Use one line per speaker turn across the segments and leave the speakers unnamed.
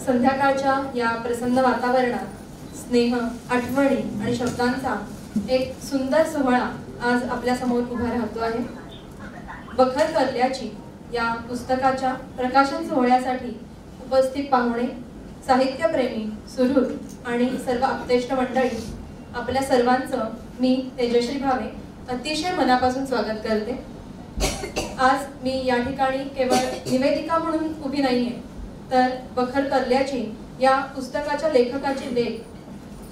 संध्याकाळच्या या प्रसन्न वातावरणात स्नेह, आठवणी आणि शब्दांचा एक सुंदर सोहळा आज आपल्या समोर उभा राहतो आहे। बखर करल्याची या पुस्तकाच्या प्रकाशन सोहळ्यासाठी उपस्थित पाहुणे, साहित्यप्रेमी, सुहृद आणि सर्व आपतेष्ट मंडळी, आपल्या सर्वांचं मी तेजश्री भावे अतिशय मनापासून स्वागत करते। आज मी या ठिकाणी केवळ निवेदिका म्हणून उभी नाहीये, तर बखर करल्याची या पुस्तकाच्या लेखकाची लेख,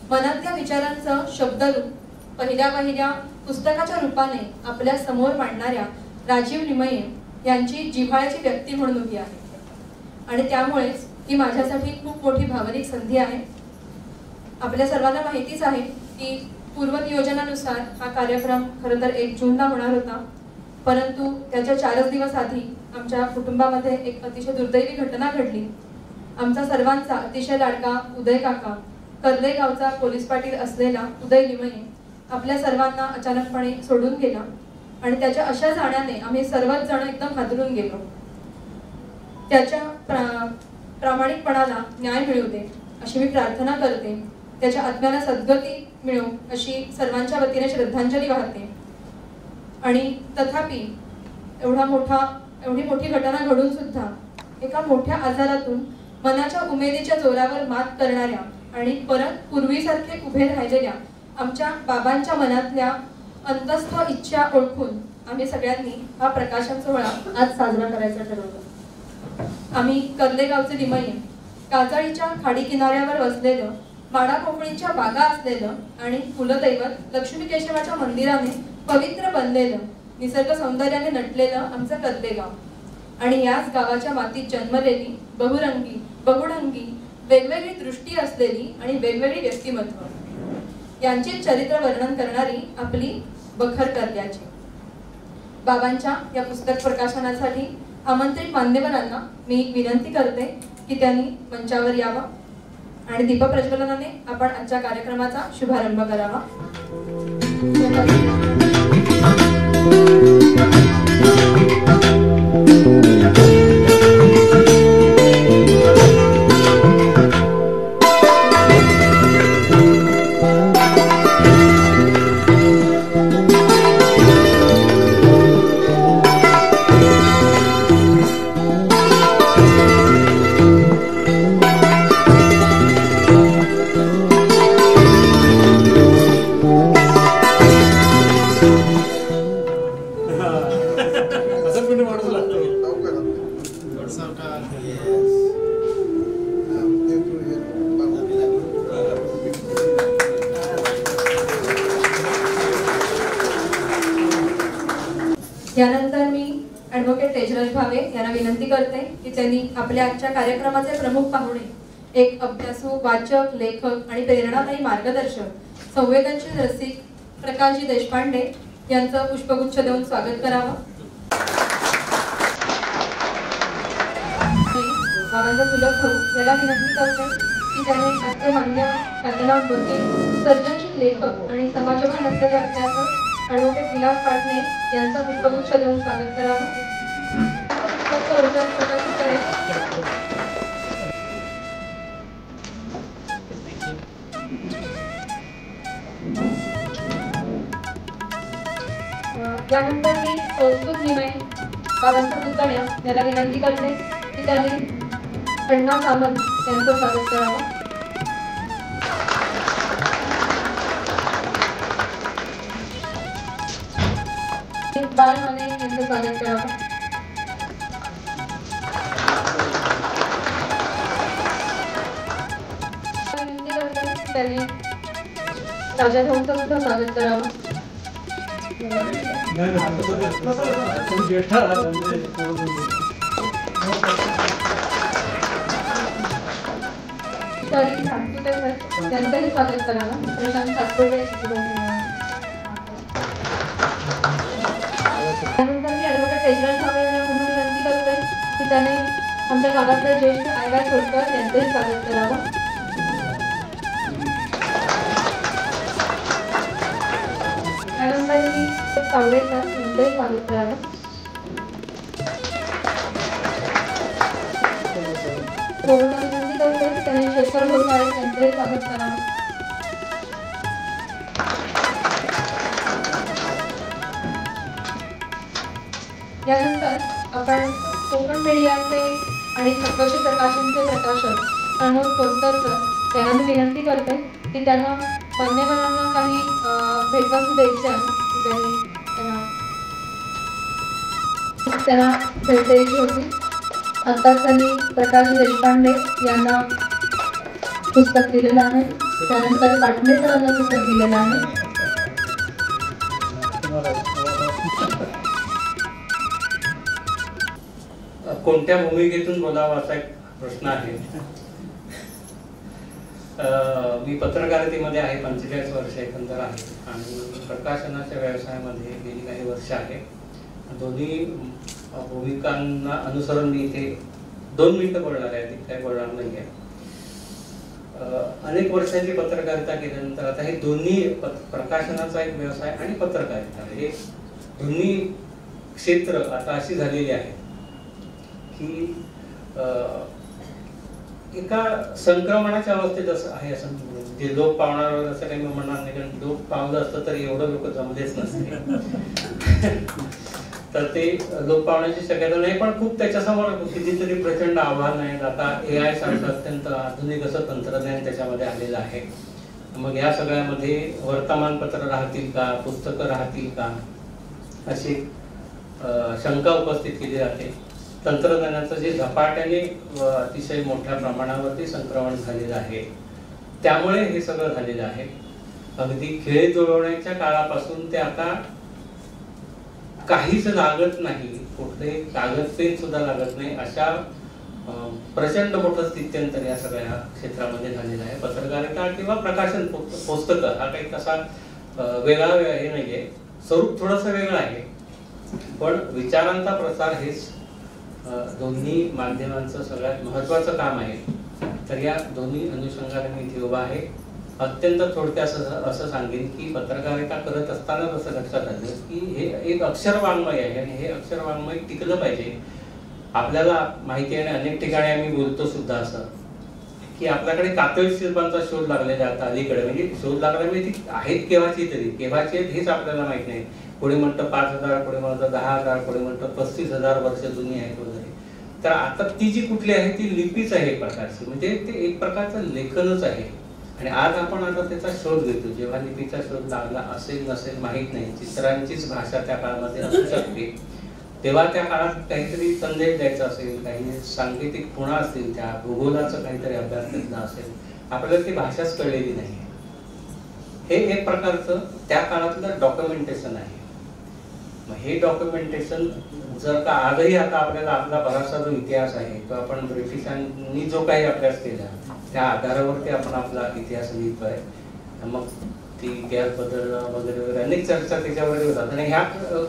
मनातल्या विचारांचं शब्दरूप पहिल्या पुस्तकाच्या रूपाने आपल्या समोर मांडणाऱ्या राजीव लिमये यांची जिव्हाळ्याची व्यक्ती म्हणून उभी आहे आणि त्यामुळेच ही माझ्यासाठी खूप मोठी भावनिक संधी आहे। आपल्या सर्वांना माहितीच आहे की पूर्वनियोजनानुसार हा कार्यक्रम खरं तर 1 जूनला होणार होता, परंतु त्याच्या 4 दिवस आधी आमच्या कुटुंबामध्ये एक अतिशय दुर्दैवी घटना घडली। आमचा सर्वांचा अतिशय लाडका उदय काका, कर्ले गावचा पोलीस पाटील असलेला उदय लिमये आपल्या सर्वांना अचानकपणे सोडून गेला आणि त्याच्या अशा जाण्याने आम्ही सर्वच जण एकदम हादरून गेलो। त्याच्या प्रामाणिकपणाला न्याय मिळू दे अशी मी प्रार्थना करते। त्याच्या आत्म्याला सद्गती मिळो अशी सर्वांच्या वतीने श्रद्धांजली वाहते। आणि तथापि एवढी मोठी घटना घडून सुद्धा एका मोठ्या आजारातून मनाच्या उमेदीच्या जोरावर मात करणाऱ्या आणि परत पूर्वीसारखे उभे राहिलेल्या आमच्या बाबांच्या मनातल्या अंतस्थ इच्छा ओळखून आम्ही सगळ्यांनी हा प्रकाशन सोहळा आज साजरा करायचा ठरवलं। आम्ही कर्ले गावचे लिमये, काजळीच्या खाडी किनाऱ्यावर वसलेलं, माडा पोकळीच्या बागा असलेलं आणि कुलदैवत लक्ष्मी केशवाच्या मंदिराने पवित्र बनलेलं, निसर्ग सौंदर्याने नटलेलं आमचं कर्ले गाव आणि याच गावाच्या मातीत जन्मलेली बहुरंगी, बहुढंगी, वेगवेगळी दृष्टी असलेली आणि वेगवेगळी व्यक्तिमत्व यांचे चरित्र वर्णन करणारी आपली बखर करल्याची। बाबांच्या या पुस्तक प्रकाशनासाठी आमंत्रित मान्यवरांना मी विनंती करते की त्यांनी मंचावर यावं आणि दीपप्रज्वलनाने आपण आजच्या कार्यक्रमाचा शुभारंभ करावा। यानंतर मी ॲडव्होकेट तेजराज भावे यांना विनंती करते की त्यांनी आपल्या आजच्या कार्यक्रमाचे प्रमुख पाहुणे, एक अभ्यासू, वाचक, लेखक आणि प्रेरणादायी मार्गदर्शक, संवेदनशील रसिक प्रकाशजी देशपांडे यांचं पुष्पगुच्छ देऊन स्वागत करावं। बाबांचा चुलत भाऊ याला विनंती करते की त्याने आजचे मान्य ख्यातनाम वकील, सर्जनशील लेखक आणि समाजभान असलेले अभ्यासक ॲडव्होकेट विलास पाटणे यांचा पुष्पगुच्छ देऊन स्वागत करावं। यानंतर मी कौस्तुभ लिमये, बाबांचा पुतण्या याला विनंती करते की त्यांनी अण्णा सामंत यांचं स्वागत करावं। बाळ माने यांचं स्वागत करावं। विनंती करते त्यांनी राजा भाऊंचं सुद्धा स्वागत करावं। त्यांचंही स्वागत करावं। प्रशांत सातपुते त्यानंतर मी ॲडव्होकेट तेजराज भावे यांना पुन्हा विनंती करते की त्याने आमच्या गावातले ज्येष्ठ आयवाय खोडकर यांचंही स्वागत करावं। त्यानंतर मी सावळेकर यांचंही स्वागत करावं। विनंती करते त्याने शेखर भोसाळे यांचे स्वागत करावे. यानंतर आपण कोकण मीडियाचे आणि सप्तर्षी प्रकाशनचे प्रकाशक अनमोल कोलतकर यांना मी विनंती करते की त्यांना मान्यवरांना काही भेटवस्तू द्यायची आहे. त्यांना भेट द्यायची होती. आता त्यांनी प्रकाश देशपांडे यांना पुस्तक दिलेलं आहे. त्यानंतर पाटणे सरांना पुस्तक दिलेलं आहे.
कोणत्या भूमिकेतून बोलावा असा एक प्रश्न आहे. मी पत्रकारितेमध्ये आहे, 45 वर्ष एकंदर आहे आणि प्रकाशनाच्या व्यवसायामध्ये गेली काही वर्ष आहे. दोन्ही भूमिकांना अनुसरून मी इथे 2 मिनिटं बोलणार आहे, काही बोलणार नाही आहे. अनेक वर्षांची पत्रकारिता केल्यानंतर आता हे दोन्ही प्रकाशनाचा एक व्यवसाय आणि पत्रकारिता हे दोन्ही क्षेत्र आता अशी झालेली आहेत की एका संक्रमणाच्या अवस्थेत असं आहे. असं म्हणजे लोक पावणार असं काही मी म्हणणार नाही, कारण लोक पावलं असतं तर एवढं लोक जमलेच नसते. तर ते लोक पावण्याची शक्यता नाही, पण खूप त्याच्यासमोर कितीतरी प्रचंड आव्हान आहेत. आता AI सारखं अत्यंत आधुनिक असं तंत्रज्ञान त्याच्यामध्ये आलेलं आहे. मग या सगळ्यामध्ये वर्तमानपत्र राहतील का, पुस्तकं राहतील का, अशी शंका उपस्थित केली जाते. तंत्रज्ञानाचं जे झपाट्याने अतिशय मोठ्या प्रमाणावरती संक्रमण झालेलं आहे, त्यामुळे हे सगळं झालेलं आहे. अगदी खेळ जुळवण्याच्या काळापासून ते आता काहीच लागत नाही, कुठले कागद पेन सुद्धा लागत नाही, अशा प्रचंड मोठं स्थित्यंतर या सगळ्या क्षेत्रामध्ये झालेलं आहे. पत्रकारिता किंवा प्रकाशन पुस्तकं हा काही तसा वेगळा हे नाहीये, स्वरूप थोडंसं वेगळं आहे, पण विचारांचा प्रसार हेच दोन्ही माध्यमांचं सगळ्यात महत्त्वाचं काम आहे. तर या दोन्ही अनुषंगाने मी इथे उभा आहे. अत्यंत थोडक्यात असं सांगेन की पत्रकारिता करत असताना असं लक्षात आलं की हे एक अक्षरवाङ्मय आहे आणि हे अक्षरवाङ्मय टिकलं पाहिजे. आपल्याला माहिती आहे, अनेक ठिकाणी आम्ही बोलतो सुद्धा असं की आपल्याकडे कातळ शिल्पांचा शोध लागलेला आता अलीकडे, म्हणजे शोध लागला म्हणजे ती आहेत केव्हाची तरी, केव्हाची आहेत हेच आपल्याला माहित नाही. कोणी म्हणतं 5,000, कोणी म्हणतं 10,000, कोणी म्हणतं 35,000 वर्ष जुनी आहेत वगैरे. तर आता ती जी कुठली आहे ती लिपीच आहे एक प्रकारची, म्हणजे ते एक प्रकारचं लेखनच आहे. आणि आज आपण आता त्याचा शोध घेतो. जेव्हा लिपीचा शोध लागला असेल नसेल माहीत नाही, चित्रांचीच भाषा त्या काळामध्ये असू शकते, तेव्हा त्या काळात काहीतरी संदेश द्यायचा असेल, काही सांकेतिक खुणा असतील, त्या भूगोलाचं काहीतरी अभ्यास घेतला असेल, आपल्याला ती भाषाच कळलेली नाही. हे एक प्रकारचं त्या काळातलं डॉक्युमेंटेशन आहे. मग हे डॉक्युमेंटेशन जर का आजही आता आपल्याला आपला बराचसा जो इतिहास आहे तो आपण ब्रिटिशांनी जो काही अभ्यास केला त्या आधारावरती आपण आपला इतिहास लिहितोय. मग ती इतिहास बदल वगैरे वगैरे अनेक चर्चा त्याच्यावर होतात आणि ह्या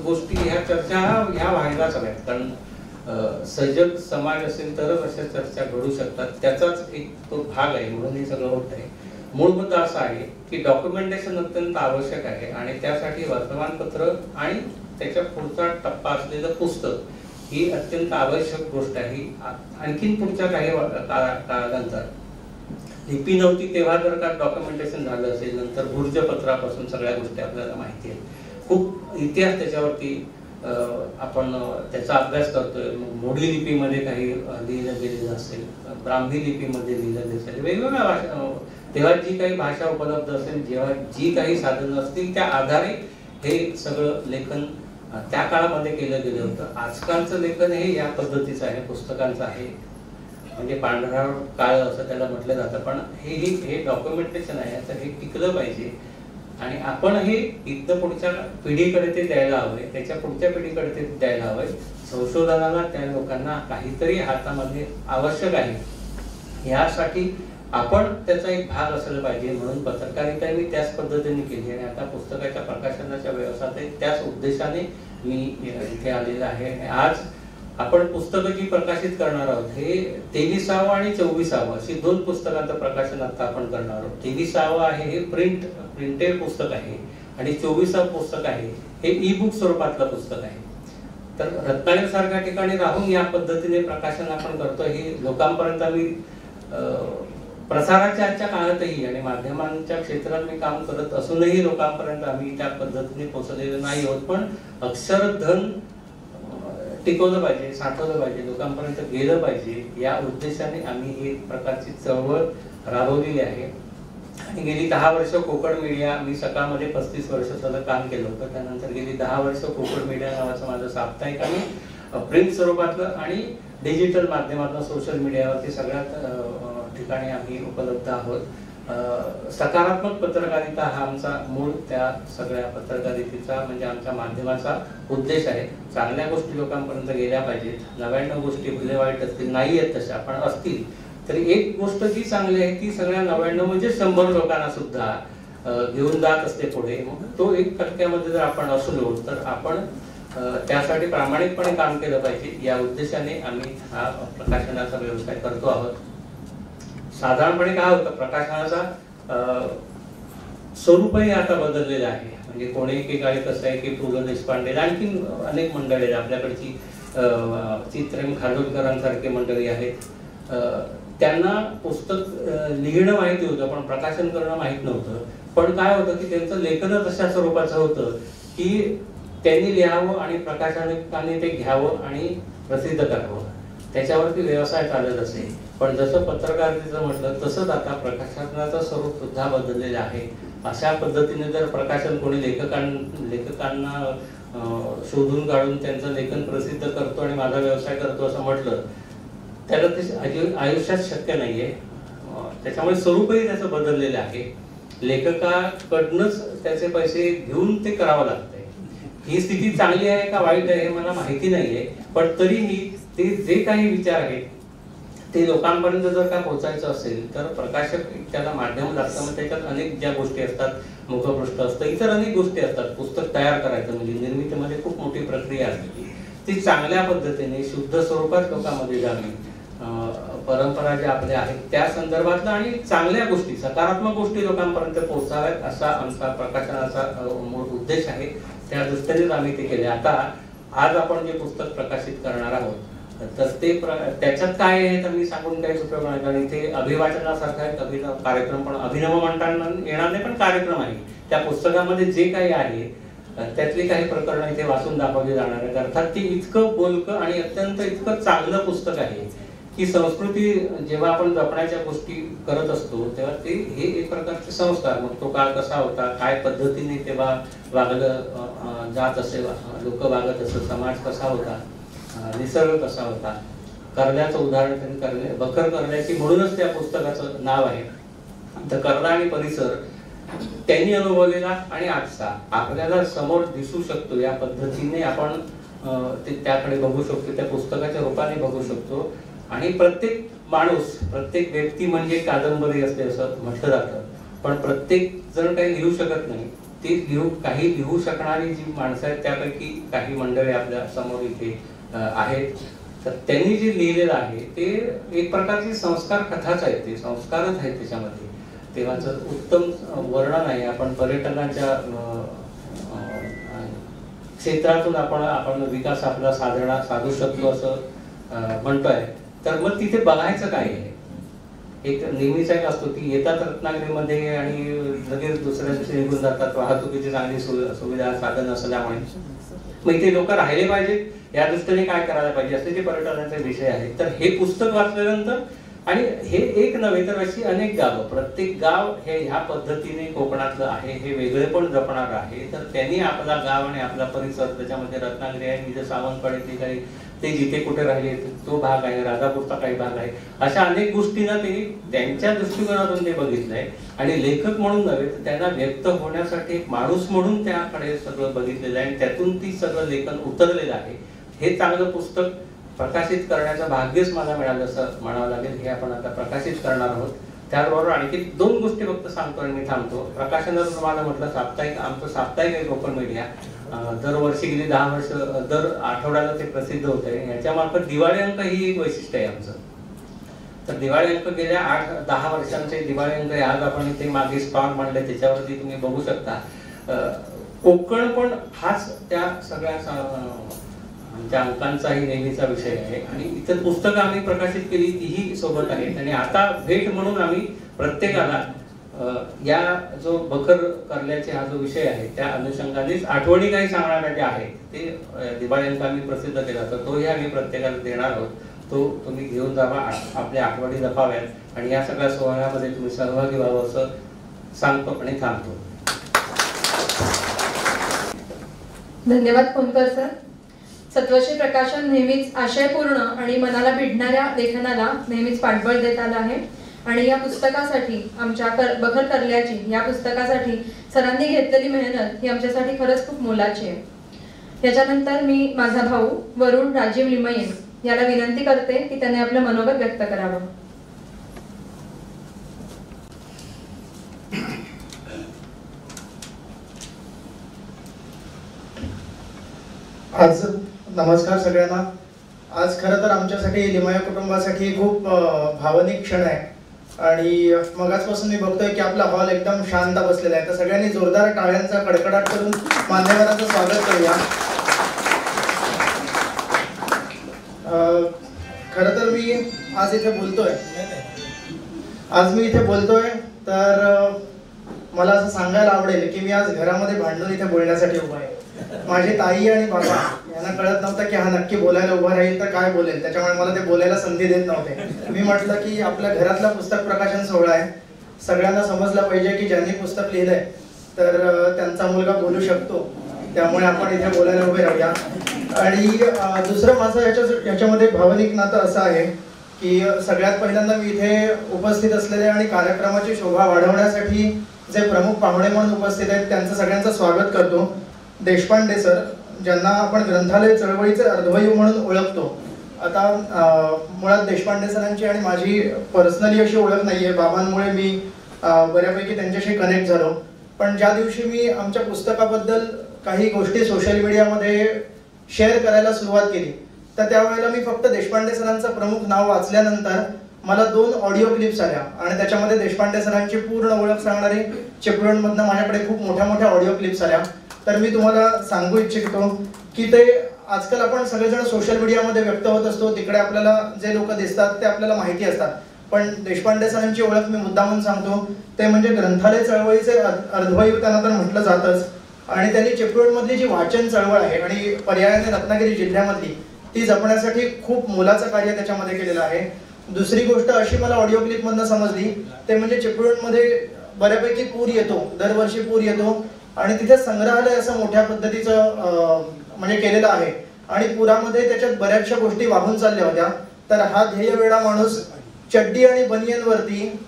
गोष्टी ह्या चर्चा ह्या व्हायलाच हव्यात, कारण सजग समाज असेल तरच अशा चर्चा घडू शकतात. त्याचाच एक तो भाग आहे, म्हणून हे सगळं होत आहे. मूळ मुद्दा असा आहे की डॉक्युमेंटेशन अत्यंत आवश्यक आहे आणि त्यासाठी वर्तमानपत्र आणि त्याच्या पुढचा टप्पा असलेलं पुस्तक ही अत्यंत आवश्यक गोष्ट आहे. आणखीन पुढच्या काही काळानंतर लिपी नव्हती तेव्हा जर का डॉक्युमेंटेशन झालं असेल, नंतर भूर्जपत्रापासून सगळ्या गोष्टी आपल्याला माहिती आहेत. खूप इतिहास त्याच्यावरती आपण त्याचा अभ्यास करतोय. मोडी लिपीमध्ये काही लिहिलं गेलेलं असेल, ब्राह्मी लिपीमध्ये लिहिलं असेल, वेगवेगळ्या भाषा तेव्हा जी काही भाषा उपलब्ध असेल, जेव्हा जी काही साधनं असतील त्या आधारे हे सगळं लेखन त्या काळामध्ये केलं गेलं होतं. आजकालचं लेखन हे या पद्धतीचं आहे, पुस्तकांचं आहे, म्हणजे पांढरा काळ असं त्याला म्हटलं जातं. पण हे डॉक्युमेंटेशन आहे, तर हे टिकलं पाहिजे आणि आपण हे इथं पुढच्या पिढीकडे ते द्यायला हवंय, त्याच्या पुढच्या पिढीकडे ते द्यायला हवंय. संशोधनाला त्या लोकांना काहीतरी हातामध्ये आवश्यक आहे, यासाठी आपण त्याचा एक भाग असला पाहिजे. म्हणून पत्रकारिता मी त्याच पद्धतीने केली आणि आता पुस्तकाच्या प्रकाशनाच्या व्यवसायात त्याच उद्देशाने मी इथे आलेला आहे. आज आपण पुस्तकं जी प्रकाशित करणार आहोत हे 23वे आणि 24वे अशी 2 पुस्तकांचं प्रकाशन आता आपण करणार आहोत. 23वे आहे हे प्रिंटेड पुस्तक आहे आणि 24वे पुस्तक आहे हे ई बुक स्वरूपातलं पुस्तक आहे. तर रत्नागिरी सारख्या ठिकाणी राहून या पद्धतीने प्रकाशन आपण करतोय. हे लोकांपर्यंत आम्ही प्रसाराच्या आजच्या काळातही आणि माध्यमांच्या क्षेत्रात मी काम करत असूनही लोकांपर्यंत आम्ही त्या पद्धतीने पोहोचलेलो नाही आहोत. पण अक्षरधन टिकवलं पाहिजे, साठवलं पाहिजे, लोकांपर्यंत गेलं पाहिजे या उद्देशाने आम्ही ही प्रकारची चळवळ राबवलेली आहे. आणि गेली 10 वर्ष कोकण मीडिया, मी सकाळमध्ये 35 वर्ष सलग काम केलं होतं. त्यानंतर गेली 10 वर्ष कोकण मीडिया नावाचं माझं साप्ताहिक आणि प्रिंट स्वरूपातलं आणि डिजिटल माध्यमातलं सोशल मीडियावरती सगळ्यात ठिकाणी आम्ही उपलब्ध आहोत. सकारात्मक पत्रकारिता हा आमचा मूळ त्या सगळ्या पत्रकारितेचा म्हणजे आमच्या माध्यमाचा उद्देश आहे. चांगल्या गोष्टी लोकांपर्यंत गेल्या पाहिजेत. 99 गोष्टी भले वाईट असतील, नाही आहेत तशा, पण असतील तरी एक गोष्ट जी चांगली आहे ती सगळ्या 99 म्हणजे 100 लोकांना सुद्धा घेऊन जात असते पुढे. मग तो 1% जर आपण असलो तर आपण त्यासाठी प्रामाणिकपणे काम केलं पाहिजे या उद्देशाने आम्ही हा प्रकाशनाचा व्यवसाय करतो आहोत. साधारणपणे काय होतं, प्रकाशनाचा स्वरूपही आता बदललेलं आहे. म्हणजे कोणी एकेकाळी कसं आहे की पु ल देशपांडे, आणखी अनेक मंडळी आहेत आपल्याकडची, चित्रम खानोलकरांसारखे मंडळी आहेत. त्यांना पुस्तक लिहिणं माहिती होतं पण प्रकाशन करणं माहित नव्हतं. पण काय होतं की त्यांचं लेखनच अशा स्वरूपाचं होतं की त्यांनी लिहावं आणि प्रकाशकाने ते घ्यावं आणि प्रसिद्ध करावं, त्याच्यावरती व्यवसाय चालत असे. पण जसं पत्रकारितेचं म्हटलं तसंच आता प्रकाशनाचं स्वरूप सुद्धा बदललेलं आहे. अशा पद्धतीने जर प्रकाशन कोणी लेखकांना शोधून काढून त्यांचं लेखन प्रसिद्ध करतो आणि माझा व्यवसाय करतो असं म्हटलं त्याला ते आयुष्यात शक्य नाहीये. त्याच्यामुळे स्वरूपही त्याचं बदललेलं आहे. लेखकाकडनंच त्याचे पैसे घेऊन ते करावं लागतंय. ही स्थिती चांगली आहे का वाईट आहे हे मला माहिती नाहीये, पण तरीही ते जे काही विचार आहेत ते लोकांपर्यंत जर का पोहोचायचं असेल तर प्रकाशक त्याला माध्यम लागतं. मग त्याच्यात अनेक ज्या गोष्टी असतात, मुखपृष्ठ असतं, इतर अनेक गोष्टी असतात. पुस्तक तयार करायचं म्हणजे निर्मितीमध्ये खूप मोठी प्रक्रिया असते. ती चांगल्या पद्धतीने शुद्ध स्वरूपात लोकांमध्ये जावी, परंपरा ज्या आपल्या आहेत त्या संदर्भातलं आणि चांगल्या गोष्टी, सकारात्मक गोष्टी लोकांपर्यंत पोहोचाव्यात असा आमचा प्रकाशनाचा मूळ उद्देश आहे. त्या दृष्टीनेच आम्ही ते केले. आता आज आपण जे पुस्तक प्रकाशित करणार आहोत तर ते त्याच्यात काय आहे तर मी सांगून काहीच उपयोग नाही. कारण इथे अभिवाचनासारखा एक अभिनव कार्यक्रम, पण अभिनव म्हणता येणार नाही पण कार्यक्रम आहे. त्या पुस्तकामध्ये जे काही आहे त्यातली काही प्रकरणं इथे वाचून दाखवली जाणार आहेत. अर्थात ती इतकं बोलकं आणि अत्यंत इतकं चांगलं पुस्तक आहे की संस्कृती जेव्हा आपण जपण्याच्या गोष्टी करत असतो तेव्हा ते हे एक प्रकारचे संस्कार, मग तो काळ कसा होता, काय पद्धतीने तेव्हा वागलं जात असे, लोक वागत असे, समाज कसा होता, निसर्ग कसा होता. कर्ल्याचं उदाहरण त्यांनी बखर कर्ल्याची म्हणूनच त्या पुस्तकाचं नाव आहे. तर कर्ला आणि परिसर त्यांनी अनुभवलेला आणि आजचा आपल्याला समोर दिसू शकतो या पद्धतीने आपण त्याकडे बघू शकतो, त्या पुस्तकाच्या रूपाने बघू शकतो. आणि प्रत्येक माणूस, प्रत्येक व्यक्ती म्हणजे कादंबरी असते असं म्हटलं जातं. पण प्रत्येक जण काही लिहू शकत नाही. ती काही लिहू शकणारी जी माणसं आहेत त्यापैकी काही मंडळी आपल्या समोर इथे आहेत. तर त्यांनी जे लिहिलेलं आहे ते एक प्रकारची संस्कार कथाच आहे, ते संस्कारच आहेत त्याच्यामध्ये. तेव्हाचं उत्तम वर्णन आहे. आपण पर्यटनाच्या क्षेत्रातून आपण विकास आपला साधू शकतो असं म्हणतोय. तर मग तिथे बघायचं काय आहे, एक नेहमीचा एक असतो की येतात रत्नागिरीमध्ये आणि लगेच दुसऱ्या दिवशी निघून जातात. वाहतुकीची चांगली सुविधा साधन असल्यामुळे मग इथे लोक राहिले पाहिजेत या दृष्टीने काय करायला पाहिजे असे जे पर्यटनाचे विषय आहेत. तर हे पुस्तक वाचल्यानंतर आणि हे एक नव्हे तर अशी अनेक गावं, प्रत्येक गाव हे ह्या पद्धतीने कोकणातलं आहे, हे वेगळे पण जपणार आहे. तर त्यांनी आपला गाव आणि आपला परिसर, त्याच्यामध्ये रत्नागिरी आहे, जिथे सावंतवाडी काही ते जिथे कुठे राहिले तो भाग आहे, राजापूरचा काही भाग आहे, अशा अनेक गोष्टींना त्यांनी त्यांच्या दृष्टिकोनातून ते बघितलंय. आणि लेखक म्हणून नव्हे तर त्यांना व्यक्त होण्यासाठी एक माणूस म्हणून त्याकडे सगळं बघितलेलं आहे आणि त्यातून ती सगळं लेखन उतरलेलं आहे. हे चांगलं पुस्तक प्रकाशित करण्याचं भाग्यच मला मिळालं असं म्हणावं लागेल. हे आपण आता प्रकाशित करणार आहोत. त्याचबरोबर आणखी 2 गोष्टी फक्त सांगतो आणि मी थांबतो. प्रकाशनाचं तुम्हाला म्हटलं साप्ताहिक, आमचं साप्ताहिक आहे कोकण मीडिया. दरवर्षी गेली 10 वर्ष दर आठवड्याला ते प्रसिद्ध होत आहे. याच्यामार्फत दिवाळी अंक ही एक वैशिष्ट्य आहे आमचं. तर दिवाळी अंक गेल्या 8-10 वर्षांचे दिवाळी अंक आज आपण इथे मागे स्टॉल मांडले त्याच्यावरती तुम्ही बघू शकता. कोकण पण हाच त्या सगळ्या त्या अंकांचाही नेहमीचा विषय आहे. आणि इतर पुस्तकं आम्ही प्रकाशित केली तीही सोबत आहेत. आणि आता भेट म्हणून आम्ही प्रत्येकाला या जो बखर करल्याचे हा जो विषय आहे त्या अनुषंगानेच आठवणी काही सांगणाऱ्या ज्या आहेत ते दिवाळींचा आम्ही प्रसिद्ध केला तर तोही आम्ही प्रत्येकाला देणार आहोत. तो तुम्ही घेऊन जावा, आपल्या आठवणी जपाव्यात आणि या सगळ्या सोहळ्यामध्ये तुम्ही सहभागी व्हावं असं सांगतो आणि थांबतो.
धन्यवाद फोनकर सर. सत्वश्री प्रकाशन नेहमीच आशयपूर्ण आणि मनाला भिडणाऱ्या लेखनाला नेहमीच पाठबळ देत आलं आहे आणि या पुस्तकासाठी आमच्या बखर करल्याची या पुस्तकासाठी सरांनी घेतलेली मेहनत ही आमच्यासाठी खरंच खूप मोलाची आहे. याच्यानंतर मी माझा भाऊ वरुण राजीव लिमये याला विनंती करते की त्याने आपलं मनोगत व्यक्त करावं.
आज नमस्कार सगळ्यांना. आज खरं तर आमच्यासाठी लिमये कुटुंबासाठी खूप भावनिक क्षण आहे आणि मगाचपासून मी बघतोय की आपला हॉल एकदम शांत बसलेला आहे. तर सगळ्यांनी जोरदार टाळ्यांचा कडकडाट करून मान्यवरांचं स्वागत करूया. खरं तर मी आज इथे बोलतोय तर मला असं सांगायला आवडेल की मी आज घरामध्ये भांडून इथे बोलण्यासाठी उभा आहे. माझी ताई आणि बाबा यांना कळत नव्हतं की हा नक्की बोलायला उभा राहील तर काय बोलेल, त्याच्यामुळे मला ते बोलायला संधी देत नव्हते. मी म्हटलं की आपल्या घरातला पुस्तक प्रकाशन सोहळा आहे, सगळ्यांना समजलं पाहिजे की ज्यांनी पुस्तक लिहिलंय तर त्यांचा मुलगा बोलू शकतो, त्यामुळे आपण इथे बोलायला उभे राहूया. आणि दुसरं माझं याच्यामध्ये भावनिक नातं असं आहे की सगळ्यात पहिल्यांदा मी इथे उपस्थित असलेले आणि कार्यक्रमाची शोभा वाढवण्यासाठी जे प्रमुख पाहुणे म्हणून उपस्थित आहेत त्यांचं सगळ्यांचं स्वागत करतो. देशपांडे सर, ज्यांना आपण ग्रंथालय चळवळीचे अर्धवायू म्हणून ओळखतो. आता मुळात देशपांडे सरांची आणि माझी पर्सनली अशी ओळख नाहीये, बाबांमुळे मी बऱ्यापैकी त्यांच्याशी कनेक्ट झालो. पण ज्या दिवशी मी आमच्या पुस्तकाबद्दल काही गोष्टी सोशल मीडियामध्ये शेअर करायला सुरुवात केली तर त्यावेळेला मी फक्त देशपांडे सरांचं प्रमुख नाव वाचल्यानंतर मला 2 ऑडिओ क्लिप्स आल्या आणि त्याच्यामध्ये देशपांडे सरांची पूर्ण ओळख सांगणारी चिपळूणमधनं माझ्याकडे खूप मोठ्या मोठ्या ऑडिओ क्लिप्स आल्या. तर मी तुम्हाला सांगू इच्छितो की ते आजकाल आपण सगळेजण सोशल मीडियामध्ये व्यक्त होत असतो, तिकडे आपल्याला जे लोक दिसतात ते आपल्याला माहिती असतात. पण देशपांडे सरांची ओळख मी मुद्दामून सांगतो ते म्हणजे ग्रंथालय चळवळीचे अर्धवायू त्यांना तर म्हटलं जातच. आणि त्यांनी चिपळूणमधली जी वाचन चळवळ आहे आणि पर्यायाने रत्नागिरी जिल्ह्यामधली ती जपण्यासाठी खूप मोलाचं कार्य त्याच्यामध्ये केलेलं आहे. दुसरी गोष्ट अशी मला ऑडिओ क्लिप मधनं समजली ते म्हणजे चिपळूणमध्ये बऱ्यापैकी पूर येतो, दरवर्षी पूर येतो आणि तिथे संग्रहालय असं मोठ्या पद्धतीचं म्हणजे केलेलं आहे आणि पुरामध्ये त्याच्यात बऱ्याचशा गोष्टी वाहून चालल्या होत्या. तर हा ध्येयवेडा माणूस चड्डी आणि बनियनवरती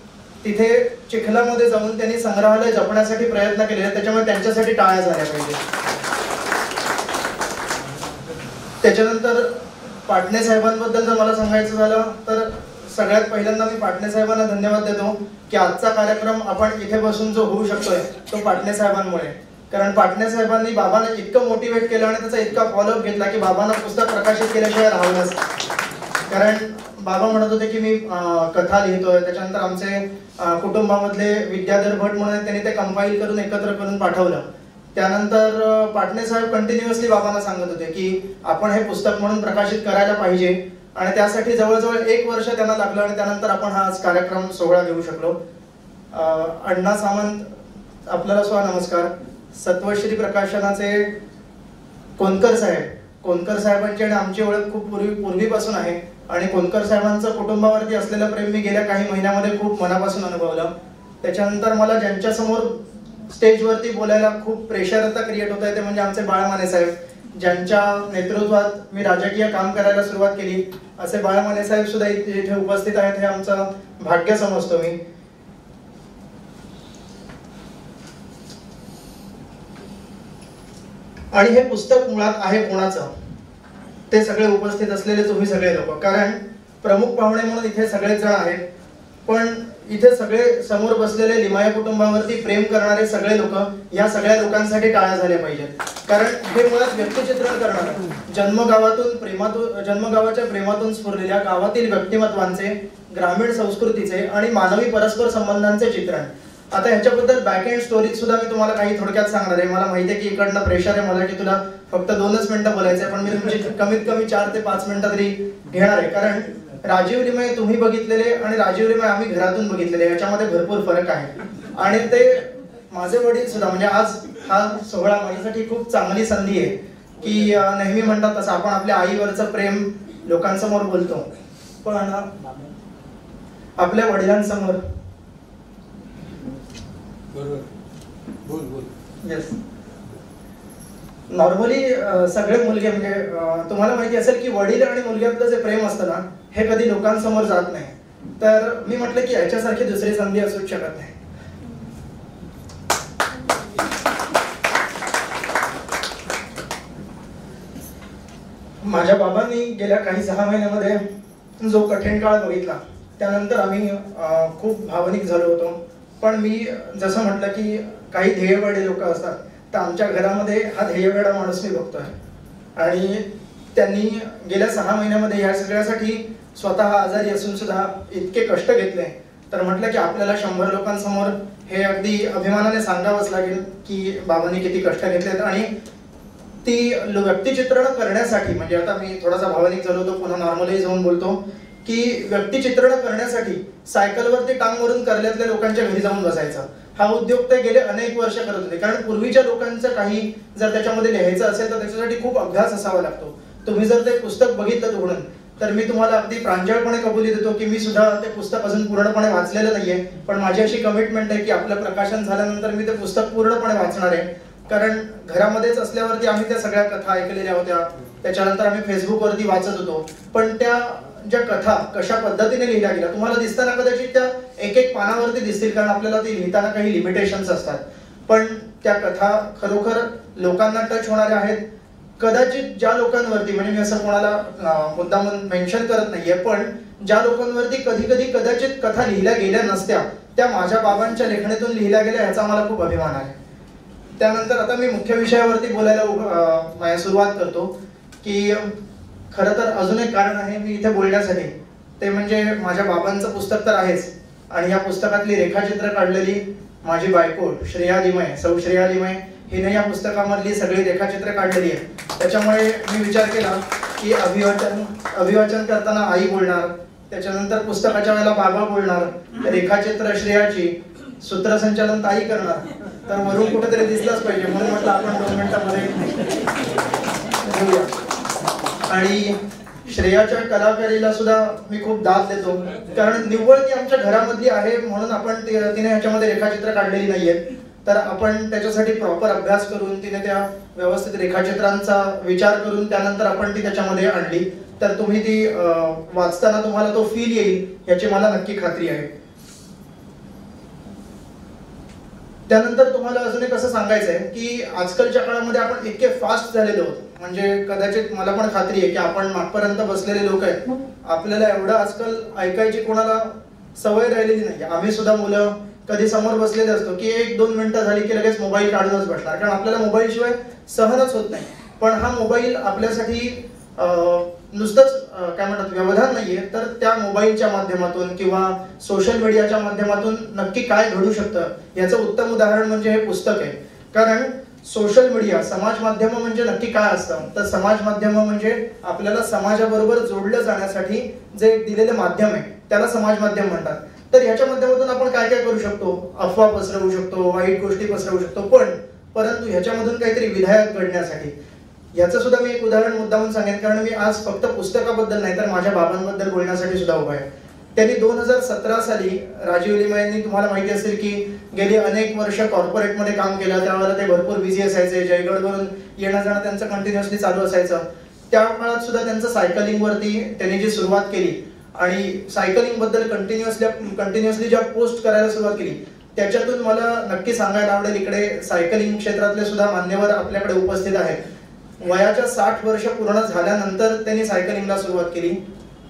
तिथे चिखलामध्ये जाऊन त्यांनी संग्रहालय जपण्यासाठी प्रयत्न केले, त्याच्यामुळे त्यांच्यासाठी टाळ्या झाल्या पाहिजे. त्याच्यानंतर पाटणे साहेबांबद्दल जर मला सांगायचं झालं तर सगळ्यात पहिल्यांदा मी पाटणे साहेबांना धन्यवाद देतो की आजचा कार्यक्रम आपण इथे बसून जो होऊ शकतोय तो पाटणे साहेबांमुळे. कारण पाटणे साहेबांनी बाबांना इतकं मोटिवेट केलं आणि त्याचा इतका फॉलोअप घेतला की बाबांना पुस्तक प्रकाशित केल्याशिवाय राहूनच. कारण बाबा म्हणत होते की मी कथा लिहितोय, त्याच्यानंतर आमचे कुटुंबामधले विद्याधर भट म्हणून त्यांनी ते कंपाईल करून एकत्र करून पाठवलं. त्यानंतर पाटणे साहेब कंटिन्युअसली बाबांना सांगत होते की आपण हे पुस्तक म्हणून प्रकाशित करायला पाहिजे आणि त्यासाठी जवळजवळ 1 वर्ष त्यांना लागलं आणि त्यानंतर आपण हा आज कार्यक्रम सोहळा घेऊ शकलो. अण्णा सामंत आपल्याला नमस्कार. सत्वश्री प्रकाशनाचे कोणकर साहेबांची आणि आमची ओळख खूप पूर्वीपासून आहे आणि कोणकर साहेबांचं कुटुंबावरती असलेलं प्रेम मी गेल्या काही महिन्यामध्ये खूप मनापासून अनुभवलं. त्याच्यानंतर मला ज्यांच्यासमोर स्टेजवरती बोलायला खूप प्रेशर आता क्रिएट होत आहे ते म्हणजे आमचे बाळमाने साहेब, ज्यांच्या नेतृत्वात मी राजकीय काम करायला सुरुवात केली. असे बाळमाने साहेब सुद्धा इथे उपस्थित आहेत, हे आमचं भाग्य समजतो मी. आणि हे पुस्तक मुळात आहे कोणाचं ते सगळे उपस्थित असलेले तुम्ही सगळे लोक. कारण प्रमुख पाहुणे म्हणून इथे सगळेच जण आहेत, पण इथे सगळे समोर बसलेले लिमये कुटुंबावरती प्रेम करणारे सगळे लोक, या सगळ्या लोकांसाठी टाळ्या झाल्या पाहिजेत. कारण हे मुळात व्यक्तिचित्रण करणार जन्मगावाच्या प्रेमातून स्फुरलेल्या गावातील व्यक्तिमत्वांचे, ग्रामीण संस्कृतीचे आणि मानवी परस्पर संबंधांचे चित्रण. आता ह्याच्याबद्दल बॅक एंड स्टोरी सुद्धा मी तुम्हाला काही थोडक्यात सांगणार आहे. मला माहिती आहे की इकडनं प्रेशर आहे मला की तुला फक्त 2च मिनिटं बोलायचं आहे, पण मी तुमची कमीत कमी 4 ते 5 मिनिटं तरी घेणार आहे. कारण राजीव लिमये तुम्ही बघितलेले आणि राजीव लिमये आम्ही घरातून बघितलेले, याच्यामध्ये भरपूर फरक आहे. आणि ते माझे वडील सुद्धा, म्हणजे आज हा सोहळा माझ्यासाठी खूप चांगली संधी आहे की नेहमी म्हणतात तसं आपण आपल्या आईवरचं प्रेम लोकांसमोर बोलतो, पण आपल्या वडिलांसमोर येस नॉर्मली सगळे मुलगे म्हणजे तुम्हाला माहिती असेल की वडील आणि मुलग्यातलं जे प्रेम असतं ना हे कधी लोकांसमोर जात नाही. तर मी म्हटलं की याच्यासारखी दुसरी संधी असूच शकत नाही. माझ्या बाबांनी गेल्या काही 6 महिन्यामध्ये जो कठीण काळ बघितला त्यानंतर आम्ही खूप भावनिक झालो होतो. पण मी जसं म्हटलं की काही ध्येयवेडे लोक असतात, तर आमच्या घरामध्ये हा ध्येयवेडा माणूस मी बघतोय. आणि त्यांनी गेल्या 6 महिन्यामध्ये ह्या सगळ्यासाठी स्वतः आजारी असून सुद्धा इतके कष्ट घेतले. तर म्हटलं की आपल्याला 100 लोकांसमोर हे अगदी अभिमानाने सांगावंच लागेल की बाबांनी किती कष्ट घेतलेत. आणि ती व्यक्तिचित्रण करण्यासाठी, म्हणजे आता मी थोडासा भावनिक झालो होतो, पुन्हा नॉर्मलाइज होऊन बोलतो की व्यक्तिचित्रण करण्यासाठी सायकलवरती टांग मारून कर्ल्यातल्या लोकांच्या घरी जाऊन बसायचा. हा उद्योग ते गेले अनेक वर्ष करत होते. कारण पूर्वीच्या लोकांचं काही जर त्याच्यामध्ये लिहायचं असेल तर त्याच्यासाठी खूप अभ्यास असावा लागतो. तुम्ही जर ते पुस्तक बघितलं उघडून तर मी तुम्हाला अगदी प्रांजळपणे कबुली देतो की मी सुद्धा ते पुस्तक अजून पूर्णपणे वाचलेलं नाहीये. पण माझी अशी कमिटमेंट आहे की आपलं प्रकाशन झाल्यानंतर मी ते पुस्तक पूर्णपणे वाचणार आहे. कारण घरामध्येच असल्यावरती आम्ही त्या सगळ्या कथा ऐकलेल्या होत्या, त्याच्यानंतर आम्ही फेसबुकवरती वाचत होतो. पण त्या ज्या कथा कशा पद्धतीने लिहिल्या गेल्या तुम्हाला दिसताना कदाचित त्या एक पानावरती दिसतील, कारण आपल्याला ती लिहिताना काही लिमिटेशन्स असतात. पण त्या कथा खरोखर लोकांना टच होणाऱ्या आहेत. कदाचित ज्या लोकांवरती, म्हणजे मी असं कोणाला मुद्दामून मेन्शन करत नाहीये, पण ज्या लोकांवरती कधी कधी कदाचित कथा लिहिल्या गेल्या नसत्या त्या माझ्या बाबांच्या लेखणीतून लिहिल्या गेल्या, ह्याचा मला खूप अभिमान आहे. त्यानंतर आता मी मुख्य विषयावरती बोलायला सुरुवात करतो की खरं तर अजून एक कारण आहे मी इथे बोलण्यासाठी, ते म्हणजे माझ्या बाबांचं पुस्तक तर आहेच, आणि या पुस्तकातली रेखाचित्र काढलेली माझी बायको श्रेया लिमये, सौ श्रेया लिमये, हिने या पुस्तकामधली सगळी रेखाचित्र काढलेली आहे. त्याच्यामुळे मी विचार केला की अभिवाचन करताना आई बोलणार, त्याच्यानंतर पुस्तकाच्या वेळेला बाबा बोलणार, रेखाचित्र श्रेयाची, सूत्रसंचालन ताई करणार, तर वरून कुठेतरी दिसलाच पाहिजे, म्हणून म्हटलं आपण 2 मिनिटांमध्ये घेऊया. आणि श्रेयाच्या कलाकारीला सुद्धा मी खूप दाद देतो, कारण निव्वळ ती आमच्या घरामधली आहे म्हणून आपण तिने ह्याच्यामध्ये रेखाचित्र काढलेली नाहीये. तर आपण त्याच्यासाठी प्रॉपर अभ्यास करून तिने त्या व्यवस्थित रेखाचित्रांचा विचार करून त्यानंतर आपण ती त्याच्यामध्ये आणली. तर तुम्ही ती वाचताना तुम्हाला तो फील येईल याची मला नक्की खात्री आहे. त्यानंतर तुम्हाला अजून एक असं सांगायचं आहे की आजकालच्या काळामध्ये आपण इतके फास्ट झालेलो आहोत, म्हणजे कदाचित मला पण खात्री आहे की आपण मागपर्यंत बसलेले लोक आहेत, आपल्याला एवढं आजकाल ऐकायची कोणाला सवय राहिलेली नाही. आम्ही सुद्धा मुलं कधी समोर बसलेले असतो की 1-2 मिनिटं झाली की लगेच मोबाईल काढूनच बसणार, कारण आपल्याला मोबाईल शिवाय सहनच होत नाही. पण हा मोबाईल आपल्यासाठी नुसतंच काय म्हणतात व्यवधान नाहीये, तर त्या मोबाईलच्या माध्यमातून किंवा सोशल मीडियाच्या माध्यमातून नक्की काय घडू शकतं याचं उत्तम उदाहरण म्हणजे हे पुस्तक आहे. कारण सोशल मीडिया, समाज माध्यम म्हणजे नक्की काय असतं, तर समाज माध्यम म्हणजे आपल्याला समाजाबरोबर जोडलं जाण्यासाठी जे दिलेलं माध्यम आहे त्याला समाज माध्यम म्हणतात. तर ह्याच्या माध्यमातून आपण काय काय करू शकतो, अफवा पसरवू शकतो, वाईट गोष्टी पसरवू शकतो, परंतु ह्याच्यामधून काहीतरी विधायक घडण्यासाठी याचं सुद्धा मी एक उदाहरण मुद्दामून सांगेन, कारण मी आज फक्त पुस्तकाबद्दल नाही तर माझ्या बाबांबद्दल बोलण्यासाठी सुद्धा उभा आहे. त्यांनी 2017 साली राजीव लिमयेंनी, तुम्हाला माहिती असेल की गेली अनेक वर्ष कॉर्पोरेटमध्ये काम केलं, त्यावेळेला ते भरपूर बिझी असायचे, जयगडवरून येणं जाणं त्यांचं कंटिन्युअसली चालू असायचं. त्या काळात सुद्धा त्यांचं सायकलिंगवरती त्यांनी जी सुरुवात केली आणि सायकलिंग बद्दल कंटिन्युअसली ज्या पोस्ट करायला सुरुवात केली त्याच्यातून मला नक्की सांगायला आवडेल, इकडे सायकलिंग क्षेत्रातले सुद्धा मान्यवर आपल्याकडे उपस्थित आहेत. वयाच्या 60 वर्ष पूर्ण झाल्यानंतर त्यांनी सायकलिंगला सुरुवात केली.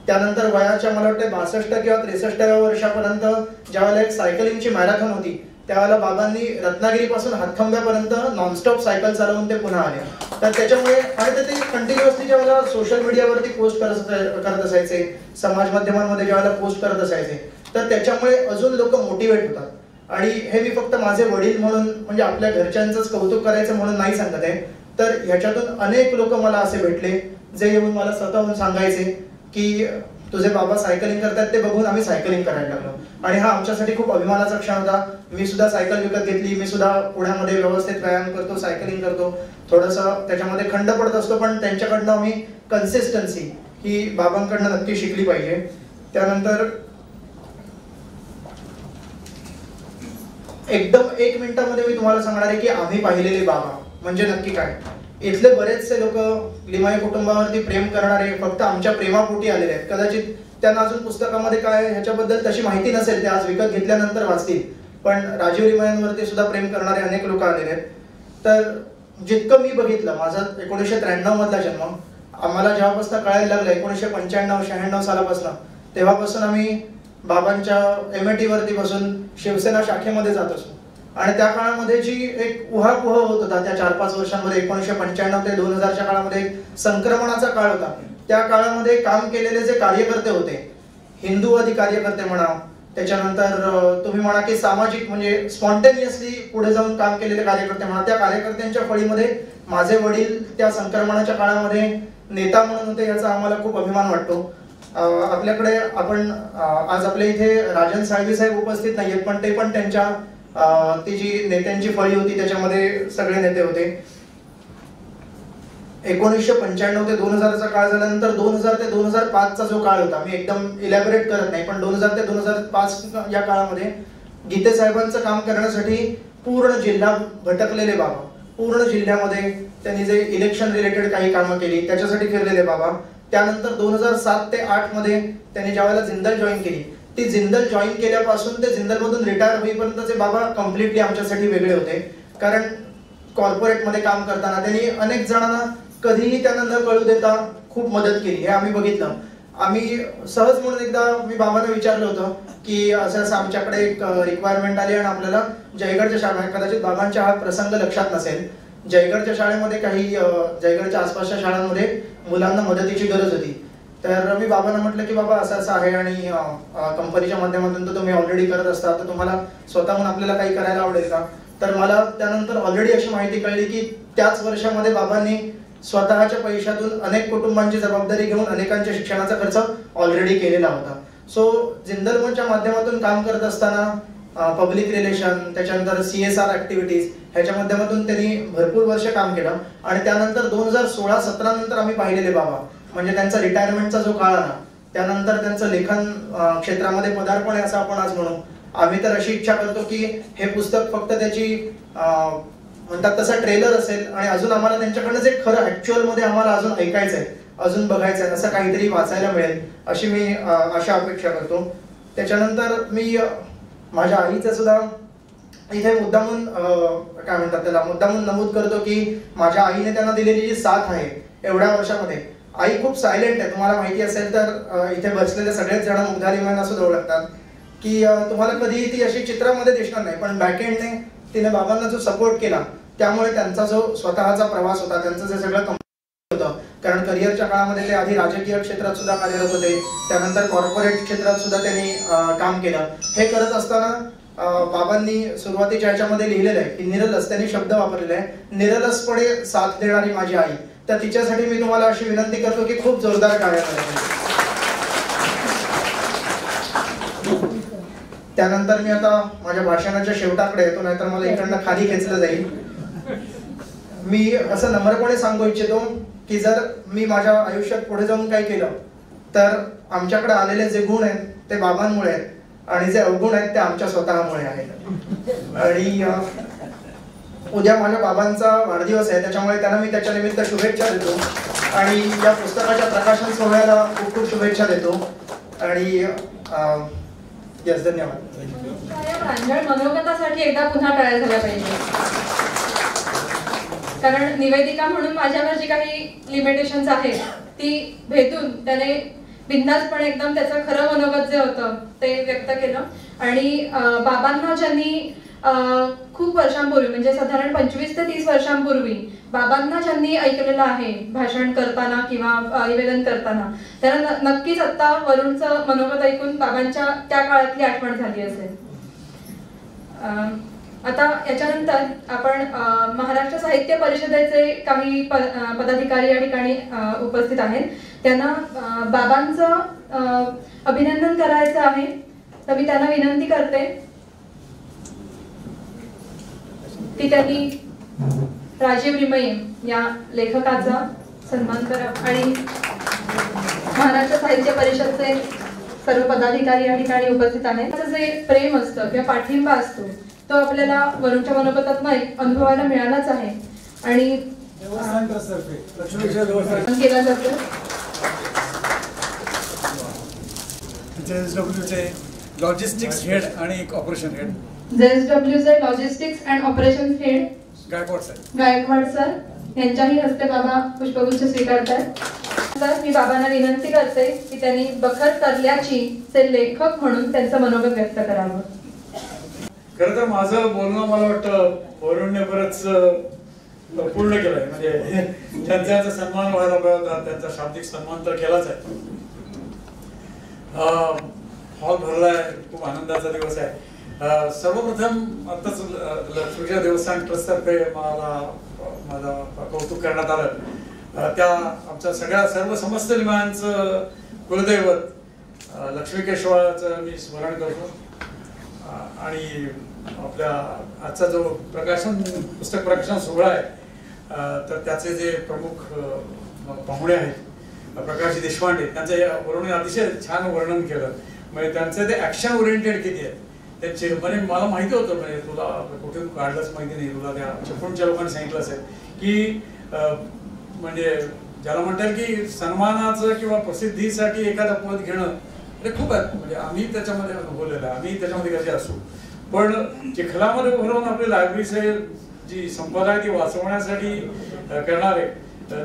त्यानंतर वयाच्या मला वाटतं 62 किंवा 63व्या वर्षापर्यंत ज्यावेळेला एक सायकलिंगची मॅरेथॉन होती त्यावेळेला बाबांनी रत्नागिरीपासून हातखंब्यापर्यंत नॉनस्टॉप सायकल चालवून ते पुन्हा आले. तर त्याच्यामुळे आणि ते कंटिन्युअसली ज्यावेळेला सोशल मीडियावरती पोस्ट करत असायचे, समाज माध्यमांमध्ये ज्यावेळेला पोस्ट करत असायचे, तर त्याच्यामुळे अजून लोक मोटिवेट होतात. आणि हे मी फक्त माझे वडील म्हणून म्हणजे आपल्या घरच्यांचंच कौतुक करायचं म्हणून नाही सांगत आहे, तर ह्याच्यातून अनेक लोक मला असे भेटले जे येऊन मला स्वतःहून सांगायचे की तुझे बाबा सायकलिंग करतात ते बघून आम्ही सायकलिंग करायला लागलो. आणि हा आमच्यासाठी खूप अभिमानाचा क्षण होता. मी सुद्धा सायकल विकत घेतली, मी सुद्धा पुण्यामध्ये व्यवस्थित व्यायाम करतो, सायकलिंग करतो, थोडंसं त्याच्यामध्ये खंड पडत असतो, पण त्यांच्याकडनं आम्ही कन्सिस्टन्सी ही बाबांकडनं नक्की शिकली पाहिजे. त्यानंतर एकदम 1 मिनिटामध्ये मी तुम्हाला सांगणार आहे की आम्ही पाहिलेले बाबा म्हणजे नक्की काय. इथले बरेचसे लोक लिमाई कुटुंबावरती प्रेम करणारे फक्त आमच्या प्रेमापोटी आलेले आहेत. कदाचित त्यांना अजून पुस्तकामध्ये काय ह्याच्याबद्दल तशी माहिती नसेल, ते आज विकत घेतल्यानंतर वाचतील, पण राजीव लिमायांवरती सुद्धा प्रेम करणारे अनेक लोक आलेले आहेत. तर जितकं मी बघितलं, माझा 1993 मधला जन्म, आम्हाला जेव्हापासून कळायला लागलं 1995-96 सालापासून, तेव्हापासून आम्ही बाबांच्या MIT वरती बसून शिवसेना शाखेमध्ये जात असतो. आणि त्या काळामध्ये जी एक उहापोह होत होता त्या 4-5 वर्षांमध्ये, 1995 ते 2000च्या काळामध्ये एक संक्रमणाचा काळ होता. त्या काळामध्ये काम केलेले जे कार्यकर्ते होते, हिंदूवादी कार्यकर्ते म्हणा, त्याच्यानंतर तुम्ही म्हणा की सामाजिक म्हणजे स्पॉन्टेनियसली पुढे जाऊन काम केलेले कार्यकर्ते म्हणा, त्या कार्यकर्त्यांच्या फळीमध्ये माझे वडील त्या संक्रमणाच्या काळामध्ये नेता म्हणून होते. याचा आम्हाला खूप अभिमान वाटतो. आपल्याकडे आपण आज आपल्या इथे राजन साळवी साहेब उपस्थित नाहीयेत, पण ते पण त्यांच्या ती जी नेत्यांची फळी होती त्याच्यामध्ये सगळे नेते होते. 1995 ते 2000चा काळ झाल्यानंतर 2000 ते 2005चा जो काळ होता, मी एकदम इलॅबोरेट करत नाही, पण 2000 ते 2005 या काळामध्ये गीते साहेबांचं काम करण्यासाठी पूर्ण जिल्हा भटकलेले बाबा, पूर्ण जिल्ह्यामध्ये त्यांनी जे इलेक्शन रिलेटेड काही कामं केली त्याच्यासाठी फिरलेले बाबा. त्यानंतर 2007 ते 2008 मध्ये त्यांनी ज्यावेळेला जिंदल जॉईन केली, ती जिंदल जॉईन केल्यापासून ते जिंदलमधून रिटायर होईपर्यंतचे बाबा कम्प्लिटली आमच्यासाठी वेगळे होते. कारण कॉर्पोरेटमध्ये काम करताना त्यांनी अनेक जणांना कधीही त्यांना न कळू देता खूप मदत केली, हे आम्ही बघितलं. आम्ही सहज म्हणून एकदा मी बाबांना विचारलं होतं की असं असं आमच्याकडे एक रिक्वायरमेंट आली आणि आपल्याला जयगडच्या शाळेत, कदाचित बाबांच्या हा प्रसंग लक्षात नसेल, जयगडच्या शाळेमध्ये काही जयगडच्या आसपासच्या शाळांमध्ये मुलांना मदतीची गरज होती. तर मी बाबांना म्हटलं की बाबा असं असं आहे आणि कंपनीच्या माध्यमातून तर तुम्ही ऑलरेडी करत असता, तर तुम्हाला स्वतःहून आपल्याला काही करायला आवडेल का. तर मला त्यानंतर ऑलरेडी अशी माहिती कळली की त्याच वर्षामध्ये बाबांनी स्वतःच्या पैशातून अनेक कुटुंबांची जबाबदारी घेऊन अनेकांच्या शिक्षणाचा खर्च ऑलरेडी केलेला होता. सो जिंदलच्या माध्यमातून काम करत असताना पब्लिक रिलेशन, त्याच्यानंतर CSR ऍक्टिव्हिटीज ह्याच्या माध्यमातून त्यांनी भरपूर वर्ष काम केलं. आणि त्यानंतर 2016-17 नंतर आम्ही पाहिलेले बाबा म्हणजे त्यांचा रिटायरमेंटचा जो काळ आला, त्यानंतर त्यांचं लेखन क्षेत्रामध्ये पदार्पण आहे असं आपण आज म्हणू. आम्ही तर अशी इच्छा करतो की हे पुस्तक फक्त त्याची म्हणतात तसा ट्रेलर असेल आणि अजून आम्हाला त्यांच्याकडनं जे खरं ऍक्च्युअल मध्ये आम्हाला अजून ऐकायचंय, अजून बघायचंय, असं काहीतरी वाचायला मिळेल अशी मी आशा अपेक्षा करतो. त्याच्यानंतर मी माझ्या आईचं सुद्धा इथे मुद्दामून काय म्हणतात त्याला मुद्दामून नमूद करतो की माझ्या आईने त्यांना दिलेली जी साथ आहे एवढ्या वर्षामध्ये, आई खूप सायलेंट आहे. तुम्हाला माहिती असेल तर इथे बसलेले सगळेच जण मुग्धा लिमयांना सुद्धा ओळखतात की तुम्हाला कधीही ती अशी चित्रामध्ये दिसणार नाही, पण बॅकएंडने तिने बाबांना जो सपोर्ट केला त्यामुळे त्यांचा जो स्वतःचा प्रवास होता, त्यांचं जे सगळं होतं, कारण करिअरच्या काळामध्ये ते आधी राजकीय क्षेत्रात सुद्धा कार्यरत होते, त्यानंतर कॉर्पोरेट क्षेत्रात सुद्धा त्यांनी काम केलं. हे करत असताना बाबांनी सुरुवातीच्या ह्याच्यामध्ये लिहिलेलं आहे की निरलस, त्यांनी शब्द वापरलेला आहे, निरलसपणे साथ देणारी माझी आई. तर तिच्यासाठी मी तुम्हाला अशी विनंती करतो की खूप जोरदार टाळ्या वाजवा. त्यानंतर मी आता माझ्या भाषणाच्या शेवटाकडे येतो, नाहीतर मला इकडनं खाली खेचलं जाईल. मी असं नम्रपणे सांगू इच्छितो की जर मी माझ्या आयुष्यात पुढे जाऊन काय केलं तर आमच्याकडे आलेले जे गुण आहेत ते बाबांमुळे आहेत आणि जे अवगुण आहेत ते आमच्या स्वतःमुळे आहेत. आणि उद्या माझ्या बाबांचा वाढदिवस आहे, त्याच्यामुळे त्यांना मी त्याच्या निमित्त शुभेच्छा देतो आणि या पुस्तकाच्या प्रकाशन सोहळ्याला खूप खूप शुभेच्छा देतो. आणि यस, धन्यवाद.
या प्रांजळ मनोगतासाठी एकदा पुन्हा टाळ्या झाल्या पाहिजे, कारण निवेदिका म्हणून माझ्यावर जी काही लिमिटेशन्स आहेत ती भेटून त्याने बिनधास्तपणे एकदम त्याचं खरं मनोगत जे होतं ते व्यक्त केलं. आणि बाबांना ज्यांनी खूप वर्षांपूर्वी म्हणजे साधारण 25 ते 30 वर्षांपूर्वी बाबांना ज्यांनी ऐकलेलं आहे भाषण करताना किंवा निवेदन करताना, त्यांना नक्कीच आता वरुणचं मनोगत ऐकून बाबांच्या त्या काळातली आठवण झाली असेल. आता याच्यानंतर आपण महाराष्ट्र साहित्य परिषदेचे काही पदाधिकारी या ठिकाणी उपस्थित आहेत. त्यांना बाबांचं अभिनंदन करायचं आहे, तर मी त्यांना विनंती करते की त्यांनी राजीव रिमयम या लेखकाचा सन्मान करा आणि महाराष्ट्र साहित्य परिषदचे सर्व पदाधिकारी या ठिकाणी उपस्थित आहेत. जे प्रेम असतं किंवा पाठिंबा असतो तो आपल्याला वरूणच्या मनोगतात अनुभवायला मिळालाच आहे आणि केला जातो.
JSWचे लॉजिस्टिक्स हेड आणि एक ऑपरेशन हेड,
JSWचे logistics and operation head Gaikwad sir यांच्याही हस्ते बाबा पुष्पगुच्छ स्वीकारतात. तर मी बाबांना विनंती करते की त्यांनी बखर कर्ल्याची चे लेखक म्हणून त्यांचं मनोगत व्यक्त करावं.
खरं तर माझं बोलणं मला वाटतं वरुणने बरंच पूर्ण केलंय. म्हणजे त्यांचा सन्मान व्हायला पाहिजे, त्यांचा शाब्दिक सन्मान तर केलाच आहे. हॉल भरलाय, खूप आनंदाचा दिवस आहे. सर्वप्रथम आताच लक्ष्मीच्या देवस्थान ट्रस्टतर्फे माझा कौतुक करण्यात आलं. त्या आमच्या सर्व समस्त लिमांचं कुलदैवत लक्ष्मी केशवाचं मी स्मरण करतो. आणि आपल्या आजचा जो पुस्तक प्रकाशन सोहळा आहे, तर त्याचे जे प्रमुख पाहुणे आहेत प्रकाश देशपांडे, त्यांचं वरुण अतिशय छान वर्णन केलं. म्हणजे त्यांचं ते ऍक्शन ओरिएंटेड किती आहे त्याचे, म्हणजे मला माहिती होतं, म्हणजे तुला कुठून काढलंच माहिती नाही, तुला त्या चिपळूणच्या लोकांनी सांगितलं असेल की म्हणजे ज्याला म्हणतात की सन्मानाचं किंवा प्रसिद्धीसाठी एखादा पद घेणं हे खूप आहे. म्हणजे आम्ही त्याच्यामध्ये अनुभवलेलं आहे, आम्ही त्याच्यामध्ये कसे असू, पण चिखलामध्ये उभं आपली लायब्ररी जी संपदा आहे ती वाचवण्यासाठी करणारे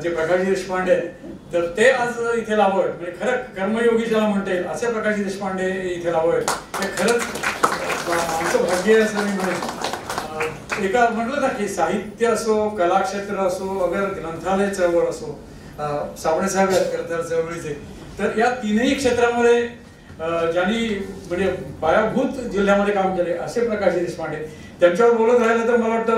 जे प्रकाश देशपांडे तर ते आज इथे लावत, म्हणजे खरं कर्मयोगी ज्याला म्हणता येईल असे प्रकाश देशपांडे इथे लावत, ते खरंच आमचं भाग्य आहे असं मी म्हणेन. एका म्हटलं ना की साहित्य असो, कलाक्षेत्र असो, अगर ग्रंथालय चळवळ असो, साबणे साहेब आहेत ग्रंथालय चळवळीचे, तर या तीनही क्षेत्रामध्ये ज्यांनी म्हणजे पायाभूत जिल्ह्यामध्ये काम केले असे प्रकाश देशपांडे, त्यांच्यावर बोलत राहिलं तर मला वाटतं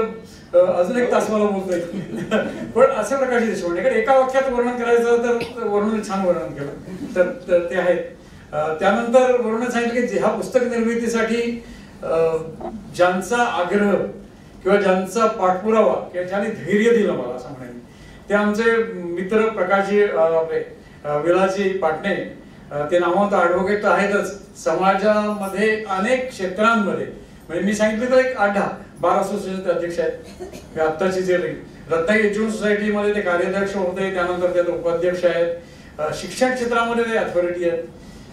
अजून एक तास मला बोलता येईल. पण असे प्रकाश देशपांडे कारण एका वाक्यात वर्णन करायचं तर वरुण छान वर्णन केलं, तर ते आहेत. त्यानंतर वरुण सांगितलं की ह्या पुस्तक निर्मितीसाठी ज्यांचा आग्रह किंवा ज्यांचा पाठपुरावा किंवा ज्यांनी धैर्य दिलं मला असं म्हणेन, ते आमचे मित्र प्रकाशजी विलासजी पाटणे. ते नामवंत ॲडव्होकेट आहेतच, समाजामध्ये अनेक क्षेत्रांमध्ये, म्हणजे मी सांगितलं तर एक 8-12 असोसिएशनचे अध्यक्ष आहेत. आत्ताची जे रत्नागिरी एज्युकेशन सोसायटीमध्ये ते कार्याध्यक्ष होते, त्यानंतर ते उपाध्यक्ष आहेत. शिक्षण क्षेत्रामध्ये ते अथॉरिटी आहेत.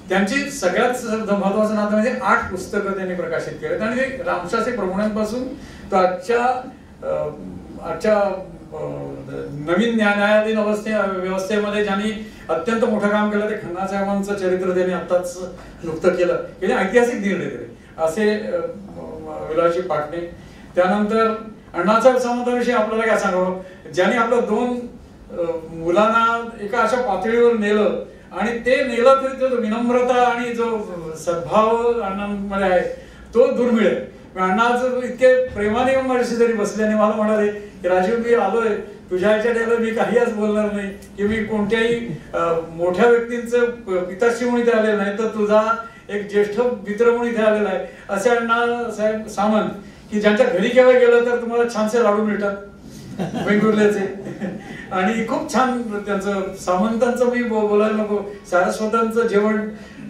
त्यांची सगळ्यात महत्वाचं नातं म्हणजे 8 पुस्तकं त्यांनी प्रकाशित केलेत आणि ते रामशास्त्री प्रभूणांपासून तर आजच्या नवीन न्यायाधीन व्यवस्थेमध्ये ज्यांनी अत्यंत मोठं काम केलं ते खन्ना साहेबांचं चरित्र त्यांनी आत्ताच नुकतं केलं. हे ऐतिहासिक निर्णय दिले असे विलासजी पाटणे. त्यानंतर अण्णासाहेब सामंतांविषयी आपल्याला काय सांगावं, ज्यांनी आपल्या 2 मुलांना एका अशा पातळीवर नेलं आणि ते नेलं तरी तो विनम्रता आणि जो सद्भाव अण्णांमध्ये आहे तो दुर्मिळ आहे. अण्णा इतके प्रेमाने माझ्याशी जरी बसले आणि मला म्हणाले की राजीव मी आलोय तुझ्या ह्याच्या मी काही आज बोलणार नाही की मी कोणत्याही मोठ्या व्यक्तींचं पिताश्री म्हणून इथे आलेलं नाही, तर तुझा एक ज्येष्ठ मित्र म्हणून इथे आलेला आहे असे अण्णा साहेब सामंत की ज्यांच्या घरी केव्हा गेलं तर तुम्हाला छानसे लाडू मिळतात वेंगुर्ल्याचे. आणि खूप छान त्यांचं सामंतांचं मी बोलायला नको, सारस्वतांचं जेवण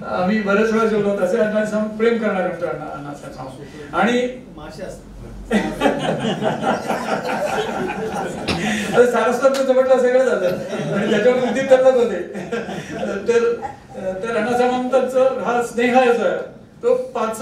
आम्ही बरेच वेळा जेवलो असे अण्णा प्रेम करणारे होते अण्णासाहेब. आणि सारस्वतांचं म्हटलं सगळं झालं आणि त्याच्यावर बुद्धी तरच होते. तर अण्णासाहेबांचा हा स्नेह आहे तो 5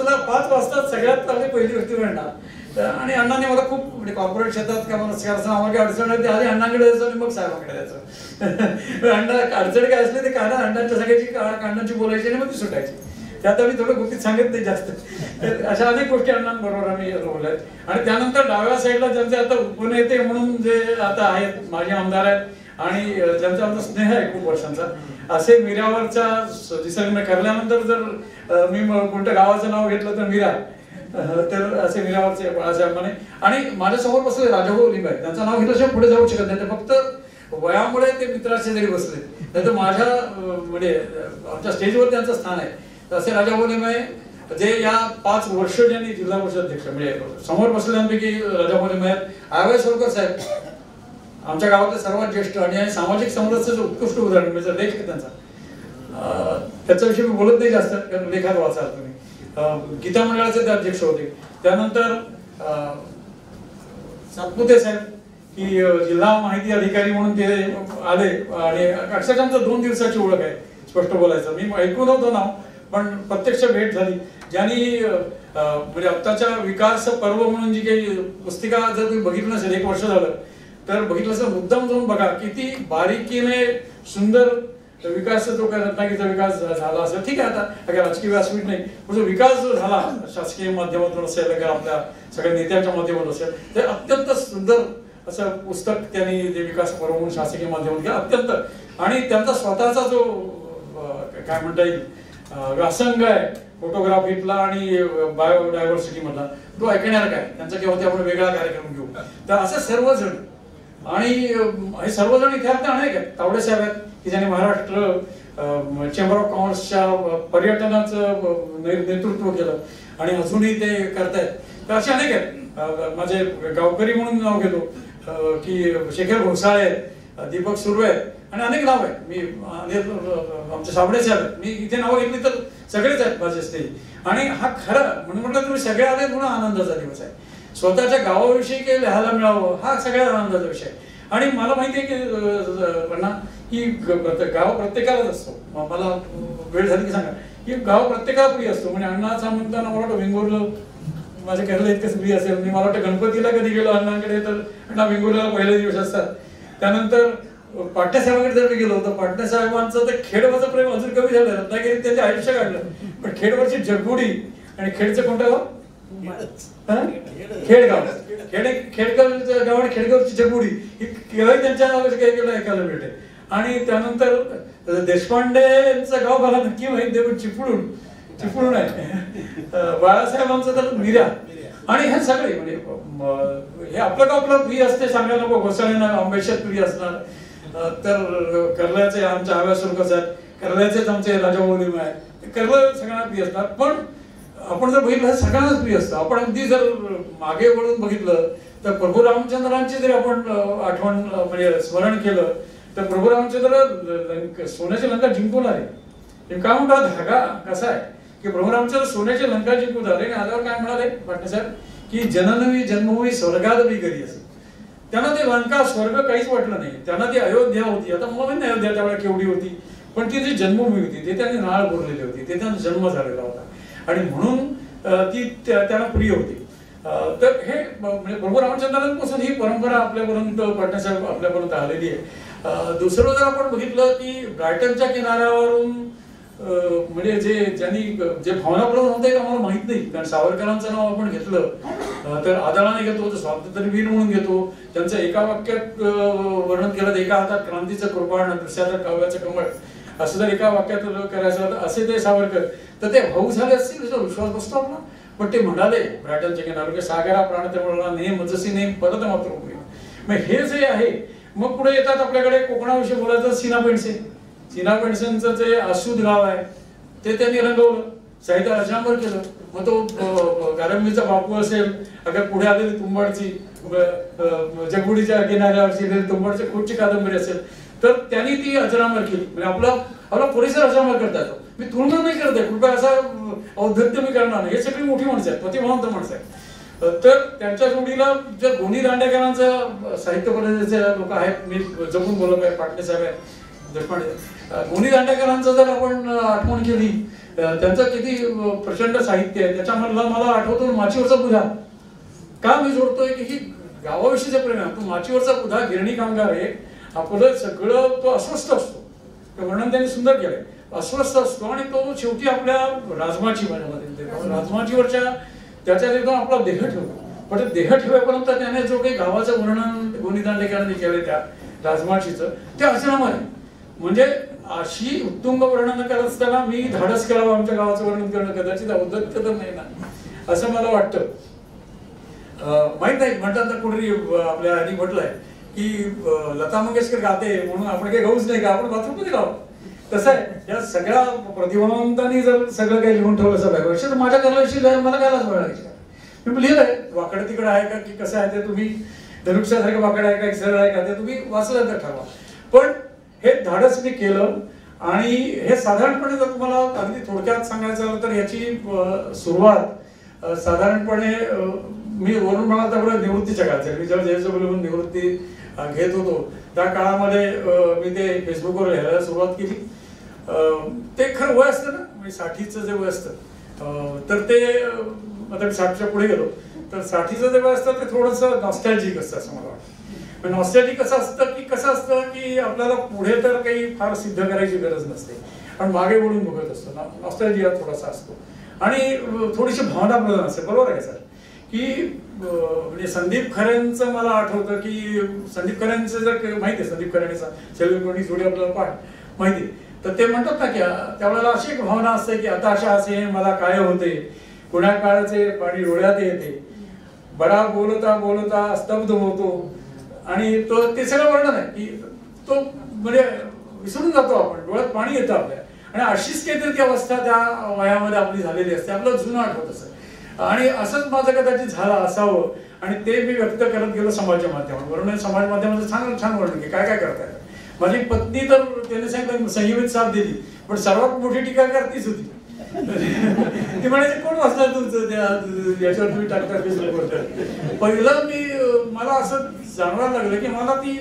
वाजता सगळ्यात पहिली व्यक्ती मिळणार. आणि अण्णाने मला खूप म्हणजे कॉर्पोरेट क्षेत्रात किंवा आम्हाला काही अडचण होती आधी अण्णाकडे जायचं आणि मग साहेबांकडे जायचं. अण्णा अडचण काय असली ते कारण अण्णांच्या सगळ्याची कांडांची बोलायची आणि मग ती सुटायची. त्यात आम्ही थोडं गुपित सांगत नाही जास्त. अशा अनेक गोष्टी अण्णांबरोबर आम्ही बोललोय. आणि त्यानंतर डाव्या साईडला ज्यांचे आता उपनेते म्हणून जे आता आहेत माजी आमदार आहेत आणि ज्यांचा आमचा स्नेह आहे खूप वर्षांचा असे मीरावरच्या विसर्ग करल्यानंतर जर मी कोणत्या गावाचं नाव घेतलं तर मीरा, तर असे मीरावरचे बाळासाहेब माने. आणि माझ्यासमोर बसले राजाभाऊ लिंबाई, त्यांचं नाव घेतल्याशिवाय पुढे जाऊ शकत नाही. फक्त वयामुळे ते मित्राचे जरी बसले, नाही तर माझ्या म्हणजे आमच्या स्टेजवर त्यांचं स्थान आहे. तसे राजा मोलीमय जे या 5 वर्ष ज्यांनी जिल्हा परिषद अध्यक्ष म्हणजे समोर बसलेल्यांपैकी राजा मोलीमय आहेत. आय सोलकर साहेब आमच्या गावातले सर्वात ज्येष्ठ आणि सामाजिक समरसतेचं उत्कृष्ट उदाहरण म्हणजे लेख आहे त्यांचा. त्याच्याविषयी मी बोलत नाही जास्त, कारण लेखात वाचाल तुम्ही. गीता मंडळाचे ते अध्यक्ष होते. त्यानंतर सातपुते साहेब की जिल्हा माहिती अधिकारी म्हणून ते आले आणि अक्षरशः आमचं 2 दिवसाची ओळख आहे. स्पष्ट बोलायचं, मी ऐकून होतो नाव, पण प्रत्यक्ष भेट झाली. ज्यांनी म्हणजे आत्ताच्या विकास पर्व म्हणून जी काही पुस्तिका जर तुम्ही बघितलं नसेल, 1 वर्ष झालं तर बघितलं असेल, मुद्दाम जाऊन बघा किती बारीकीने सुंदर विकास जो काय रत्नागिरीचा विकास झाला असेल. ठीक आहे, आता अगर राजकीय व्यासपीठ नाही, पण जो विकास जो झाला शासकीय माध्यमातून असेल किंवा आपल्या सगळ्या नेत्यांच्या माध्यमातून असेल, ते अत्यंत सुंदर असं पुस्तक त्यांनी जे विकास पर्व म्हणून शासकीय माध्यमातून केलं अत्यंत. आणि त्यांचा स्वतःचा जो काय म्हणता येईल व्यासंग आहे फोटोग्राफीतला आणि बायोडायव्हर्सिटी मधला, तो ऐकण्यासारखा आहे. त्यांचा केव्हा ते आपण वेगळा कार्यक्रम घेऊ. तर असे सर्वजण आणि हे सर्वजण इथे आता अनेक आहेत. तावडे साहेब आहेत की ज्यांनी महाराष्ट्र चेंबर ऑफ कॉमर्सच्या पर्यटनाचं नेतृत्व केलं आणि अजूनही ते करतायत. तर असे अनेक आहेत. माझे गावकरी म्हणून नाव घेतो की शेखर घोसाळे, दीपक सुर्वे आणि अनेक नाव आहेत. मी आमचे साबळे साहेब आहेत. मी इथे नावं घेतली तर सगळेच आहेत माझे स्टेज. आणि हा खरं म्हणून म्हटलं तुम्ही सगळे आले म्हणून आनंदाचा दिवस आहे. स्वतःच्या गावाविषयी काही लिहायला मिळावं हा सगळ्यात आनंदाचा विषय आहे. आणि मला माहिती आहे की गाव प्रत्येकालाच असतो. मला वेळ झाली की सांगा की गाव प्रत्येकाला प्रिय असतो. म्हणजे अण्णाचा म्हणताना मला वाटतं वेंगुर्ला माझ्या घराला इतकंच प्रिय असेल. मी मला वाटतं गणपतीला कधी गेलो अण्णांकडे तर अण्णा वेंगुर्ल्याला पहिले दिवस असतात. त्यानंतर पाटण्यासाहेबांकडे जर मी गेलो तर पाटण्यासाहेबांचं तर खेडवरचं प्रेम अजून कमी झालं. रत्नागिरीत त्यांचे आयुष्य काढलं, पण खेडवरची जगबुडी आणि खेडचं कोणतं गाव? खेडगाव. खेडकर गाव आणि खेडगावची जगबुडी ही केव्हाही त्यांच्या नावाचं काही केलं ऐकायला मिळते. आणि त्यानंतर देशपांडेंचं गाव मला नक्की माहित नाही, पण चिपळूण आहे. बाळासाहेबांचं तर मिऱ्या. आणि हे सगळे म्हणजे हे आपलं गाव आपलं प्रिय असते सांगायला नको. घोसाळींना आंबेशात प्रिय असणार, तर कर्ल्याचे आमच्या आव्या सुरकस आहेत, कर्ल्याचेच आमचे राजा मोलीमय आहेत. कर्ल सगळ्यांना प्रिय असतात. पण आपण जर बघितलं सगळ्यांनाच प्रिय असतं. आपण अगदी जर मागे वळून बघितलं तर प्रभू रामचंद्रांची जरी आपण आठवण म्हणजे स्मरण केलं तर प्रभू रामचंद्र सोन्याची लंका जिंकून आले. काय म्हणतात धागा कसा आहे की प्रभू रामचंद्र सोन्याची लंका जिंकून आले आणि आल्यावर काय म्हणाले पाटणेसाहेब की जननवी जन्मभूमी स्वर्गात बी करी असे. त्यांना ते लंका स्वर्ग काहीच वाटलं नाही. त्यांना ती अयोध्या होती. आता मला माहिती नाही अयोध्या त्यावेळेला केवढी होती, पण ती जी जन्मभूमी होती ते त्यांनी नाळ बोललेली होती, ते त्यांचा जन्म झालेला होता आणि म्हणून ती त्यांना प्रिय होती. तर हे म्हणजे प्रभू रामचंद्रांपासून ही परंपरा आपल्यापर्यंत पाटणेसाहेब आपल्यापर्यंत आलेली आहे. दुसरं जर आपण बघितलं की ब्रायटनच्या किनाऱ्यावरून म्हणजे ज्यांनी जे भावनाप्रवण होते आम्हाला माहित नाही, कारण सावरकरांचं नाव आपण घेतलं तर आदळाने घेतो, तर स्वातंत्र्यवीर म्हणून घेतो. त्यांचं एका वाक्यात वर्णन केलं, एका हातात क्रांतीचं कृपाण, दुसऱ्या हातात काव्याचं कमळ, असं जर एका वाक्यात करायचं असे ते सावरकर. तर ते भाऊ झाले असतील त्याचा विश्वास बसतो आपला. पण ते म्हणाले ब्रायटनच्या किनाऱ्यावर सागरा प्राण ते म्हणाला नेम जशी नेम परत मात्र होईल. मग हे जे आहे मग पुढे येतात आपल्याकडे कोकणाविषयी बोलायचं सीना पेंडसे. सीना पेंडसेंचं जे आसूद गाव आहे ते त्यांनी रंगवलं, साहित्य रचनांवर केलं. मग तो गारंबीचा बापू असेल, अगर पुढे आलेली तुंबाडची जगबुडीच्या किनाऱ्यावरची तुंबाडची खोटची कादंबरी असेल तर त्यांनी ती अजरामर केली. म्हणजे आपला पुरेसा अजरामर करता येतो. मी तुलना नाही करते, कृपया असा औद्धत्य मी करणार नाही. हे सगळी मोठी माणसं आहेत, प्रतिभावंत माणसं आहेत. तर त्यांच्या जोडीला जर गोनी दांडेकरांचं साहित्य परिषदेचे लोक आहेत, मी जपून बोलत आहे, पाटणेसाहेब आहेत, देशपांडे, गोनी दांडेकरांचं जर आपण आठवण केली त्यांचं किती प्रचंड साहित्य आहे. त्याच्यामधला मला आठवतो माचीवरचा बुधा. का मी जोडतोय की ही गावाविषयीचं प्रेम आहे. तो माचीवरचा बुधा गिरणी कामगार आहे. आपलं सगळं तो अस्वस्थ असतो, ते वर्णन त्यांनी सुंदर केलंय. अस्वस्थ असतो आणि तो शेवटी आपल्या राजमाची राजमाचीवरच्या त्याच्या तिथून आपला देह ठेवतो. पण ते देह ठेवेपर्यंत त्याने जो काही गावाचं वर्णन गोनी दांडेकरांनी केलंय त्या राजमाचीचं ते अजरामर आहे. म्हणजे अशी उत्तुंग वर्णन करत असताना मी धाडस करावं आमच्या गावाचं वर्णन करणं कदाचित औद्धत्य तर नाही ना असं मला वाटतं. माहित नाही म्हणतात कोणी आपल्या आधी म्हटलंय की लता मंगेशकर गाते म्हणून आपण काही गाऊच नाही का, आपण बाथरूममध्ये गाव. तसं आहे, या सगळ्या प्रतिभावंतांनी जर सगळं काही लिहून ठेवलं असं तर माझ्या कलाविषयी मला गायलाच वेळ लागायची. मी लिहिलंय वाकडं तिकडं आहे का की कसं आहे ते तुम्ही धनुष्यासारखं वाकड आहे का सरळ आहे का ते तुम्ही वाचलं तर ठरवा. पण हे धाडस मी केलं आणि हे साधारणपणे जर तुम्हाला अगदी थोडक्यात सांगायचं झालं तर याची सुरुवात साधारणपणे मी वरून म्हणाल तर निवृत्तीच्या काळात मी जेव्हा JSW निवृत्ती घेत होतो त्या काळामध्ये मी ते फेसबुकवर लिहायला सुरुवात केली. ते खरं वय असतं ना, म्हणजे 60चं जे वय असतं तर ते आता मी 60च्या पुढे गेलो तर 60चं जे वय असतं ते थोडंसं नॉस्टॅल्जिक असतं असं मला वाटतं. नॉस्टॅल्जिक कसं असतं की की आपल्याला पुढे तर काही फार सिद्ध करायची गरज नसते पण मागे वळून बघत असतो ना, नॉस्टॅल्जिया थोडासा असतो आणि थोडीशी भावनाप्रधान असते. बरोबर आहे सर की म्हणजे संदीप खऱ्यांचं मला आठवतं की संदीप खऱ्यांचं जर माहिती आहे संदीप खऱ्यांचा सेलिब्रिटी जोडी आपल्याला पाठ माहिती तर ते म्हणतात ना की त्यावेळेला अशी एक भावना असते की आता अशा असे मला काय होते पुण्या काळाचे पाणी डोळ्यात येते बडा बोलता बोलता स्तब्ध होतो आणि तो ते सगळं वर्णन आहे की तो म्हणजे विसरून जातो आपण, डोळ्यात पाणी येतं आपल्या आणि अशीच काहीतरी ती अवस्था त्या वयामध्ये आपली झालेली असते, आपलं जुनं आठवत असतं. आणि असंच माझं कदाचित झालं असावं आणि ते मी व्यक्त करत गेलो समाज माध्यमावर. वरून समाज माध्यमाचं छान वर्णन की काय काय करताय. माझी पत्नी तर त्याने सांगितलं संयमित साथ दिली पण सर्वात मोठी टीकाकार तीच होती. ती म्हणायची कोण वाचणार तुमचं त्या याच्यावर तुम्ही टाकता फेसबुकवर. पहिलं मला असं जाणवायला लागलं की मला ती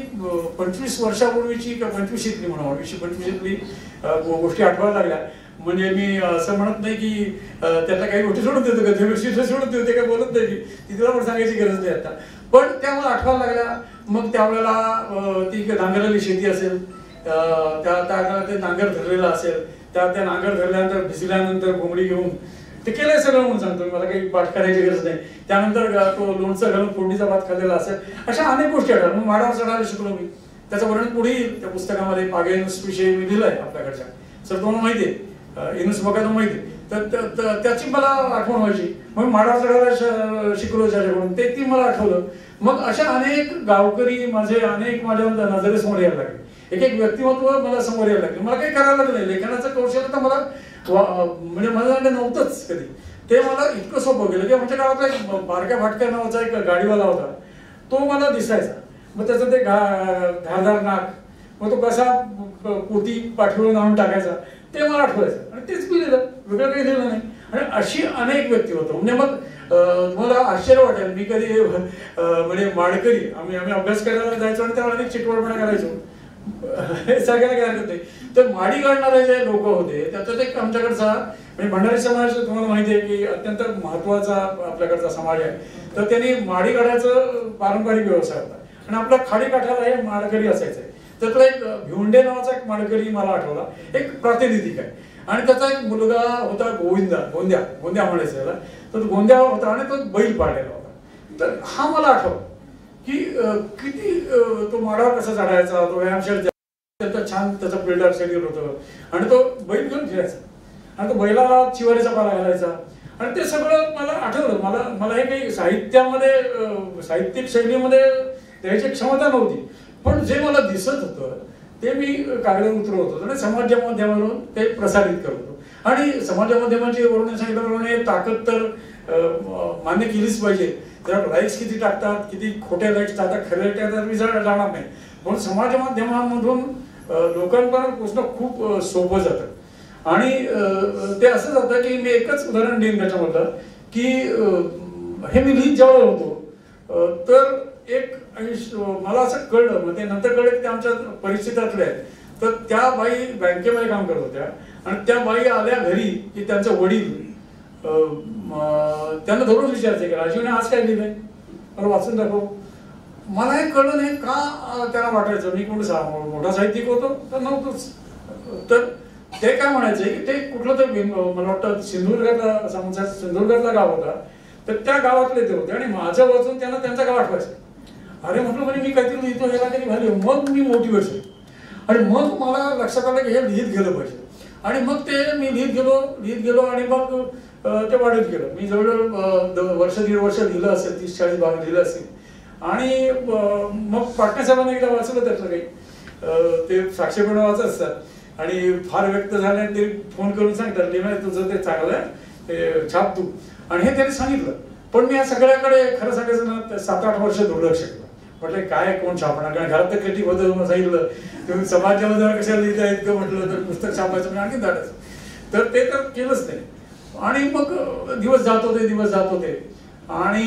25 वर्षापूर्वीची किंवा 25ली म्हणा 20-25ली गोष्टी आठवायला लागल्या. म्हणजे मी असं म्हणत नाही की त्यातल्या काही गोष्टी सोडून देतो का ते गोष्टी सोडून देतो ते काही बोलत नाही ती तुला पण सांगायची गरज नाही आता. पण त्या मला आठवायला लागल्या. मग त्यावेळेला ती नांगरलेली शेती असेल त्या ते नांगर धरलेला असेल त्या नांगर धरल्यानंतर भिजल्यानंतर घोंगडी घेऊन ते केलंय सगळं म्हणून सांगतो मला काही पाठ करायची गरज नाही. त्यानंतर तो लोणचं घालून फोडणीचा भात खाल्लेला असेल अशा अनेक गोष्टी आठवतात. मग माडावर चढायला शिकलो मी. त्याचं वर्णन पुढे त्या पुस्तकामध्ये पागेनुस विषयी मी दिलंय आपल्याकडच्या. सर तुम्हाला माहिती आहे इनुस बघायला माहिती तर त्याची मला आठवण व्हायची. मग माडावर चढायला शिकलो ज्याच्याकडून ती मला आठवलं. मग अशा अनेक गावकरी अनेक माझ्या नजरेसमोर यायला लागले. एक व्यक्तिमत्व मला समोर यायला लागले. मला काही करायला लागलं नाही. लेखनाचं कौशल्य तर मला म्हणजे माझ्याकडे नव्हतंच कधी. ते मला इतकं सोपं गेलं की आमच्या गावातला एक बारक्या फाटक्या नावाचा एक गाडीवाला होता तो मला दिसायचा. मग त्याचं ते धारदार नाक मग तो कसा पोती पाठवून आणून टाकायचा ते मला आठवायचं आणि तेच मी लिहिलं, वेगळं काही लिहिलं नाही. आणि अशी अनेक व्यक्तिमत्व म्हणजे मग तुम्हाला आश्चर्य वाटेल मी कधी म्हणजे माडकरी आम्ही अभ्यास करायला जायचो आणि त्यावेळेला अनेक चिटवटपणा करायचो हे सगळ्याला काही हरकत नाही. तर माडी काढणारे जे लोक होते त्याच्यात एक आमच्याकडचा म्हणजे भंडारी समाज तुम्हाला माहिती आहे की अत्यंत महत्वाचा आपल्याकडचा समाज आहे. तर त्यांनी माडी काढायचं पारंपरिक व्यवसाय होता आणि आपल्या खाडी काठाला हे माडकरी असायचं. त्यातला एक भिवंडे नावाचा एक माडकरी मला आठवला एक प्रातिनिधिक आहे आणि त्याचा एक मुलगा होता गोंद्या म्हणायचं त्याला. तर गोंद्या होता आणि तो बैल पाडलेला होता. तर हा मला आठवला की किती तो माडावर कसा चढायचा तो व्यायामशाळेत त्याचा छान त्याचा बिल्डर शेड्यूल होतं आणि तो बैल घेऊन फिरायचा आणि तो बैलाला चिवारीचा पाला घालायचा आणि ते सगळं मला आठवलं. मला हे काही साहित्यामध्ये साहित्यिक शैलीमध्ये द्यायची क्षमता नव्हती पण जे मला दिसत होतं ते मी कागदावर उतरवत होतो आणि समाज माध्यमावरून ते प्रसारित करत होतो. आणि समाज माध्यमांची वरून सांगितल्याप्रमाणे ताकद तर मान्य केलीच पाहिजे. त्यात लाईक्स किती टाकतात किती खोटे लाईक्स टाकतात खरे टाकतात मी जाणार नाही पण समाज माध्यमांमधून लोकांपर्यंत पोचणं खूप सोपं जातं आणि ते असं जातं की मी एकच उदाहरण देईन त्याच्यामधलं की हे मी लिहित जेव्हा होतो तर एक मला असं कळलं मग ते नंतर कळलं की ते आमच्या परिस्थितीतले आहेत. तर त्या बाई बँकेमध्ये काम करत होत्या आणि त्या बाई आल्या घरी की त्यांचे वडील त्यांना धरून विचारायचे की राजीवने आज काय लिहिलंय मला वाचून दाखव. मला हे कळलं नाही का त्यांना वाटायचं मी कोण मोठा साहित्यिक होतो तर नव्हतोच. तर ते काय म्हणायचे की ते कुठलं तरी मला वाटतं सिंधुदुर्गातला गाव होता तर त्या गावातले ते होते आणि माझं वाचून त्यांना त्यांचं गाव आठवायचं. अरे म्हटलं म्हणजे मी काहीतरी लिहितो ह्याला तरी व्हॅल्यू मग मी मोटिवेशन आणि मग मला लक्षात आलं की हे लिहित गेलं पाहिजे आणि मग ते मी लिहित गेलो आणि मग ते वाढत गेलं. मी जवळजवळ वर्ष 1.5 वर्ष लिहिलं असेल 30-40 भाग लिहिलं असेल आणि मग पाटणा साहेबांना एकदा वाचलं त्याचं काही, ते साक्षीपणा वाचत असतात आणि फार व्यक्त झाले ते फोन करून सांगतात लिहिणार तुझं ते चांगलं आहे, ते छाप तू, आणि हे त्यांनी सांगितलं. पण मी या सगळ्याकडे खरं सांगायचं ना 7-8 वर्ष दुर्लक्ष केलं. म्हटलं काय कोण छापणार, कारण घरात तर क्रिटिक होतं, सांगितलं तुम्ही समाजामध्ये कशाला लिहिता इतकं म्हटलं तर पुस्तक छापायचं म्हणजे आणखी धाडायचं, तर ते तर केलंच नाही. आणि मग दिवस जात होते आणि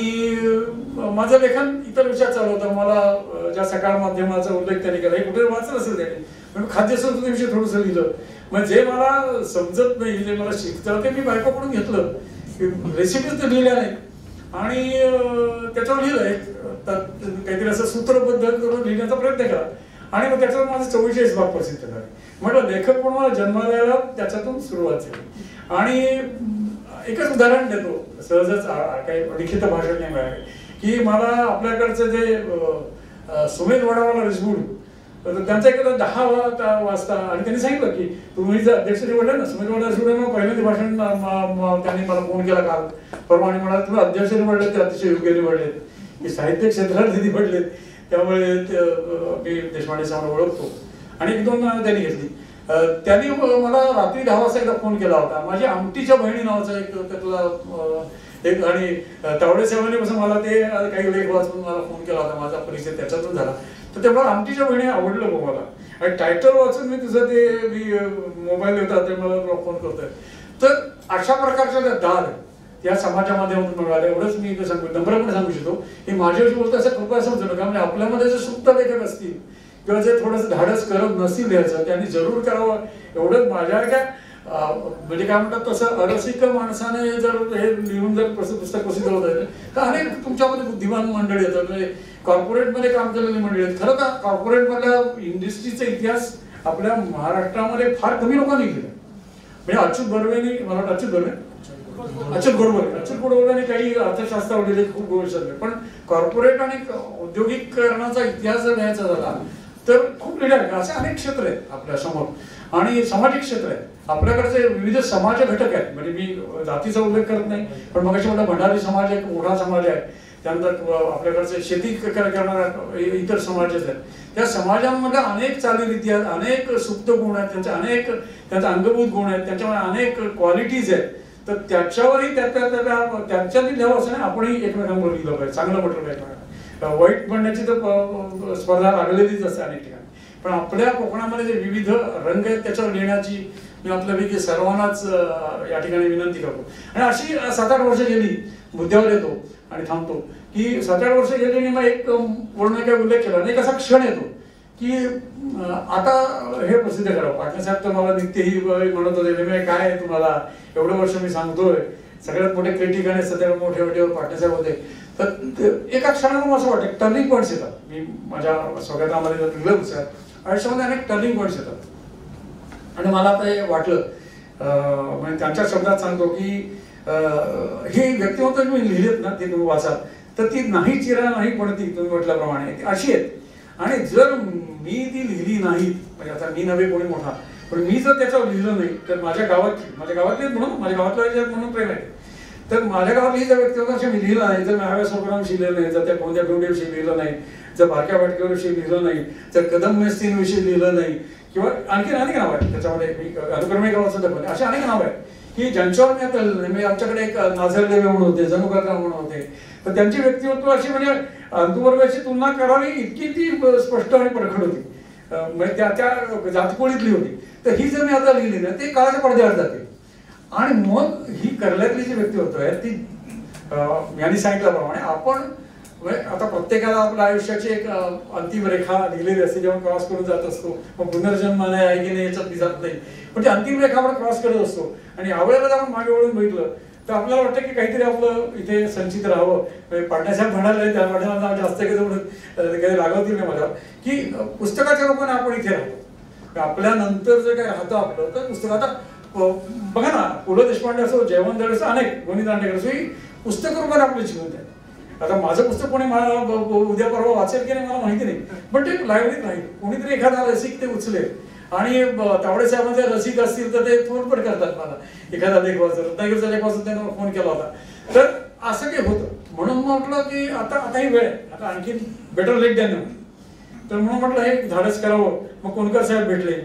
माझं लेखन इतर विषयात चालू होतं. मला ज्या सकाळ माध्यमाचा उल्लेख त्यांनी केला, हे कुठे वाचलं असेल त्यांनी, पण खाद्य संस्कृतीविषयी थोडंसं लिहिलं. मग जे मला समजत नाही, जे मला शिकतं ते मी बायकोकडून घेतलं, रेसिपीज तर लिहिल्या नाही आणि त्याच्यावर लिहिलं काहीतरी असं सूत्रबद्ध करून लिहिण्याचा प्रयत्न केला आणि मग त्याच्यावर माझं 44 भाग प्रसिद्ध झाले. म्हटलं लेखक पण मला जन्माला त्याच्यातून सुरुवात झाली. आणि एकच उदाहरण देतो, सहजच काही लिखित भाषण नाही मिळाले, की मला आपल्याकडचं जे सुमेध वडावाला रजगुरू, तर त्यांचा एखादा 10 वाजता आणि त्यांनी सांगितलं की तुम्ही जर अध्यक्ष निवडले ना, सुमेध वडा रजगुरूंना पहिल्यांदा भाषण त्यांनी मला फोन केला काल परवा आणि म्हणाला तुम्ही अध्यक्ष निवडले ते अतिशय योग्य निवडलेत, की साहित्य क्षेत्रात निवडलेत, त्यामुळे मी देशपांडे साहेबांना ओळखतो. आणि 1-2 त्यांनी घेतली. त्यांनी मला रात्री 10 वाजता एकदा फोन केला होता. माझी आमटीच्या बहिणी नावाचा एक त्यातला एक, आणि तावडे साहेबांनी कसं मला ते काही लेख वाचून मला फोन केला होता, माझा परिचय त्याच्यातून झाला. तर तेव्हा आमटीच्या बहिणी आवडलं बघ मला, आणि टायटल वाचून मी तुझं ते मी मोबाईल होता ते मला फोन करतोय. तर अशा प्रकारच्या त्या दार या समाजामध्ये मिळाले. एवढंच मी सांगू, नम्रपणे सांगू शकतो की माझ्याविषयी बोलतो असं कृपया समजू नका. म्हणजे आपल्यामध्ये जर सुप्त लेखक असतील किंवा जे थोडंसं धाडस करत नसतील लिहायचं, त्यांनी जरूर करावं. एवढंच माझ्या काय म्हणजे काय म्हणतात तसं अरसिक माणसाने जर हे लिहून जर पुस्तक प्रसिद्ध होत आहे तर अनेक तुमच्यामध्ये बुद्धिमान मंडळी येतात. म्हणजे कॉर्पोरेटमध्ये काम केलेली मंडळी आहेत. खरं तर कॉर्पोरेटमधल्या इंडस्ट्रीचा इतिहास आपल्या महाराष्ट्रामध्ये फार कमी लोकांनी लिहिला. म्हणजे अच्युत बर्वेनी, मला वाटतं अच्युत गोडबोले काही अर्थशास्त्रावर लिहिले, खूप गोष्ट, पण कॉर्पोरेट आणि औद्योगिकरणाचा इतिहास जर लिहायचा झाला तर खूप लिहिलं. असे अनेक क्षेत्र आहेत आपल्या समोर आणि सामाजिक क्षेत्र आहेत. आपल्याकडचे विविध समाज घटक आहेत. म्हणजे मी जातीचा उल्लेख करत नाही, पण मगाशी म्हटलं भंडारी समाज एक मोठा समाज आहे. त्यानंतर आपल्याकडचे शेती करणारा इतर समाज आहेत. त्या समाजांमध्ये अनेक चालीरीती आहेत, अनेक सुप्त गुण आहेत, त्यांचे अंगभूत गुण आहेत, त्यांच्यामध्ये अनेक क्वालिटीज आहेत. तर त्याच्यावरही त्यांच्यातील लिहावं असं नाही, आपणही एकमेकांवर लिहिलं पाहिजे, चांगलं म्हटलं पाहिजे. वाईट म्हणण्याची तर स्पर्धा लागलेलीच असते अनेक ठिकाणी. पण आपल्या कोकणामध्ये जे विविध रंग आहेत त्याच्यावर लिहिण्याची मी आपल्यापैकी सर्वांनाच या ठिकाणी विनंती करतो. आणि अशी 7-8 वर्ष गेली, मुद्द्यावर येतो आणि थांबतो, की 7-8 वर्ष गेली आणि मग एक पूर्ण काही उल्लेख केला आणि एक असा क्षण येतो की आता हे प्रसिद्ध करावं. पाटणा साहेब तर मला नित्यही म्हणत होते मी काय तुम्हाला एवढं वर्ष मी सांगतोय, सगळ्यात मोठे क्रिटिक आणि सध्या मोठे पाटणा साहेब होते. तर एका क्षणाला असं वाटतं टर्निंग पॉईंट्स येतात. मी माझ्या स्वतःमध्ये लिहिलं आयुष्यामध्ये अनेक टर्निंग पॉईंट्स येतात आणि मला आता हे वाटलं, म्हणजे त्यांच्या शब्दात सांगतो की ही व्यक्तिमत्व मी लिहिलेत ना ते तुम्ही वाचाल तर ती नाही चिरा नाही पडती, तुम्ही म्हटल्याप्रमाणे ती अशी आहेत. आणि जर मी ती लिहिली नाही, म्हणजे आता मी नव्हे कोणी मोठा, पण मी जर त्याच्यावर लिहिलं नाही तर माझ्या गावातले म्हणून माझ्या गावातल्या म्हणून प्रेम आहे. तर माझ्या गावातली जर व्यक्तिमत्वाशी मी लिहिलं नाही, जर महाव्या सोपरांशी लिहिलं नाही, जर त्या कोणत्या डोंडेविषयी लिहिलं नाही, जर बारक्या वाटक्याविषयी लिहिलं नाही, जर कदम मेस्तींविषयी लिहिलं नाही, किंवा आणखी अनेक नाव आहेत त्याच्यामध्ये, अनुक्रमे गावाचं दखल, असे अनेक नाव आहेत की ज्यांच्यावर मी आता लिहिलं नाही. आमच्याकडे एक नाझर देवे म्हणून होते, जनुकाका म्हणून होते. तर त्यांची व्यक्तिमत्व अशी म्हणजे अंतुवर्गाची तुलना करावी इतकी ती स्पष्ट आणि परखड होती, म्हणजे त्या जातकोळीतली होती. तर ही जर मी आता लिहिली ना ते काळाच्या पडद्यावर जाते. आणि मग ही कर्ल्यातली जी व्यक्तिमत्व आहे ती यांनी सांगितल्याप्रमाणे आपण आता प्रत्येकाला आपल्या आयुष्याची एक अंतिम रेखा लिहिलेली असते. जेव्हा क्रॉस करून जात असतो मग पुनर्जन्म नाही आहे की नाही याच्यात दिसत नाही, पण ती अंतिम रेखा आपण क्रॉस करत असतो. आणि यावेळेला जर आपण मागे वळून बघितलं तर आपल्याला वाटतं की काहीतरी आपलं इथे संचित राहावं. पाटण्यासाहेब म्हणाले त्या पाठ्याला जास्त काही लागवतील नाही मला, की पुस्तकाच्या रूपाने आपण इथे राहतो. आपल्यानंतर जर काही राहतं आपलं तर पुस्तक, आता बघा ना पु ल देशपांडे असो, जयवंत दळे असो, अनेक गोनी दांडेकर असो, ही पुस्तक रूपाने आपले जीवन आहे. आता माझं पुस्तक कोणी मला उद्या परवा वाचेल की नाही मला माहिती नाही, पण ते लायब्ररीत राहील. कोणीतरी एखादा रसिक ते उचलेल. आणि तावडे साहेबांचे रसिक असतील तर ते फोन पण करतात मला, एखादा लेख वाचत, रत्नागिरीचा लेख वाचत त्यांना फोन केला होता. तर असं काही होतं, म्हणून म्हटलं की आता ही वेळ आहे, आता आणखी बेटर लेट दॅन नेव्हर. तर म्हणून म्हटलं हे धाडस करावं. मग कोणकर साहेब भेटले,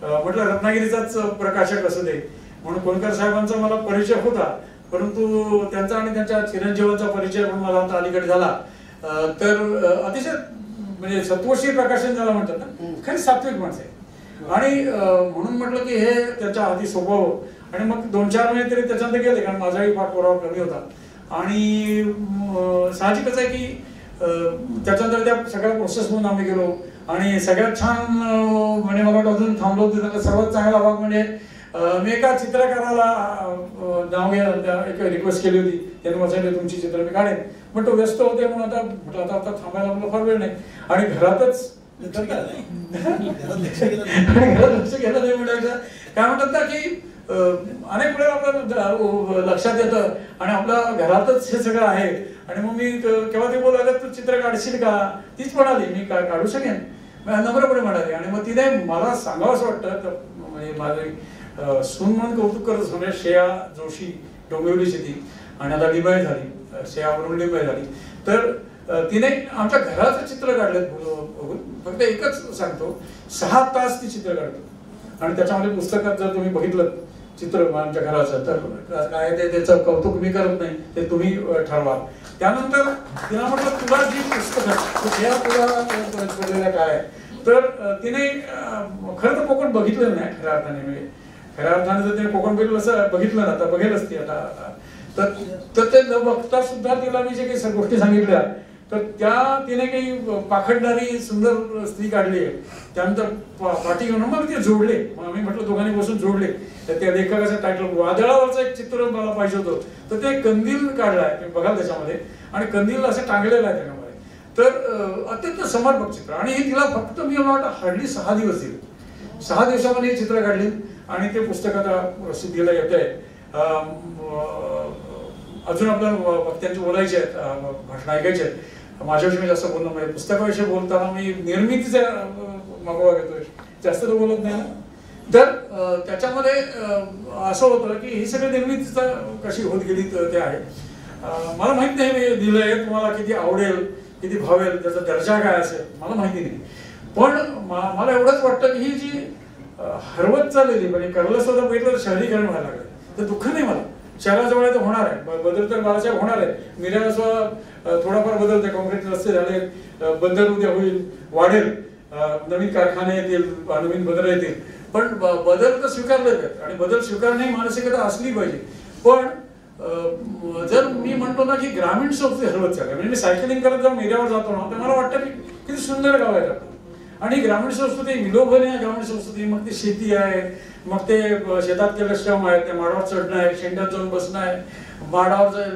म्हटलं रत्नागिरीचाच प्रकाशक असू दे म्हणून. कोणकर साहेबांचा मला परिचय होता, परंतु त्यांचा आणि त्यांच्या चिरंजीवांचा परिचय पण मला आता अलीकडे झाला. तर अतिशय म्हणजे सत्वशी प्रकाशन झालं म्हणतात ना, खरी सात्विक माणसं आहे. आणि म्हणून म्हटलं की हे त्याच्या हाती सोपवावं. आणि मग 2-4 महिने तरी त्याच्यानंतर गेले, कारण माझाही पाठपुरावा कमी होता. आणि साहजिकच आहे की त्याच्यानंतर त्या सगळ्या प्रोसेस म्हणून आम्ही गेलो. आणि सगळ्यात छान म्हणजे मला वाटतं अजून थांबलो होतो त्याला सर्वात चांगला भाग म्हणजे मी एका चित्रकाराला नाव घ्या एक रिक्वेस्ट केली होती. त्याने माझ्याकडे तुमची चित्र मी काढेन, पण तो व्यस्त होते म्हणून आता म्हटलं आता थांबायला मला फार वेळ नाही. आणि घरातच लक्ष गेलं नाही म्हणायचं. काय म्हणतात ना की अनेक वेळा आपलं लक्षात येतं आणि आपल्या घरातच हे सगळं आहे. आणि मग मी केव्हा ते बोलायला तू चित्र काढशील का, तीच म्हणाली मी काढू शकेन नम्रपणे म्हणाली. आणि मग तिने मला सांगावं असं वाटतं, म्हणजे माझे सून म्हणून कौतुक करत म्हणजे श्रेया जोशी डोंबिवलीची ती, आणि आता डिबाय झाली, श्रेयावरून डिबाय झाली. तर तिने आमच्या घराचं चित्र काढलं. फक्त एकच सांगतो, 6 तास ती चित्र काढतो. आणि त्याच्यामध्ये पुस्तकात जर तुम्ही बघितलं चित्र आमच्या घराचं, तर काय ते त्याचं कौतुक मी करत नाही, ते तुम्ही ठरवा. त्यानंतर तिला म्हटलं तुला जी पुस्तकं तुला काय, तर तिने खरं तर कोकण बघितलं नाही खऱ्या अर्थाने. म्हणजे खऱ्या अर्थाने जर तिने कोकण बघितलं ना तर बघेलच ती आता. तर ते न बघता सुद्धा तिला मी जे काही गोष्टी सांगितल्या, तर त्या तिने काही पाखडणारी सुंदर स्त्री काढली आहे. त्यानंतर पाठी घेऊन मग ते जोडले. मग आम्ही म्हटलं दोघांनी बसून जोडले. तर त्या लेखकाचं टायटल वादळावरचं एक चित्र मला पाहिजे होतं, तर ते कंदील काढलाय तुम्ही बघाल त्याच्यामध्ये. आणि कंदील असं टांगलेलं आहे त्याच्यामध्ये. तर अत्यंत समर्पक चित्र. आणि हे तिला फक्त मी मला वाटतं हार्डली 6 दिवस दिले. 6 दिवसामध्ये हे चित्र काढली आणि ते पुस्तक आता प्रसिद्धीला येत आहे. अजून आपल्याला वक्त्यांचे बोलायचे आहेत, भाषण ऐकायचे आहेत. माझ्याविषयी मी जास्त बोलणं म्हणजे पुस्तकाविषयी बोलताना मी निर्मितीचा मागोवा घेतोय, जास्त तर बोलत नाही ना. तर त्याच्यामध्ये असं होतं की ही सगळी निर्मितीचा कशी होत गेली ते आहे. मला माहित नाही मी दिलंय तुम्हाला किती आवडेल, किती भावेल, त्याचा दर्जा काय असेल मला माहिती नाही. पण मला एवढंच वाटतं की ही जी हरवत चाललेली म्हणजे करलं सुद्धा बघितलं शहरीकरण व्हायला लागलं, तर दुःख नाही मला. शहराजवळ तर होणार आहे बदल, तर बाळासाहेब होणार आहे. मिऱ्याला थोडाफार बदलते, काँक्रीट रस्ते झाले, बंदर उद्या होईल, वाढेल, नवीन कारखाने येतील, नवीन बदल येतील. पण बदल तर स्वीकारले आहेत आणि बदल स्वीकारणे मानसिकता असली पाहिजे. पण जर मी म्हणतो ना की ग्रामीण संस्कृती हरवत चालली, म्हणजे मी सायकलिंग करत जेव्हा मिऱ्यावर जातो ना तर मला वाटतं की किती सुंदर गाव आहे. आणि ग्रामीण संस्कृती विलोभनीय आहे. ग्रामीण संस्कृती मग ती शेती आहे, मग ते शेतात केलं श्रम आहे, ते माडावर चढणं आहे, शेंड्यात जाऊन बसणं आहे, माडावरचं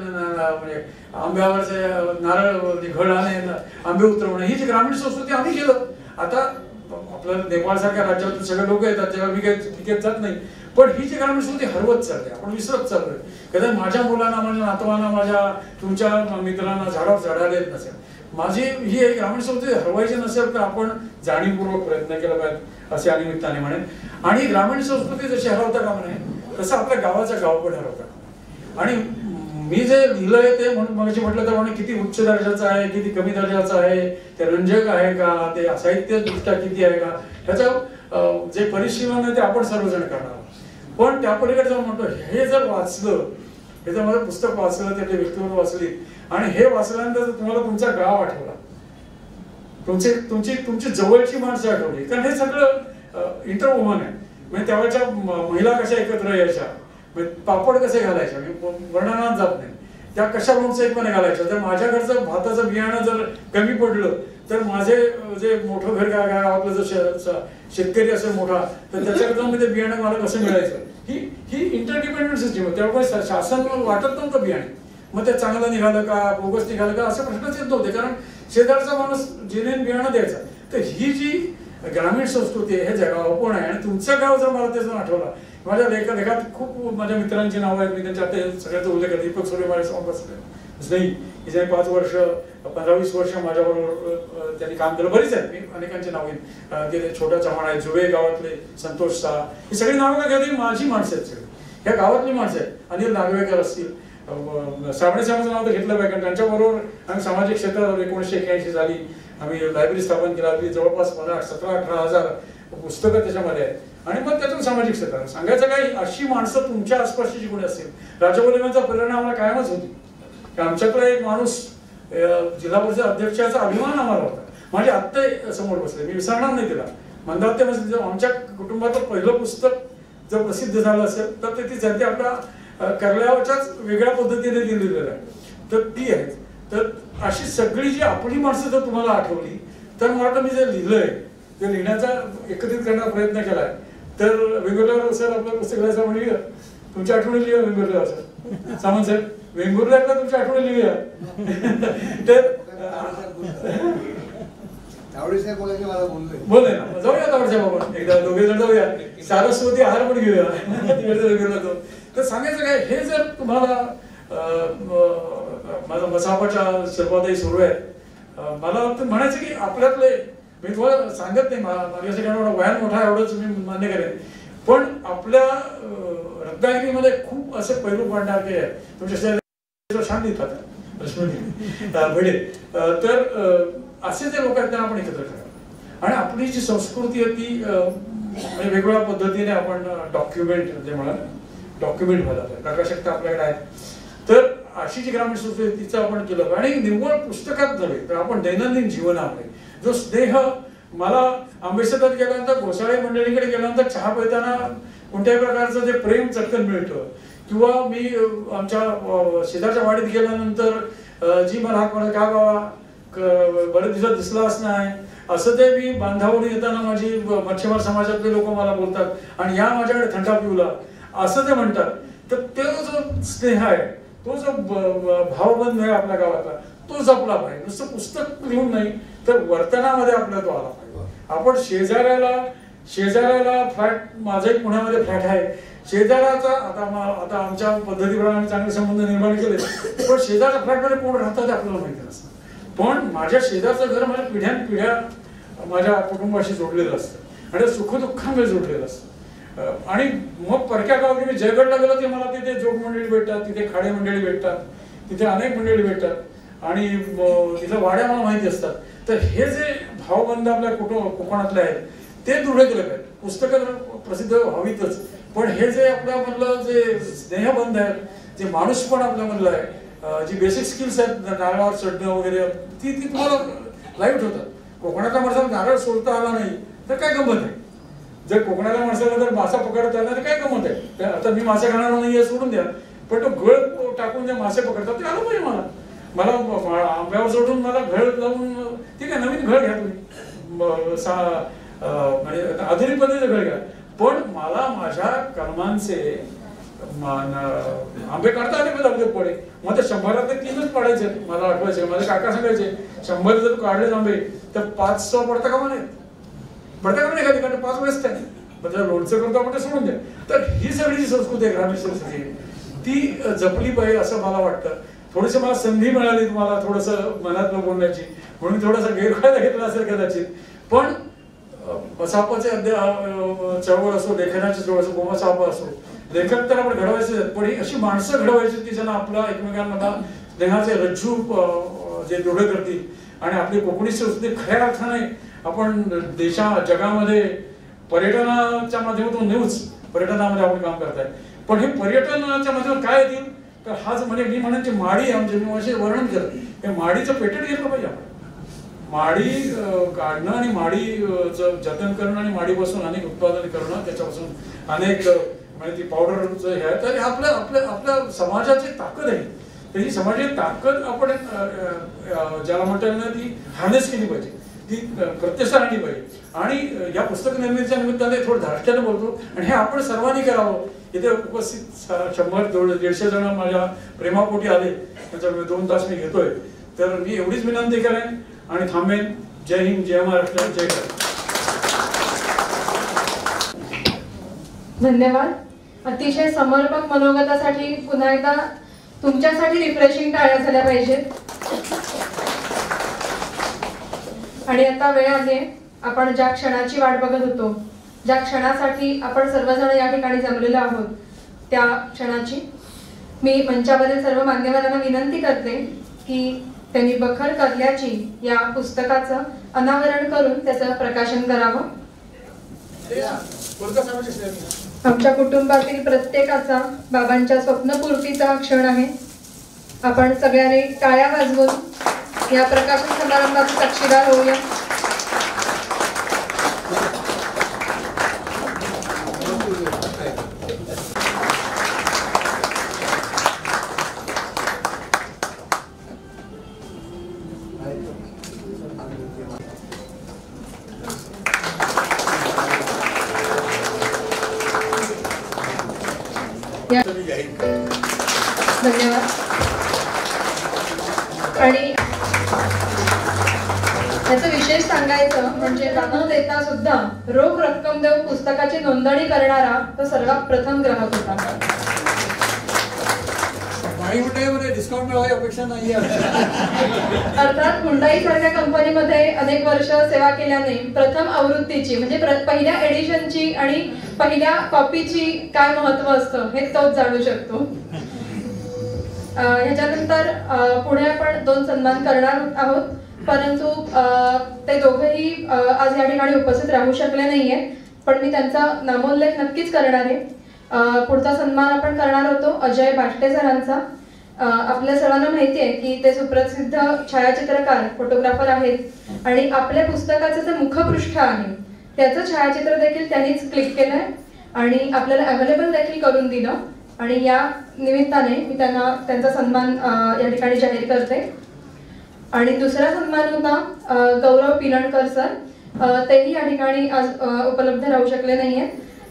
म्हणजे आंब्यावरचं नारळ घड आणि आंबे उतरवणं, ही जी ग्रामीण संस्कृती आम्ही केलं. आता आपल्याला नेपाळसारख्या राज्यातून सगळे लोक येतात तेव्हा मी काही तिकीट जात नाही. पण ही जी ग्रामीण संस्कृती हरवत चालते, आपण विसरत चाललोय. कदाचित माझ्या मुलांना, माझ्या नातवांना, माझ्या तुमच्या मित्रांना झाडावर चढायला येत नसेल. माझी ही एक ग्रामीण संस्कृती हरवायची नसेल तर आपण जाणीवपूर्वक प्रयत्न केला पाहिजे असे अनिमित्ताने म्हणेन. आणि ग्रामीण संस्कृती जशी हरवता कामा नये तसं आपल्या गावाचं गाव पण हरवता. आणि मी जे लिहिलंय ते मगाशी म्हटलं त्याप्रमाणे किती उच्च दर्जाचं आहे, किती कमी दर्जाचं आहे, ते रंजक आहे का, ते साहित्य दृष्ट्या किती आहे का, ह्याचं जे परिशीलन आहे ते आपण सर्वजण करणार. पण त्या पलीकडे जाऊन म्हणतो हे जर वाचलं, हे जर माझं पुस्तक वाचलं, त्यातले व्यक्तिमत्व वाचली आणि हे वाचल्यानंतर जर तुम्हाला तुमचा गाव आठवला, तुमची जवळची माणसं आठवली, कारण हे सगळं इंटरवुमन आहे. म्हणजे त्यावेळेच्या महिला कशा एकत्र यायच्या, पापड कसे घालायचे वर्णनात जात नाही, त्या कशा लोणचं एकपणे घालायच्या. जर माझ्या घरचं भाताचं बियाणं जर कमी पडलं तर माझे जे मोठं घर गावातलं जर शेतकरी असेल मोठा, तर त्याच्याकडे जाऊन ते बियाणं मला कसं मिळायचं, ही इंटरडिपेंडंट सिस्टीम होती. त्यामुळे शासन वाटत नव्हतं बियाणे, मग ते चांगलं निघालं का बोगस निघालं का असे प्रश्नच येत नव्हते, कारण शेजारचा माणूस जेनेन बियाणं द्यायचा. तर ही जी ग्रामीण संस्कृती आहे हे जगावं पण आहे. आणि तुमचं गाव जर मला त्याचं आठवलं, माझ्या लेखात खूप माझ्या मित्रांची नावं आहेत, मी त्यांच्या आता सगळ्याचा उल्लेख आहे. दीपक सोरे नाही, हिचे 5 वर्ष 15-20 वर्ष माझ्याबरोबर त्यांनी काम केलं, बरीच आहेत, मी अनेकांची नाव घेईन. ते छोट्या चव्हाण आहेत, जुवे गावातले संतोष शाह, ही सगळी नावं का घ्या, माझी माणसं आहेत सगळी, ह्या गावातली माणसं आहेत. अनिल नागवेकर असतील, साबणे साहेबांचं नाव तर घेतलं पाहिजे, कारण त्यांच्याबरोबर आम्ही सामाजिक क्षेत्रावर 1981 साली आम्ही लायब्ररी स्थापन केला. अगदी जवळपास 17-18 पुस्तकं त्याच्यामध्ये आहेत. आणि मग त्यातून सामाजिक क्षेत्र सांगायचं काही, अशी माणसं तुमच्या आसपासची जी कोणी असतील, राजवल्लभांचा प्रेरणा आम्हाला कायमच होती. आमच्याकडे एक माणूस जिल्हा परिषद अध्यक्षाचा अभिमान आम्हाला होता. माझे आत्ते समोर बसले, मी विसरणार नाही तिला. मंदात्य बसले. आमच्या कुटुंबाचं पहिलं पुस्तक जर प्रसिद्ध झालं असेल तर ते ती आपल्या कर्ल्यावरच्याच वेगळ्या पद्धतीने लिहिलेलं आहे, तर ती आहे. तर अशी सगळी जी आपली माणसं जर तुम्हाला आठवली तर मला वाटतं मी जे लिहिलंय ते लिहिण्याचा एकत्रित करण्याचा प्रयत्न केलाय. तर वेंगुर्ल्यावर सर आपलं पुस्तक लिहायचं म्हणजे तुमच्या आठवणी लिहा. वेंगुर्ल्यावर सर सामंत साहेब, वेंगुर्ल्याला तुमच्या आठवणी लिहूया. तर बोलले ना, जाऊया तावडे साहेब आपण एकदा दोघे जण जाऊया, सारस्वती आहार पण घेऊया. तर सांगायचं काय, हे जर तुम्हाला माझा मसापाच्या शिल्पातही सुरू आहे. मला म्हणायचं की आपल्यातले, मी तुम्हाला सांगत नाही माझ्यासाठी वयान मोठा एवढंच मी मान्य करेन, पण आपल्या रत्नागिरीमध्ये खूप असे पैलू पाडणारे आहे. तुमच्या शांत देतात भिडे. तर असे जे लोक आहेत त्यांना आपण एकत्र करा. आणि आपली जी संस्कृती आहे ती म्हणजे वेगवेगळ्या पद्धतीने आपण डॉक्युमेंट जे म्हणा डॉक्युमेंट व्हायला प्रकाशकता आपल्याकडे आहे. तर अशी जी ग्रामीण संस्कृती तिचं आपण केलं. आणि निव्वळ पुस्तकात नव्हे तर आपण दैनंदिन जीवनामध्ये जो स्नेह, मला आंबेडकरात गेल्यानंतर घोसाळे मंडळीकडे गेल्यानंतर चहा पिताना कोणत्याही प्रकारचं जे प्रेम चटकन मिळतं, किंवा मी आमच्या शेजारच्या वाडीत गेल्यानंतर जी मला हाक म्हणत का बाबा बरेच दिवसात दिसलाच नाही असं ते मी बांधावरून येताना माझी मच्छीमार समाजातले लोक मला बोलतात आणि या माझ्याकडे थंडा पिऊला असं ते म्हणतात. तर तो जो स्नेह आहे, तो जो भावबंध आहे आपल्या गावातला, तो जपला पाहिजे. नुसतं पुस्तक लिहून नाही तर वर्तनामध्ये आपला तो आला पाहिजे. आपण शेजाऱ्याला फ्लॅट, माझा एक पुण्यामध्ये फ्लॅट आहे, शेजाऱ्याचा आता आमच्या पद्धतीप्रमाणे चांगले संबंध निर्माण केले, पण शेजारच्या फ्लॅटमध्ये कोण राहतात आपल्याला माहिती नसतं. पण माझ्या शेजारचं घर माझ्या पिढ्या माझ्या कुटुंबाशी जोडलेलं असतं आणि सुखदुःखामध्ये जोडलेलं असतं. आणि मग परक्या गावात मी जयगडला गेलो की मला तिथे जोग मंडळी भेटतात, तिथे खाडे मंडळी भेटतात, तिथे अनेक मंडळी भेटतात आणि तिथं वाड्या मला माहिती असतात. तर हे जे भावबंध आपल्या कोकणातले आहेत ते दृढ केले पाहिजे. पुस्तकं प्रसिद्ध व्हावीतच, पण हे जे आपल्यामधलं जे स्नेहबंध आहेत, जे माणूस पण आपल्यामधलं आहे, जी बेसिक स्किल्स आहेत, नारळावर चढणं वगैरे, ती तुम्हाला लाईव्ह होतात. कोकणातल्या माणसाला नारळ सोडता आला नाही तर काय गंमत आहे. जर कोकणातल्या माणसाला जर मासा पकडता आला तर काय गंमत आहे. आता मी मासे खाणार नाही सोडून द्या, पण तो घळ टाकून जे मासे पकडतात ते आलं पाहिजे. मला आंब्यावर सोडून मला घळ लावून, ठीक आहे नवीन घळ घ्या तुम्ही, म्हणजे आधुनिक पद्धतीचं घळ घ्या, पण मला माझ्या कलमांचे आंबे काढता आले पाहिजे पडे. मग ते 100 3च पाडायचे. मला आठवायचे माझे काका सांगायचे 100 जर काढले आंबे तर 500 पडता कामा नाहीत, पडता कामा नाही एखादी, कारण 5 वेळेस नाही, पण जर लोणचं करतो आपण ते सोडून द्या. तर ही सगळी जी संस्कृती आहे, ग्रामीण संस्कृती, ती जपली पाहिजे असं मला वाटतं. थोडीशी मला संधी मिळाली तुम्हाला थोडंसं मनातलं बोलण्याची, म्हणून थोडासा गैरफायदा घेतला असेल कदाचित. पण मसापाचे चळवळ असो, लेखनाची चळवळ असो, गोमासापा असो, लेखक तर आपण घडवायचे, पण ही अशी माणसं घडवायची की ज्यांना आपला एकमेकांना स्नेहाचे रज्जू जे दृढ करतील. आणि आपली कोकणी संस्कृती खऱ्या अर्थाने आपण जगामध्ये पर्यटनाच्या माध्यमातून नेऊच, पर्यटनामध्ये आपण काम करताय. पण हे पर्यटनाच्या माध्यमातून काय येतील तर हाच म्हणजे मी म्हणायची माडी आमचे मी असे वर्णन केलं, हे माडीचं पेटेंट घेतलं पाहिजे आपण. माडी काढणं आणि माडीचं जतन करणं आणि माडीपासून अनेक उत्पादन करणं, त्याच्यापासून अनेक म्हणजे ती पावडरचं हे आहे. तर आपल्या आपल्या आपल्या समाजाची ताकद आहे. तर ही समाजाची ताकद आपण ज्याला म्हणता येईल ना ती हार्नेस केली पाहिजे, ती प्रत्यक्षात आणली पाहिजे. आणि या पुस्तक निर्मितीच्या निमित्ताने थोडं धाडक्याने बोलतो आणि हे आपण सर्वांनी करावं. इथे उपस्थित 100-150 जण माझ्या प्रेमापोटी आले, त्याच्यामुळे 2 तास मी घेतोय. तर मी एवढीच विनंती करेन आणि थांबेन. जय हिंद, जय महाराष्ट्र, जय भारत.
धन्यवाद. अतिशय समर्पक मनोगतासाठी पुन्हा एकदा तुमच्यासाठी रिफ्रेशिंग टाळ्या झाल्या पाहिजेत. आणि आता वेळ आहे आपण ज्या क्षणाची वाट बघत होतो, ज्या क्षणासाठी आपण सर्वजण या ठिकाणी जमलेलो आहोत त्या क्षणाची. मी मंचावरील सर्व मान्यवरांना विनंती करते की त्यांनी बखर करल्याची या पुस्तकाचं अनावरण करून त्याचं प्रकाशन करावं. आमच्या कुटुंबातील प्रत्येकाचा बाबांच्या स्वप्नपूर्तीचा क्षण आहे. आपण सगळ्यांनी टाळ्या वाजवून या प्रकाशन समारंभाचे साक्षीदार होऊया. धन्यवाद. आणि याचं विशेष सांगायचं म्हणजे न देता सुद्धा रोख रक्कम देऊन पुस्तकाची नोंदणी करणारा तो सर्वात प्रथम ग्राहक होता.
डिस्काउंट मिळावी अपेक्षा नाही.
अर्थात हुंडाई सारख्या कंपनीमध्ये अनेक वर्ष सेवा केल्याने प्रथम आवृत्तीची म्हणजे पहिल्या एडिशनची आणि पहिल्या कॉपीची काय महत्व असतं हे तोच जाणू शकतो. ह्याच्यानंतर पुढे आपण 2 सन्मान करणार आहोत, परंतु ते दोघेही आज या ठिकाणी उपस्थित राहू शकले नाहीये, पण मी त्यांचा नामोल्लेख नक्कीच करणार आहे. पुढचा सन्मान आपण करणार होतो अजय बाष्टे सरांचा. आपल्या सर्वांना माहिती आहे की ते सुप्रसिद्ध छायाचित्रकार फोटोग्राफर आहेत आणि आपल्या पुस्तकाचं जे मुखपृष्ठ आहे त्याचं छायाचित्र देखील त्यांनीच क्लिक केलंय आणि आपल्याला अवेलेबल देखील करून दिलं. आणि या निमित्ताने मी त्यांना त्यांचा सन्मान या ठिकाणी जाहीर करते. आणि दुसरा सन्मान होता गौरव पिलणकर सर. तेही या ठिकाणी आज उपलब्ध राहू शकले नाहीये.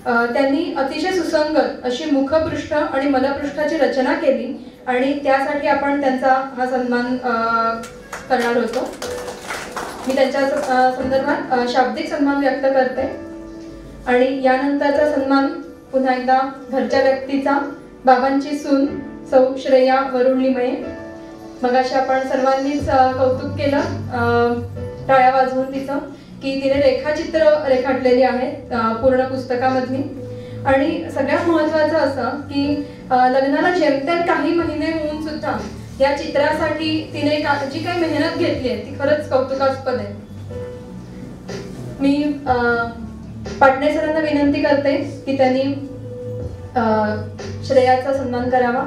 त्यांनी अतिशय सुसंगत अशी मुखपृष्ठ आणि मलपृष्ठाची रचना केली आणि त्यासाठी आपण त्यांचा हा सन्मान करणार होतो. मी त्यांच्या संदर्भात शाब्दिक सन्मान व्यक्त करते. आणि यानंतरचा सन्मान पुन्हा एकदा घरच्या व्यक्तीचा, बाबांची सून सौ श्रेया वरुण लिमये. मगाशी आपण सर्वांनीच कौतुक केलं टाळ्या वाजवून तिचं की तिने रेखाचित्र रेखाटलेली आहेत पूर्ण पुस्तकामधली. आणि सगळ्यात महत्त्वाचं असं की लग्नाला जेमतेम काही महिने होऊन सुद्धा या चित्रासाठी तिने जी काही मेहनत घेतली आहे ती खरंच कौतुकास्पद आहे. मी पाटणे सरांना विनंती करते की त्यांनी श्रेयाचा सन्मान करावा.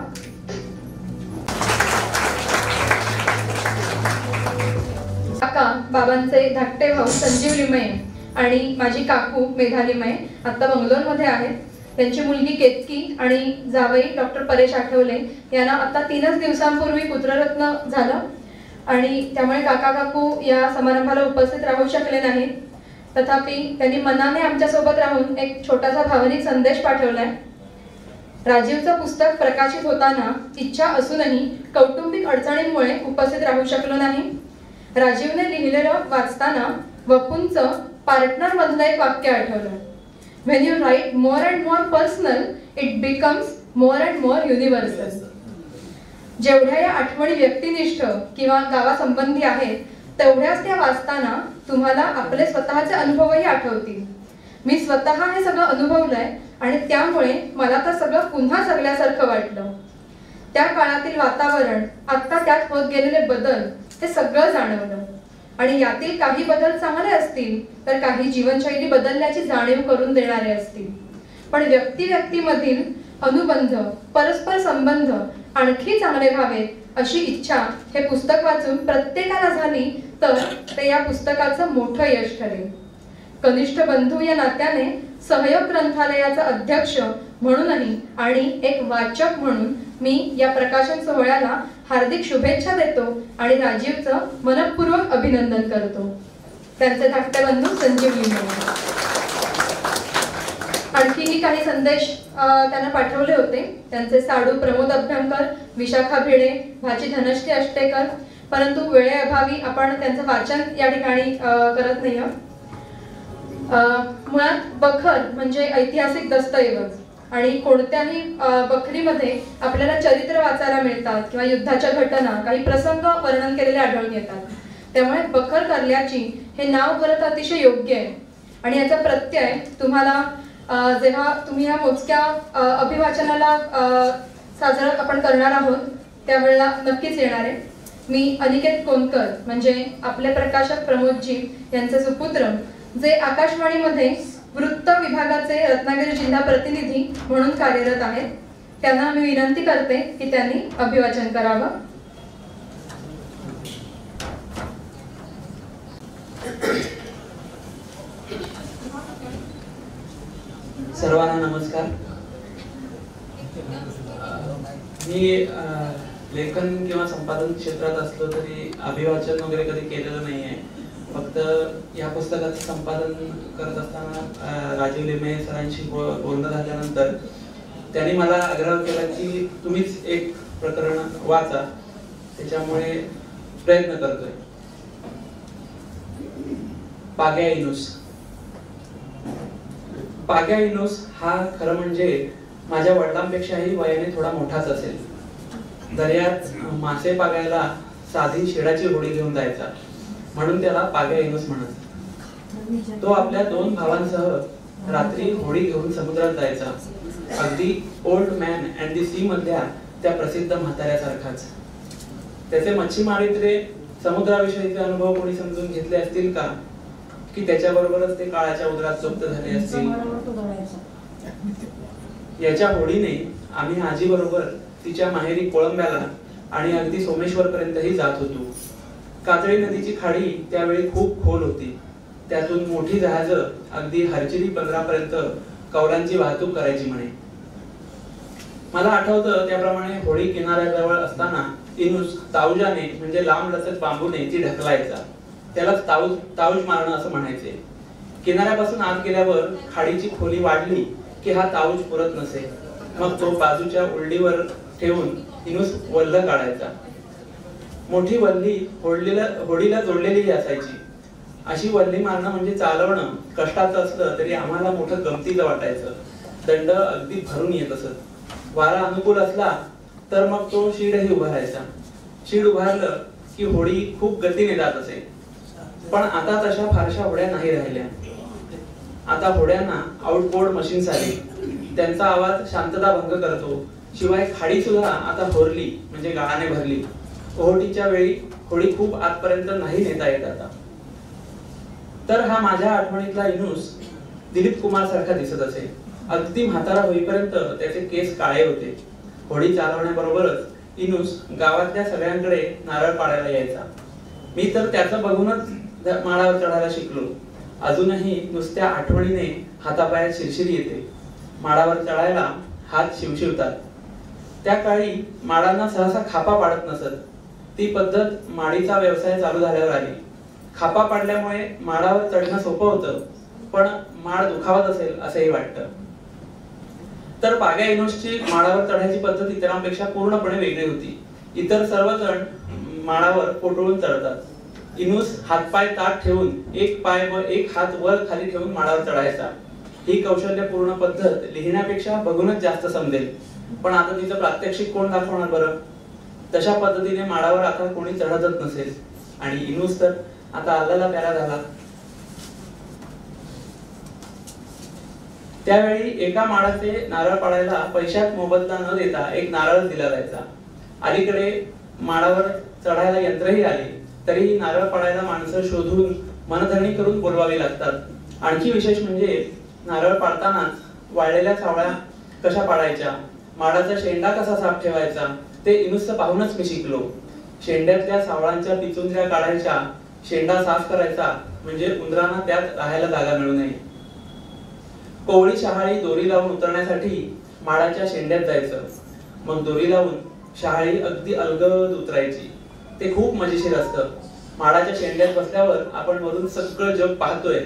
काका बाबांचे धाकटे भाऊ संजीव लिमये आणि माझी काकू मेधा लिमये आता बंगलोरमध्ये आहेत. त्यांची मुलगी केतकी आणि जावई डॉक्टर परेश आठवले यांना आता 3च दिवसांपूर्वी पुत्ररत्न झालं आणि त्यामुळे काका काकू या समारंभाला उपस्थित राहू शकले नाहीत. तथापि त्यांनी मनाने आमच्यासोबत राहून एक छोटासा भावनिक संदेश पाठवलाय. राजीवचं पुस्तक प्रकाशित होताना इच्छा असूनही कौटुंबिक अडचणींमुळे उपस्थित राहू शकलो नाही. राजीवने लिहिलेलं वाचताना वपूंचं पार्टनर मधलं एक वाक्य आठवलं. When you write more and more personal, it becomes more and more universal. जेवढ्या या आठवणी व्यक्तिनिष्ठ किंवा गावासंबंधी आहेत तेवढ्याच त्या वाचताना तुम्हाला आपले स्वतःचे अनुभवही आठवतील. मी स्वतः हे सगळं अनुभवलंय आणि त्यामुळे मला तर सगळं पुन्हा जगल्यासारखं वाटलं. त्या काळातील वातावरण, आता त्यात होत गेलेले बदल हे सगळं जाणवलं. आणि यातील काही बदल चांगले असतील तर काही जीवनशैली बदलण्याची जाणीव करून देणारे असतील. पण व्यक्ती व्यक्तीमधील अनुबंध, परस्पर संबंध आणखी चांगले व्हावेत अशी इच्छा हे पुस्तक वाचून प्रत्येकाला झाली तर ते या पुस्तकाचं मोठं यश ठरेल. कनिष्ठ बंधू या नात्याने सहयोग ग्रंथालयाचा अध्यक्ष म्हणूनही आणि एक वाचक म्हणून मी या प्रकाशन सोहळ्याला हार्दिक शुभेच्छा देतो आणि राजीवचं मनपूर्वक अभिनंदन करतो. त्यांचे धाकटे बंधू संजीव लिमये. आणखीही काही संदेश त्यांना पाठवले होते. त्यांचे साडू प्रमोद अभ्यंकर, विशाखा भिडे, भाची धनश्री अष्टेकर. परंतु वेळेअभावी आपण त्यांचं वाचन या ठिकाणी करत नाही आहोत. मुळात बखर म्हणजे ऐतिहासिक दस्तऐवज आणि कोणत्याही बखरीमध्ये आपल्याला चरित्र वाचायला मिळतात किंवा युद्धाच्या घटना, काही प्रसंग वर्णन केलेले आढळून येतात. त्यामुळे बखर करल्याची हे नाव खरंच अतिशय योग्य आहे. आणि याचा प्रत्यय तुम्हाला जेव्हा तुम्ही या मोजक्या अभिवाचनाला साजरा आपण करणार आहोत त्यावेळेला नक्कीच येणार आहे. मी अनिकेत कोणकर म्हणजे आपले प्रकाशक प्रमोदजी यांचे सुपुत्र, जे आकाशवाणीमध्ये वृत्त विभागाचे रत्नागिरी जिल्हा प्रतिनिधी म्हणून कार्यरत आहेत, त्यांना मी विनंती करते की त्यांनी अभिवाचन करावं.
सर्वांना नमस्कार. मी लेखन किंवा संपादन क्षेत्रात असलो तरी अभिवाचन वगैरे कधी केलेलं नाही आहे. फक्त या पुस्तकाचं संपादन करत असताना राजीव लिमे सरांशी बोलणं झाल्यानंतर त्यांनी मला आग्रह केला की तुम्हीच एक प्रकरण वाचा, त्याच्यामुळे प्रयत्न करतोय. पाग्या इनूस. पाग्या इनूस हा खरं म्हणजे माझ्या वडिलांपेक्षाही वयाने थोडा मोठाच असेल. दर्यात मासे पागायला साधी शिडाची होडी घेऊन जायचा, म्हणून त्याला पाग्या इनूस म्हणत. तो आपल्या 2 भावांसह रात्री होडी घेऊन समुद्रात जायचा, अगदी old man and the sea मधल्या त्या प्रसिद्ध म्हाताऱ्यासारखाच. त्याचे मच्छीमारीतले समुद्राविषयीचे अनुभव कोणी समजून घेतले असतील का, की त्याच्याबरोबरच ते काळाच्या उदरात जप्त झाले असतील. याच्या होडीने आम्ही आजी बरोबर तिच्या माहेरी कोळंब्याला आणि अगदी सोमेश्वर पर्यंतही जात होतो. कातळी नदीची खाडी त्यावेळी खूप खोल होती. त्यातून मोठी जहाजं अगदी हरचिरी 15 पर्यंत कौलांची वाहतूक करायची म्हणे. मला आठवतं त्याप्रमाणे होडी किनाऱ्याजवळ असताना इनूस ताऊजाने म्हणजे लांब लचक बांबूने ती ढकलायचा. त्याला ताऊज मारणं असं म्हणायचे. किनाऱ्यापासून आत गेल्यावर खाडीची खोली वाढली की हा ताऊज पुरत नसे. मग तो बाजूच्या उलडीवर ठेवून इनूस वल्ल काढायचा. मोठी वल्ली होडीला जोडलेली असायची. अशी वल्ली मारणं म्हणजे चालवणं कष्टाचं असलं तरी आम्हाला मोठं गमतीचं वाटायचं. दंड अगदी भरून येत असत. वारा अनुकूल असला तर मग तो शीडही उभारायचा. शीड उभारलं की होडी खूप गतीने जात असे. पण आता तशा फारशा होड्या नाही राहिल्या. आता होड्यांना आउटबोर्ड मशीन्स आली. त्यांचा आवाज शांतता भंग करतो. शिवाय खाडी सुद्धा आता होरली म्हणजे गाळाने भरली. ओहोटीच्या वेळी होडी खूप आतपर्यंत नाही नेता येत आता. तर हा माझ्या आठवणीतला इनूस दिलीप कुमार सारखा दिसत असे. अगदी म्हातारा होईपर्यंत त्याचे केस काळे होते. होडी चालवण्याबरोबरच इनूस गावातल्या सगळ्यांकडे नारळ पाडायला यायचा. मी तर त्याचं बघूनच माळावर चढायला शिकलो. अजूनही नुसत्या आठवणीने हातापायात शिरशिरी येते. माळावर चढायला हात शिवशिवतात. त्या काळी माळांना सहसा खापा पाडत नसत. ती पद्धत माळीचा व्यवसाय चालू झाल्यावर आली. खापा पाडल्यामुळे माळावर चढणं सोपं होतं, पण माळ दुखावत असेल असंही वाटतं. तर पाग्या इनूसची माळावर चढायची पद्धत इतरांपेक्षा पूर्णपणे वेगळी होती. इतर सर्वजण माळावर कोटळून चढतात. इनूस हातपाय ताठ ठेवून एक पाय व एक हात वर खाली ठेवून माळावर चढायचा. ही कौशल्यपूर्ण पद्धत लिहिण्यापेक्षा बघूनच जास्त समजेल, पण आता तिचं प्रात्यक्षिक कोण दाखवणार बरं. तशा पद्धतीने माळावर आता कोणी चढतच नसेल. आणि इनूस तर आता आल्याला प्यारा झाला. त्यावेळी एका माळाचे नारळ पाडायला पैशात मोबदला न देता एक नारळ दिला जायचा. अलीकडे माळावर चढायला यंत्रही आली, तरीही नारळ पाडायला माणसं शोधून मनधरणी करून बोलवावी लागतात. आणखी विशेष म्हणजे नारळ पाडतानाच वाळलेल्या सावळ्या कशा पाडायच्या, माडाचा शेंडा कसा साफ ठेवायचा ते इनूसचं पाहूनच मी शिकलो. शेंड्यातल्या सावळांच्या पिचुंद्र्या काढायच्या, शेंडा साफ करायचा म्हणजे उंदरांना त्यात राहायला जागा मिळू नये. कोवळी शहाळी दोरी लावून उतरण्यासाठी माडाच्या शेंड्यात जायचं. मग दोरी लावून शहाळी अगदी अलगद उतरायची. ते खूप मजेशीर असतं. माडाच्या शेंड्यात बसल्यावर आपण वरून सगळं जग पाहतोय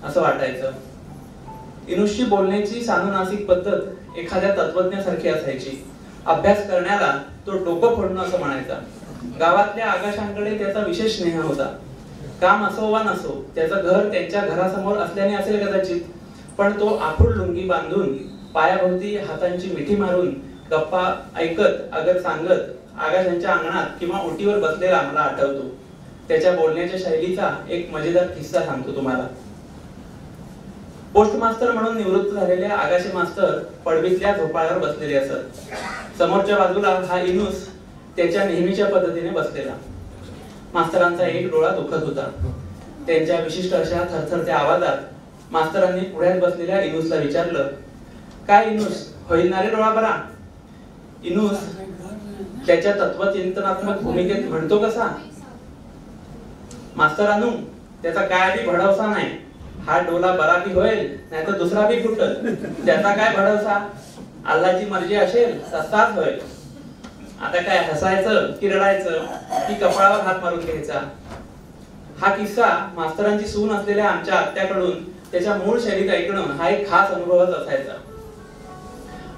असं वाटायचं. इनूसची बोलण्याची सानुनासिक पद्धत एखाद्या तत्वज्ञासारखी असायची. अभ्यास करण्याला तो डोकं फोडणं असं म्हणायचा. गावातल्या आकाशांकडे त्याचा विशेष स्नेह होता. काम असो वा नसो त्याचं घर त्यांच्या घरासमोर असल्याने असेल कदाचित, पण तो आखूड लुंगी बांधून पायाभोवती हातांची मिठी मारून गप्पा ऐकत अगर सांगत आकाशांच्या अंगणात किंवा ओटीवर बसलेला मला आठवतो. त्याच्या बोलण्याच्या शैलीचा एक मजेदार किस्सा सांगतो तुम्हाला. पोस्ट मास्तर म्हणून निवृत्त झालेले आगाशे मास्तर पडवीतल्या झोपाळ्यावर बसलेले असत. समोरच्या बाजूला हा इनूस त्याच्या नेहमीच्या पद्धतीने बसलेला. मास्तरांचा एक डोळा दुखत होता. त्यांच्या विशिष्ट अशा थरथरत्या आवाजात मास्तरांनी पुढ्यात बसलेल्या इनूसला विचारलं, काय इनूस, होईल ना रे डोळा बरा? इनूस त्याच्या तत्वचिंतनात्मक भूमिकेत म्हणतो कसा, मास्तरानू त्याचा काय बी भडवसा नाही, हा डोला बरा बी होईल नाही तर दुसरा बी फुटल, त्याचा काय भडवसा, अल्लाची मर्जी असेल तसाच होईल. आता काय हसायचं की रडायचं की कपाळावर हात मारून घ्यायचा? हा किस्सा मास्तरांची सून असलेल्या आमच्या आत्याकडून त्याच्या मूळ शैलीत ऐकणं हा एक खास अनुभवच असायचा.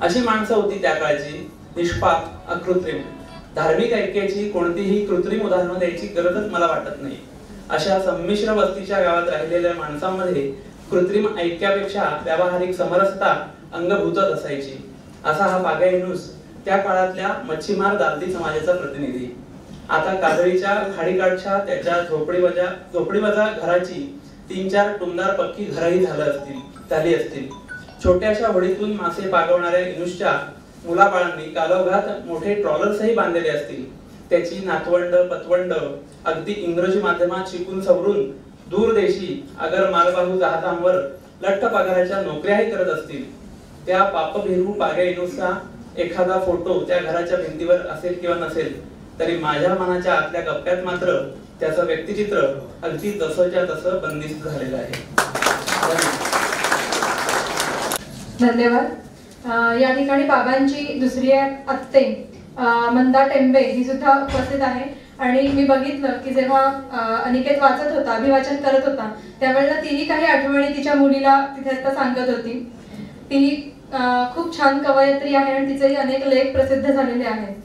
अशी माणसं होती त्या काळची, निष्पाप, अकृत्रिम. धार्मिक ऐक्याची कोणतीही कृत्रिम उदाहरणं द्यायची गरजच मला वाटत नाही. अशा संमिश्र वस्तीच्या गावात राहिलेल्या माणसांमध्ये कृत्रिम ऐक्यापेक्षा व्यावहारिक समरसता अंगभूतच असायची. असा हा बागा इनूस त्या काळातल्या मच्छीमार दार्दी समाजाचा प्रतिनिधी. आता काजळीच्या खाडीकाठच्या त्याच्या झोपडीवजा घराची 3-4 टुमदार पक्की घरही झाली असतील. छोट्याशा होडीतून मासे पागवणाऱ्या इनूसच्या मुलाबाळांनी कालोघात मोठे ट्रॉलर्सही बांधलेले असतील. त्याची नातवंड पतवंड अगदी इंग्रजी माध्यमात शिकून सवरून दूरदेशी अगर मालवाहू जहाजांवर लठ्ठ पगाराच्या नोकऱ्याही करत असतील. त्या पापभिरू बागा इनूसचा एखादा फोटो त्या घराच्या भिंतीवर असेल किंवा नसेल तरी माझ्या मनाच्या आतल्या कप्प्यात मात्र त्याचं व्यक्तिचित्र अगदी तसंच्या तसं बंदिस्त झालेलं आहे.
धन्यवाद. या ठिकाणी बाबांची दुसरी आत्ते मंदा टेंबे ही सुद्धा उपस्थित आहे. आणि मी बघितलं की जेव्हा अनिकेत वाचत होता, अभिवाचन करत होता, त्यावेळेला तिही काही आठवणी तिच्या मुलीला तिथे आता सांगत होती. ती खूप छान कवयित्री आहे आणि तिचेही अनेक लेख प्रसिद्ध झालेले आहेत.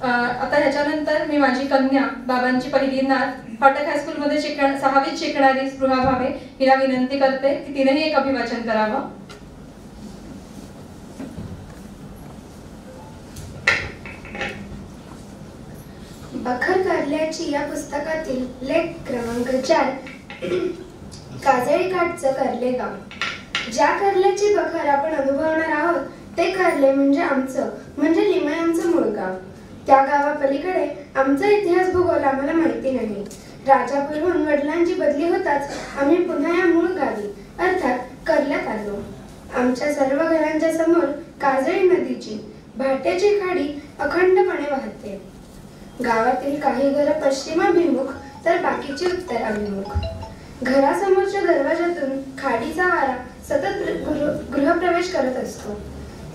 आता ह्याच्यानंतर मी माझी कन्या, बाबांची पहिली नात, फाटक हायस्कूलमध्ये 6वीत शिकणारी स्पृहा भावे हिला विनंती करते की तिनेही एक अभिवाचन करावं.
बखर कारल्याची या पुस्तकातील लेख क्रमांक 4 काजळी काठचं कारले गाव. ज्या कारल्याची बखर आपण अनुभवणार आहोत ते कारले म्हणजे आमचं, म्हणजे लिमयांचं मूळ गाव. त्या गावापलीकडे आमचा इतिहास भूगोल आम्हाला माहिती नाही. राजापूरहून वडिलांची बदली होताच आम्ही पुन्हा या मूळ गावी अर्थात कर्ल्यात आलो. आमच्या सर्व घरांच्या समोर काजळी नदीची भाट्याची खाडी अखंडपणे वाहते. गावातील काही घरं पश्चिमाभिमुख तर बाकीची उत्तराभिमुख. घरासमोरच्या दरवाजातून खाडीचा वारा सतत गृहप्रवेश करत असतो.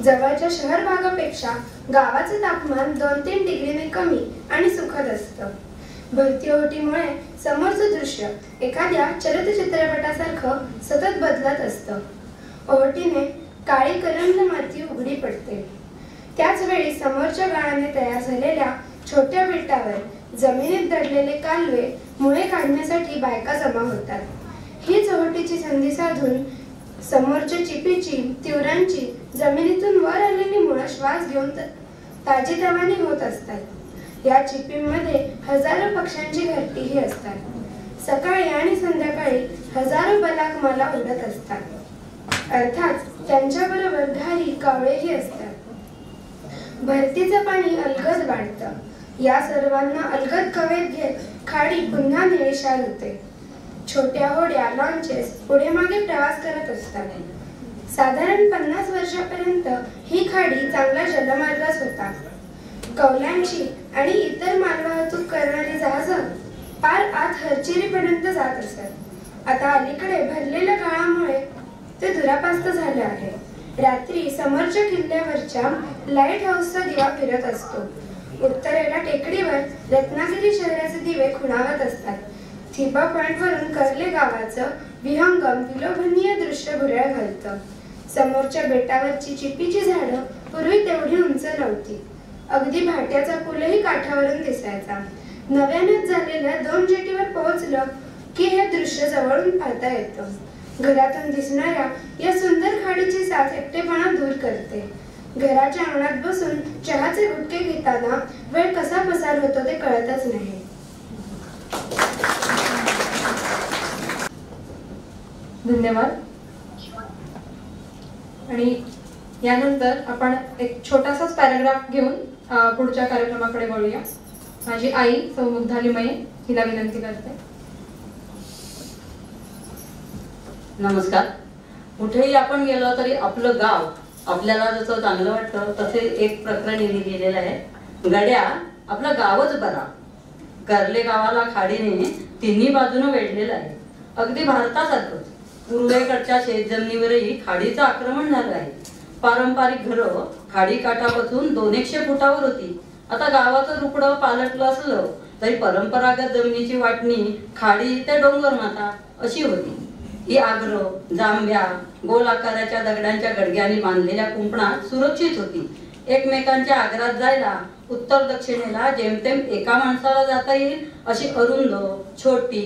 जवळच्या शहर भागापेक्षा गावाचं तापमान 2-3 डिग्रीने कमी आणि सुखद असतं. भरती ओहोटीमुळे समोरचं दृश्य एखाद्या चलचित्रपटासारखं सतत बदलत असतं. ओहोटीने काळी करंज माती उघडी पडते. त्याच वेळी समोरच्या गाळाने तयार झालेल्या छोट्या बेटावर जमिनीत दडलेले कालवे मुळे काढण्यासाठी बायका जमा होतात. हीच ओहोटीची संधी साधून समोरच्या चिपीची, तिवरांची जमिनीतून वर आलेली मुळं श्वास घेऊन ताजीतवानी होत असतात. या चिपींमध्ये हजारो पक्ष्यांची घरटीही असतात. सकाळी आणि संध्याकाळी हजारो बलाक माला उडत असतात. अर्थात त्यांच्याबरोबर घारी कावळेही असतात. भरतीचं पाणी अलगद वाढतं. या सर्वांना अलगद कवेत घेत खाडी पुन्हा निळेशार होते. छोट्या होड्या, लॉन्चेस पुढे मागे प्रवास करत असतात. साधारण 50 वर्षापर्यंत ही खाडी चांगला जलमार्गच होता. कौलांची आणि इतर मालवाहतूक करणारी जहाजं पार आत हरचिरीपर्यंत जात असत. आता अलीकडे भरलेल्या काळामुळे ते दुरापास्त झाले आहे. रात्री समोरच्या किल्ल्यावरच्या लाईट हाऊसचा दिवा फिरत असतो. उत्तरेला टेकडीवर रत्नागिरी शहराचे दिवे खुणावत असतात. थिबा पॉइंटवरून कर्ले गावाचं विहंगम विलोभनीय दृश्य भुरळ घालतं. समोरच्या बेटावरची चिपीची झाडं पूर्वी तेवढी उंच नव्हती. अगदी भाट्याचा पूलही काठावरून दिसायचा. नव्यानेच झालेल्या 2 जेटीवर पोहोचलं की हे दृश्य जवळून पाहता येतं. घरातून दिसणाऱ्या या सुंदर खाडीची साथ एकटेपणा दूर करते. घराच्या अंगणात बसून चहाचे गुटके घेताना वेळ कसा पसार होतो ते कळतच नाही.
धन्यवाद. आणि यानंतर आपण एक छोटासाच पॅराग्राफ घेऊन पुढच्या कार्यक्रमाकडे वळूया. माझी आई सौ मुग्धा लिमये हिला विनंती करते.
नमस्कार. कुठेही आपण गेलो तरी आपलं गाव आपल्याला जसं चांगलं वाटतं तसे एक प्रकरण लिहिलेलं आहे. गड्या आपलं गावच बरा. कर्ले गावाला खाडीने तिन्ही बाजूने वेढलेलं आहे. अगदी भारतासारखंच पूर्वेकडच्या शेतजमिनीवरही खाडीचं आक्रमण झालं आहे. पारंपरिक घरं खाडी काठापासून 200 फुटावर होती. आता गावाचं रुपडं पालटलं असलं तरी परंपरागत जमिनीची वाटणी खाडी ते डोंगर माथा अशी होती. ही आग्र जांभ्या गोल आकाराच्या दगडांच्या गडग्याने बांधलेल्या कुंपणात सुरक्षित होती. एकमेकांच्या आग्रात जायला उत्तर दक्षिणेला जेमतेम एका माणसाला जाता येईल अशी अरुंद छोटी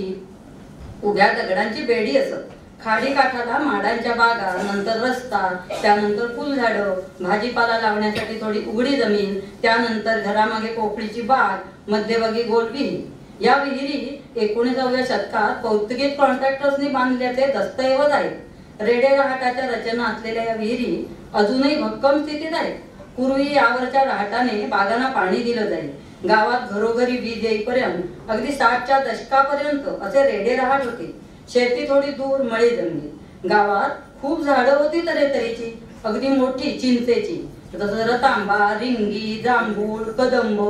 उभ्या दगडांची बेडी असत. खाडी काठाला माडांच्या बागा, नंतर रस्ता, त्यानंतर फुलझाडं, भाजीपाला लावण्यासाठी थोडी उघडी जमीन, त्यानंतर घरामागे पोकळीची बाग, मध्यभागी गोल विहीर. या विहिरी 19व्या शतकात पोर्तुगीज कॉन्ट्रॅक्टर्सनी बांधल्याचे दस्तऐवज आहेत. रेडे रहाटाच्या रचना असलेल्या या विहिरी अजूनही भक्कम स्थितीत आहेत. पूर्वी यावरच्या रहाटाने बागांना पाणी दिलं जाईल. गावात घरोघरी वीज येईपर्यंत अगदी 60च्या दशकापर्यंत असे रेडे रहाट होते. शेती थोडी दूर मळे जमिनीत. गावात खूप झाडं होती तऱ्हेतऱ्हेची, अगदी मोठी चिंचेची, जसं रतांबा, रिंगी, जांभूळ, कदंब,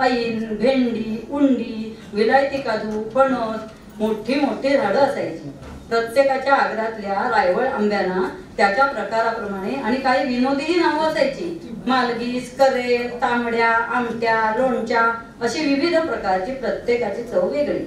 ऐन, भेंडी, उंडी, विलायती काजू, फणस, मोठी मोठी झाडं असायची. प्रत्येकाच्या आग्रातल्या रायवळ आंब्यांना त्याच्या प्रकाराप्रमाणे आणि काही विनोदीही नावं असायची. मालगीस, करेर, तांबड्या, आमट्या, लोणच्या अशी विविध प्रकारची प्रत्येकाची चव वेगळी.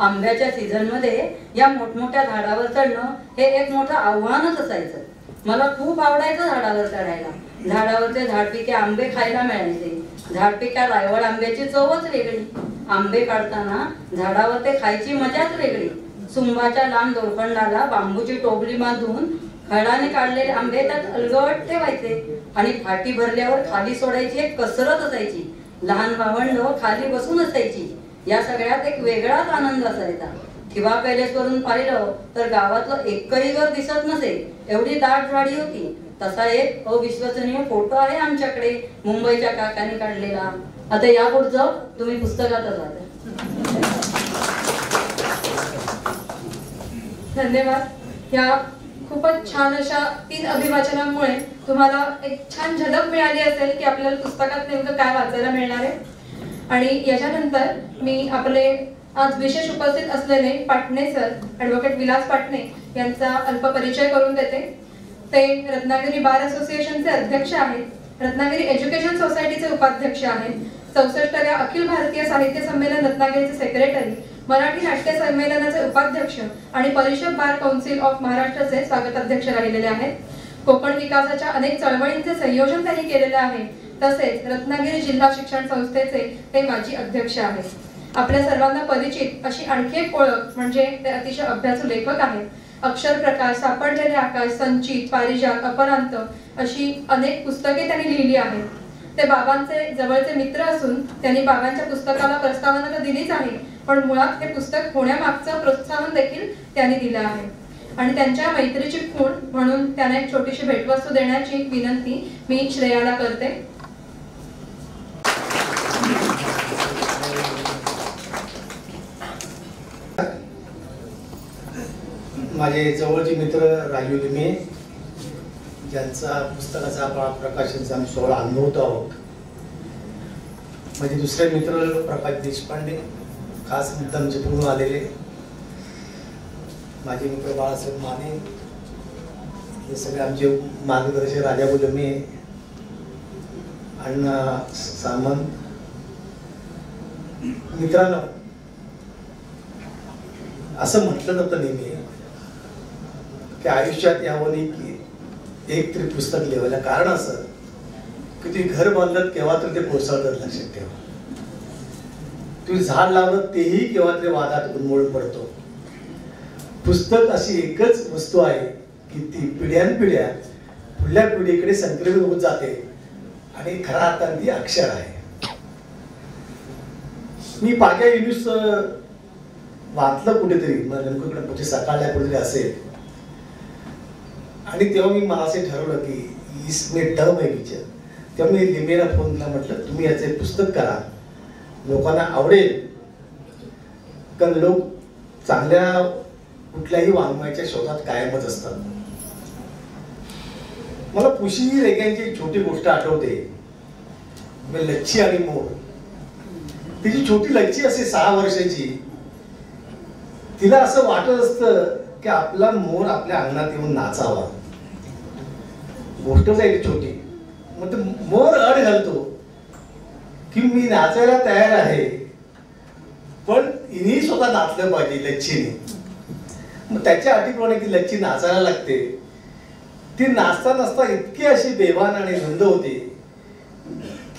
आंब्याच्या सीझन मध्ये या मोठमोठ्या झाडावर चढणं हे एक मोठं आव्हानच असायचं. मला खूप आवडायचं झाडावर चढायला. झाडावरचे झाडपिके आंबे खायला मिळायचे. झाडपिक्या रायवळ आंब्याची चवच वेगळी. आंबे काढताना झाडावर ते खायची मजाच वेगळी. सुंबाच्या लांब दोरखंडाला बांबूची टोपली बांधून खडाने काढलेले आंबे त्यात अलगट ठेवायचे आणि फाटी भरल्यावर खाली सोडायची एक कसरत असायची. लहान भावंड खाली बसून असायची. या सगळ्यात एक वेगळाच आनंद असायचा. ठिवा पॅलेस वरून पाहिलं तर गावातलं एकही घर दिसत नसे एवढी दाट झाडी होती. तसा एक अविश्वसनीय फोटो आहे आमच्याकडे, मुंबईच्या काकाने काढलेला. आता या पुढचं तुम्ही पुस्तकातच वाचा.
धन्यवाद. या खूपच छान अशा 3 अभिवाचनांमुळे तुम्हाला एक छान झलक मिळाली असेल की आपल्याला पुस्तकात नेमकं काय वाचायला मिळणार आहे. आणि याच्यानंतर मी आपले आज विशेष उपस्थित असलेले पाटणे सर, ॲडव्होकेट विलास पाटणे यांचा अल्प परिचय करून देते. ते रत्नागिरी बार असोसिएशनचे अध्यक्ष आहेत. रत्नागिरी एज्युकेशन सोसायटीचे उपाध्यक्ष आहेत. 64व्या अखिल भारतीय साहित्य संमेलन रत्नागिरीचे सेक्रेटरी, मराठी नाट्य संमेलनाचे उपाध्यक्ष आणि परिषद बार कौन्सिल ऑफ महाराष्ट्राचे स्वागताध्यक्ष राहिलेले आहेत. कोकण विकासाच्या अनेक चळवळींचे संयोजन त्यांनी केलेले आहे. तसेच रत्नागिरी जिल्हा शिक्षण संस्थेचे ते माजी अध्यक्ष आहेत. आपल्या सर्वांना परिचित अशी आणखी एक ओळख म्हणजे ते अतिशय अभ्यासू लेखक आहेत. अक्षर प्रकाश, सापडलेले आकाश, संचित, पारिजात, अपरांत अशी अनेक पुस्तके त्यांनी लिहिली आहेत. ते बाबांचे जवळचे मित्र असून त्यांनी बाबांच्या पुस्तकाला प्रस्तावना तर दिलीच आहे, पण मुळात हे पुस्तक होण्यामागचं प्रोत्साहन देखील त्यांनी दिलं आहे. आणि त्यांच्या मैत्रीची खूण म्हणून त्यांना एक छोटीशी भेटवस्तू देण्याची विनंती मी श्रेयाला करते.
माझे जवळचे मित्र राजू लिमे ज्यांचा पुस्तकाचा प्रकाशनचा आम्ही सोहळा अनुभवतो आहोत. माझे दुसरे मित्र प्रकाश देशपांडे खास मुद्दाम चिपळूण आलेले. माझे मित्र बाळासाहेब माने, हे सगळे आमचे मार्गदर्शक राजा लिमे, अण्णा सामंत. मित्रांनो, असं म्हटलं जातं नेहमी की आयुष्यात यावं की एक तरी पुस्तक लिहायला. कारण असं की तुम्ही घर बांधलं केव्हा तरी ते कोसळतात, लक्षात ठेवा. तुम्ही झाड लावलं तेही केव्हा तरी वादात उन्मळून पडतो. पुस्तक अशी एकच वस्तू आहे की ती पिढ्यानपिढ्या पुढल्या पिढीकडे संक्रमित होत जाते आणि खऱ्या अर्थाने ती अक्षर आहे. मी पाक्या युनिस वाचलं कुठेतरी, नेमकं कुठे सकाळच्या कुठेतरी असेल.
आणि तेव्हा मी मला असे ठरवलं की इसमें दम है विचार. तेव्हा मी लिंबेला फोन केला, म्हटलं तुम्ही याचं एक पुस्तक करा, लोकांना आवडेल. कारण लोक चांगल्या कुठल्याही वाङ्मयाच्या शोधात कायमच असतात. मला पुशी रेग्यांची एक छोटी गोष्ट आठवते, लच्छी आणि मोर. तिची छोटी लच्छी असे 6 वर्षाची. तिला असं वाटत असतं की आपला मोर आपल्या अंगणात येऊन नाचावा. गोष्ट जाईल छोटी. मग ते मोर अड घालतो की मी नाचायला तयार आहे, पण हिने स्वतः नाचलं पाहिजे लच्छीने. मग त्याच्या अटीप्रमाणे ती लच्छी नाचायला लागते. ती नाचता नाचता इतकी अशी बेभान आणि धुंद होते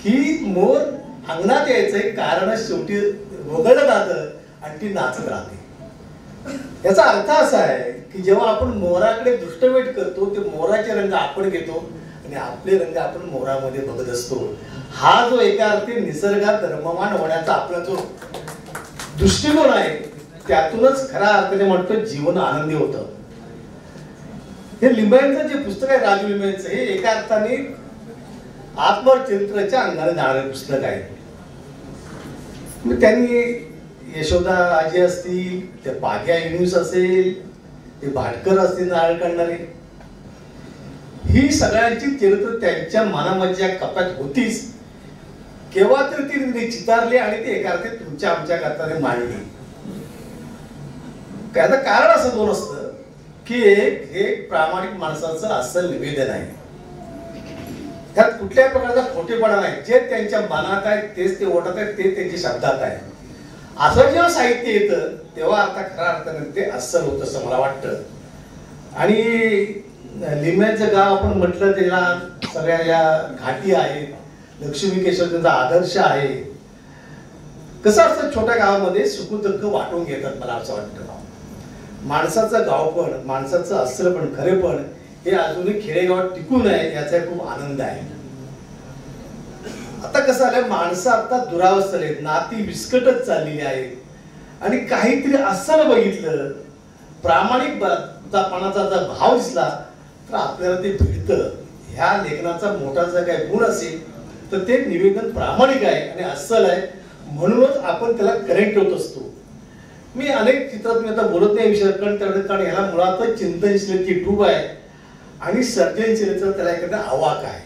की मोर अंगणात यायचंय कारण शेवटी वगळलं जातं आणि ती नाचत राहते. याचा अर्थ असा आहे की जेव्हा आपण मोराकडे दृष्टवेध करतो ते मोराचे रंग आपण घेतो आणि आपले रंग आपण मोरामध्ये बघत असतो. हा जो एका अर्थी निसर्गात रममाण होण्याचा आपला जो दृष्टिकोन आहे त्यातूनच खऱ्या अर्थाने म्हणतो जीवन आनंदी होतं. हे लिंबायतचं जे पुस्तक आहे राजू लिंबायतचं, हे एका अर्थाने आत्मचरित्राच्या अंगाने जाणारे पुस्तक आहे. त्यांनी यशोदा आजी असतील, ते पाग्या युनुस असेल, ते भाटकर असतील नारळ काढणारे, ही सगळ्यांची चरित्र त्यांच्या मनामधल्या कप्यात होतीच. केव्हा तर ती चितारली आणि ती एका अर्थी तुमच्या आमच्या करताना मांडली. त्याचं कारण असं दोन असतं की हे प्रामाणिक माणसाचं अस्सल निवेदन आहे. त्यात कुठल्याही प्रकारचा खोटेपणा नाही. जे त्यांच्या मनात आहे तेच ते ओढत आहेत, ते त्यांच्या शब्दात आहे. असं जेव्हा साहित्य येतं तेव्हा आता खऱ्या अर्थाने ते अस्सल होत असं मला वाटतं. आणि लिंबायतचं गाव आपण म्हटलं त्याला सगळ्या या घाटी आहेत, लक्ष्मी केशव त्यांचा आदर्श आहे. कसं असतं छोट्या गावामध्ये सुखदुःख वाटून घेतात. मला असं वाटतं माणसाचं गावपण, माणसाचं अस्सलपण, खरेपण हे अजूनही खेडेगावात टिकून आहे याचा खूप आनंद आहे. आता कसं आलंय, माणसं आता दुरावस्थेला आहेत, नाती विस्कटत चाललेली आहेत आणि काहीतरी अस्सल बघितलं, प्रामाणिकपणाचा जर भाव दिसला तर आपल्याला ते भिडतं. ह्या लेखनाचा मोठा जर काही गुण असेल तर ते निवेदन प्रामाणिक आहे आणि अस्सल आहे, म्हणूनच आपण त्याला कनेक्ट होत असतो. मी अनेक चित्रात मी आता बोलत नाही विषय, कारण ह्याला मुळातच चिंतनशीलतेची टूब आहे आणि सर्जनशीलतेचा त्याला एखादा आवाक आहे.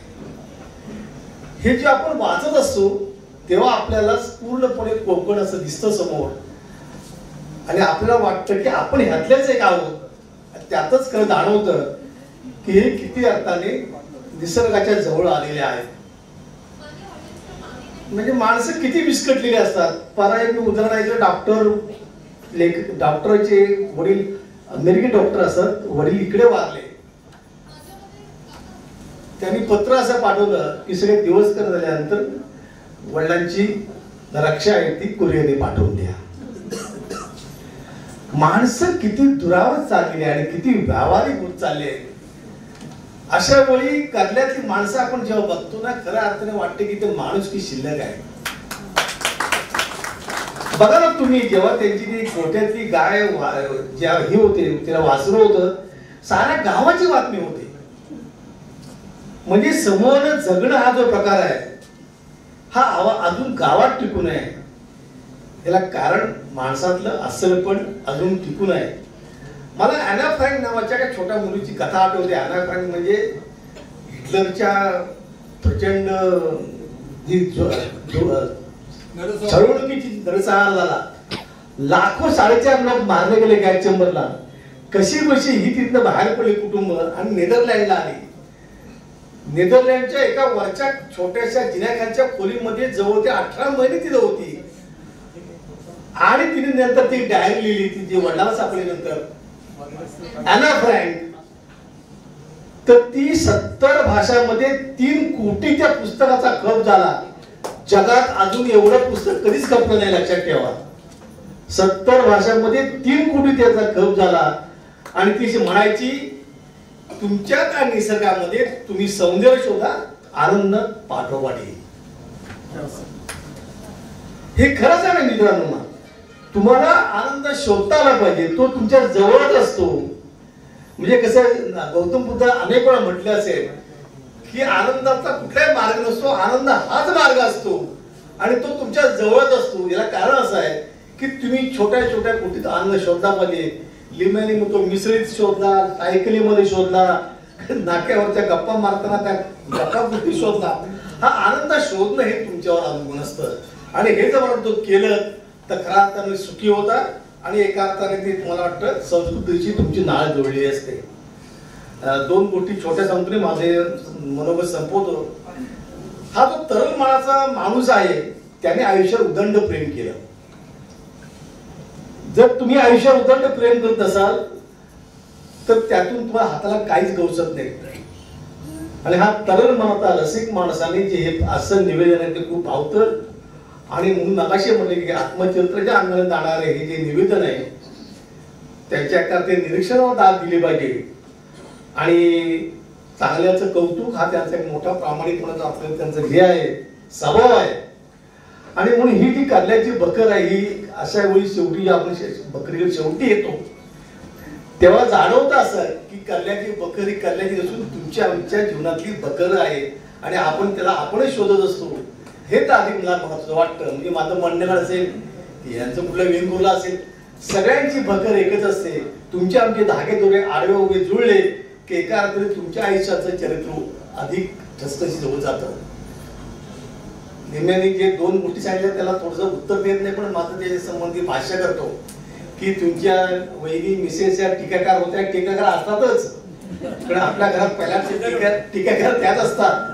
हे जे आपण वाचत असतो तेव्हा आपल्याला पूर्णपणे कोकण असं दिसतं समोर आणि आपल्याला वाटतं की आपण ह्यातलेच एक आहोत. त्यातच खरं जाणवतं की हे किती अर्थाने निसर्गाच्या जवळ आलेले आहेत. म्हणजे माणसं किती विस्कटलेली असतात. परा एक उदाहरण ऐकलं, डॉक्टरचे वडील अमेरिकन डॉक्टर असतात, वडील इकडे वारले. त्यांनी पत्र असं पाठवलं की सगळे दिवस कर झाल्यानंतर वडिलांची रक्षा आहे ती कुरिअरने पाठवून द्या. माणसं किती दुरावत चाललेली आणि किती व्यावहारिक होत चालले. अशा वेळी कर्ल्यातली माणसं आपण जेव्हा बघतो ना, खऱ्या अर्थाने वाटते की ते माणूस की शिल्लक आहे. बघा ना तुम्ही, जेव्हा त्यांची ती गोठ्यातली गाय ज्या ही होते, तिला वासरू होतं, साऱ्या गावाची बातमी होती. म्हणजे समूह जगणं हा जो प्रकार आहे हा अजून गावात टिकून आहे. याला कारण माणसातलं अस्सलपण अजून टिकून आहे. मला ॲना फ्रँक नावाच्या एका छोट्या मुलीची कथा आठवते. ॲना फ्रँक म्हणजे हिटलरच्या प्रचंड छळवणुकीची धडसार झाला. लाखो 4.5 लोक मारले गेले गॅस चेंबरला. कशी बशी ही तिथनं बाहेर पडली कुटुंब आणि नेदरलँडला आली. नेदरलँडच्या एका वरच्या छोट्याशा जिन्याखालच्या खोलीमध्ये जवळ ते 18 महिने तिथे होती आणि तिने नंतर ती डायरी लिहिली. ती जी वडिलांना सापडल्यानंतर ॲना फ्रँक, तर ती 70 भाषांमध्ये 3 कोटी त्या पुस्तकाचा खप झाला. जगात अजून एवढं पुस्तक कधीच खपलं नाही, लक्षात ठेवा. 70 भाषांमध्ये 3 कोटी त्याचा खप झाला आणि ती म्हणायची तुमच्या त्या निसर्गामध्ये तुम्ही सौंदर्य शोधा, आनंद पाठोपाठी. हे खरंच आहे मित्रांनो. तुम्हाला आनंद शोधता आला पाहिजे, तो तुमच्या जवळच असतो. म्हणजे कसं गौतम बुद्ध अनेक वेळा म्हटलं असेल की आनंदाचा कुठलाही मार्ग नसतो, आनंद हाच मार्ग असतो आणि तो तुमच्या जवळच असतो. याला कारण असं आहे की तुम्ही छोट्या छोट्या कुटीत आनंद शोधला पाहिजे. लिंबानी मग तो मिसळीत शोधला, सायकलीमध्ये शोधला, नाक्यावरच्या गप्पा मारताना त्या गप्पा कुठे शोधला. हा आनंद शोधणं हे तुमच्यावर अवलंबून असतं आणि हे जर तो केलं तर खऱ्या अर्थाने सुखी होता आणि एका अर्थाने ते मला वाटतं संस्कृतीची तुमची नाळ जोडलेली असते. दोन गोष्टी छोट्या सांगतो माझे मनोगत संपवतो. हा जो तरुण मनाचा माणूस आहे त्याने आयुष्यात उदंड प्रेम केलं. जर तुम्ही आयुष्यात उदंड प्रेम करत असाल तर त्यातून तुम्हाला हाताला काहीच गवसत नाही. आणि हा तरुण मनाचा रसिक माणसाने जे हे असं निवेदन आहे ते खूप भावतं आणि म्हणून नकाशे म्हणले की आत्मचरित्राच्या अंगाने जाणारे हे जे निवेदन आहे त्याच्या ते निरीक्षणावर दाद दिली पाहिजे आणि चांगल्याचं कौतुक हा त्यांचा एक मोठा प्रामाणिकपणाचा आपल्याला त्यांचं हे आहे, स्वभाव आहे. आणि म्हणून ही जी कारल्याची बकर आहे ही अशा वेळी शेवटी आपण बकरीकडे शेवटी येतो तेव्हा जाणवतं असं की कारल्याची बकर ही कारल्याची नसून तुमच्या आमच्या जीवनातली बकर आहे आणि आपण त्याला आपणच शोधत असतो. हे तर अधिक मला महत्वाचं वाटतं. म्हणजे माझं म्हणणं असेल यांचं कुठलं वेंगुर्ला असेल सगळ्यांची बकर एकच असते. तुमचे आमचे धागे दोरे आडवे उभे जुळले की एका अर्थाने तुमच्या आयुष्याचं चरित्र अधिक ठसठशीत होत जातं. निम्याने जे दोन गोष्टी सांगितल्या त्याला थोडंसं उत्तर देत नाही पण माझं त्याच्या संबंधी भाष्य करतो की तुमच्या वैरी मिसेस या टीकाकार होत्या, टीकाकार असतातच पण आपल्या घरात पहिल्या टीकाकार त्याच असतात.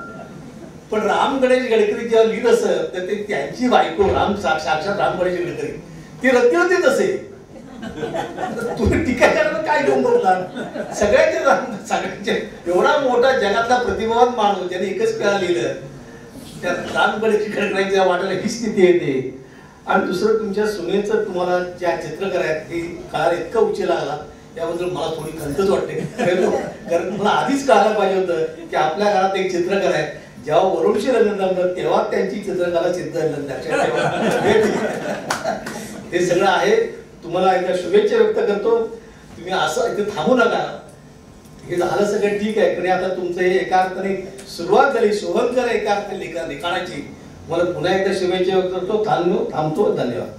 पण राम गणेश गडकरी जेव्हा लिहित असत तर ते त्यांची बायको साक्षात राम गणेश गडकरी ती रत्नवतीच असे. तुम्ही टीकाकाराला काय घेऊन बोलतात? सगळ्यांचे एवढा मोठा जगातला प्रतिभावान माणूस ज्याने एकच पेळा लिहिलं त्या राम गणेश गडकरीच्या वाट्याला ही स्थिती येते. आणि दुसरं तुमच्या सुनेचं तुम्हाला ज्या चित्रकार आहेत ते काळ इतका उशीर लागला याबद्दल मला थोडी खंतच वाटते. कारण मला आधीच कळायला पाहिजे होतं की आपल्या घरात एक चित्रकार आहे. जेव्हा वरुणशी लग्न जमलं तेव्हा त्यांची चित्रकला सिद्ध लक्षात ठेवा. हे सगळं आहे. तुम्हाला एकदा शुभेच्छा व्यक्त करतो. तुम्ही असं इथे थांबू नका. हे झालं सगळं ठीक आहे पण आता तुमचं हे एका अर्थाने सुरुवात झाली शोभनकर एका अर्थाने लिखाणाची. मला पुन्हा एकदा शुभेच्छा व्यक्त करतो. थांबतो. धन्यवाद.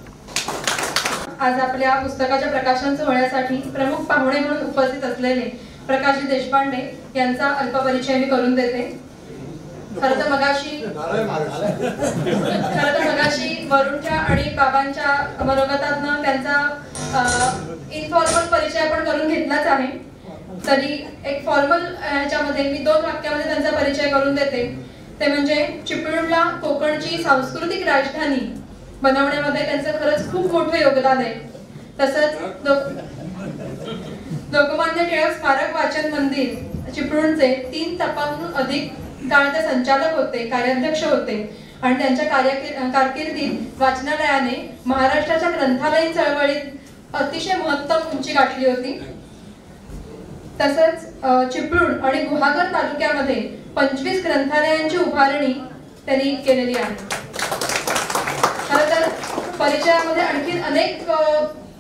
आज आपल्या पुस्तकाच्या प्रकाशन सोहळ्यासाठी प्रमुख पाहुणे म्हणून उपस्थित असलेले प्रकाशजी देशपांडे यांचा अल्पपरिचय मी करून देते. खरं तर मगाशी वरुणच्या आणि बाबांच्या मनोगतातनं त्यांचा इनफॉर्मल परिचय आपण करून घेतलाच आहे. तरी एक फॉर्मल ह्याच्यामध्ये मी 2 वाक्यामध्ये त्यांचा परिचय करून देते. ते म्हणजे चिपळूणला कोकणची सांस्कृतिक राजधानी बनवण्यामध्ये त्यांचं खरंच खूप मोठं योगदान आहे. तसंच लोकमान्य टिळक स्मारक वाचन मंदिर चिपळूणचे 3 तपाहून अधिक काळ ते संचालक होते, कार्याध्यक्ष होते आणि त्यांच्या कारकिर्दीत वाचनालयाने महाराष्ट्राच्या ग्रंथालयीन चळवळीत अतिशय महत्तम उंची गाठली होती. तसंच चिपळूण आणि गुहागर तालुक्यामध्ये 25 ग्रंथालयांची उभारणी त्यांनी केलेली आहे. खरं तर परिचयामध्ये आणखी अनेक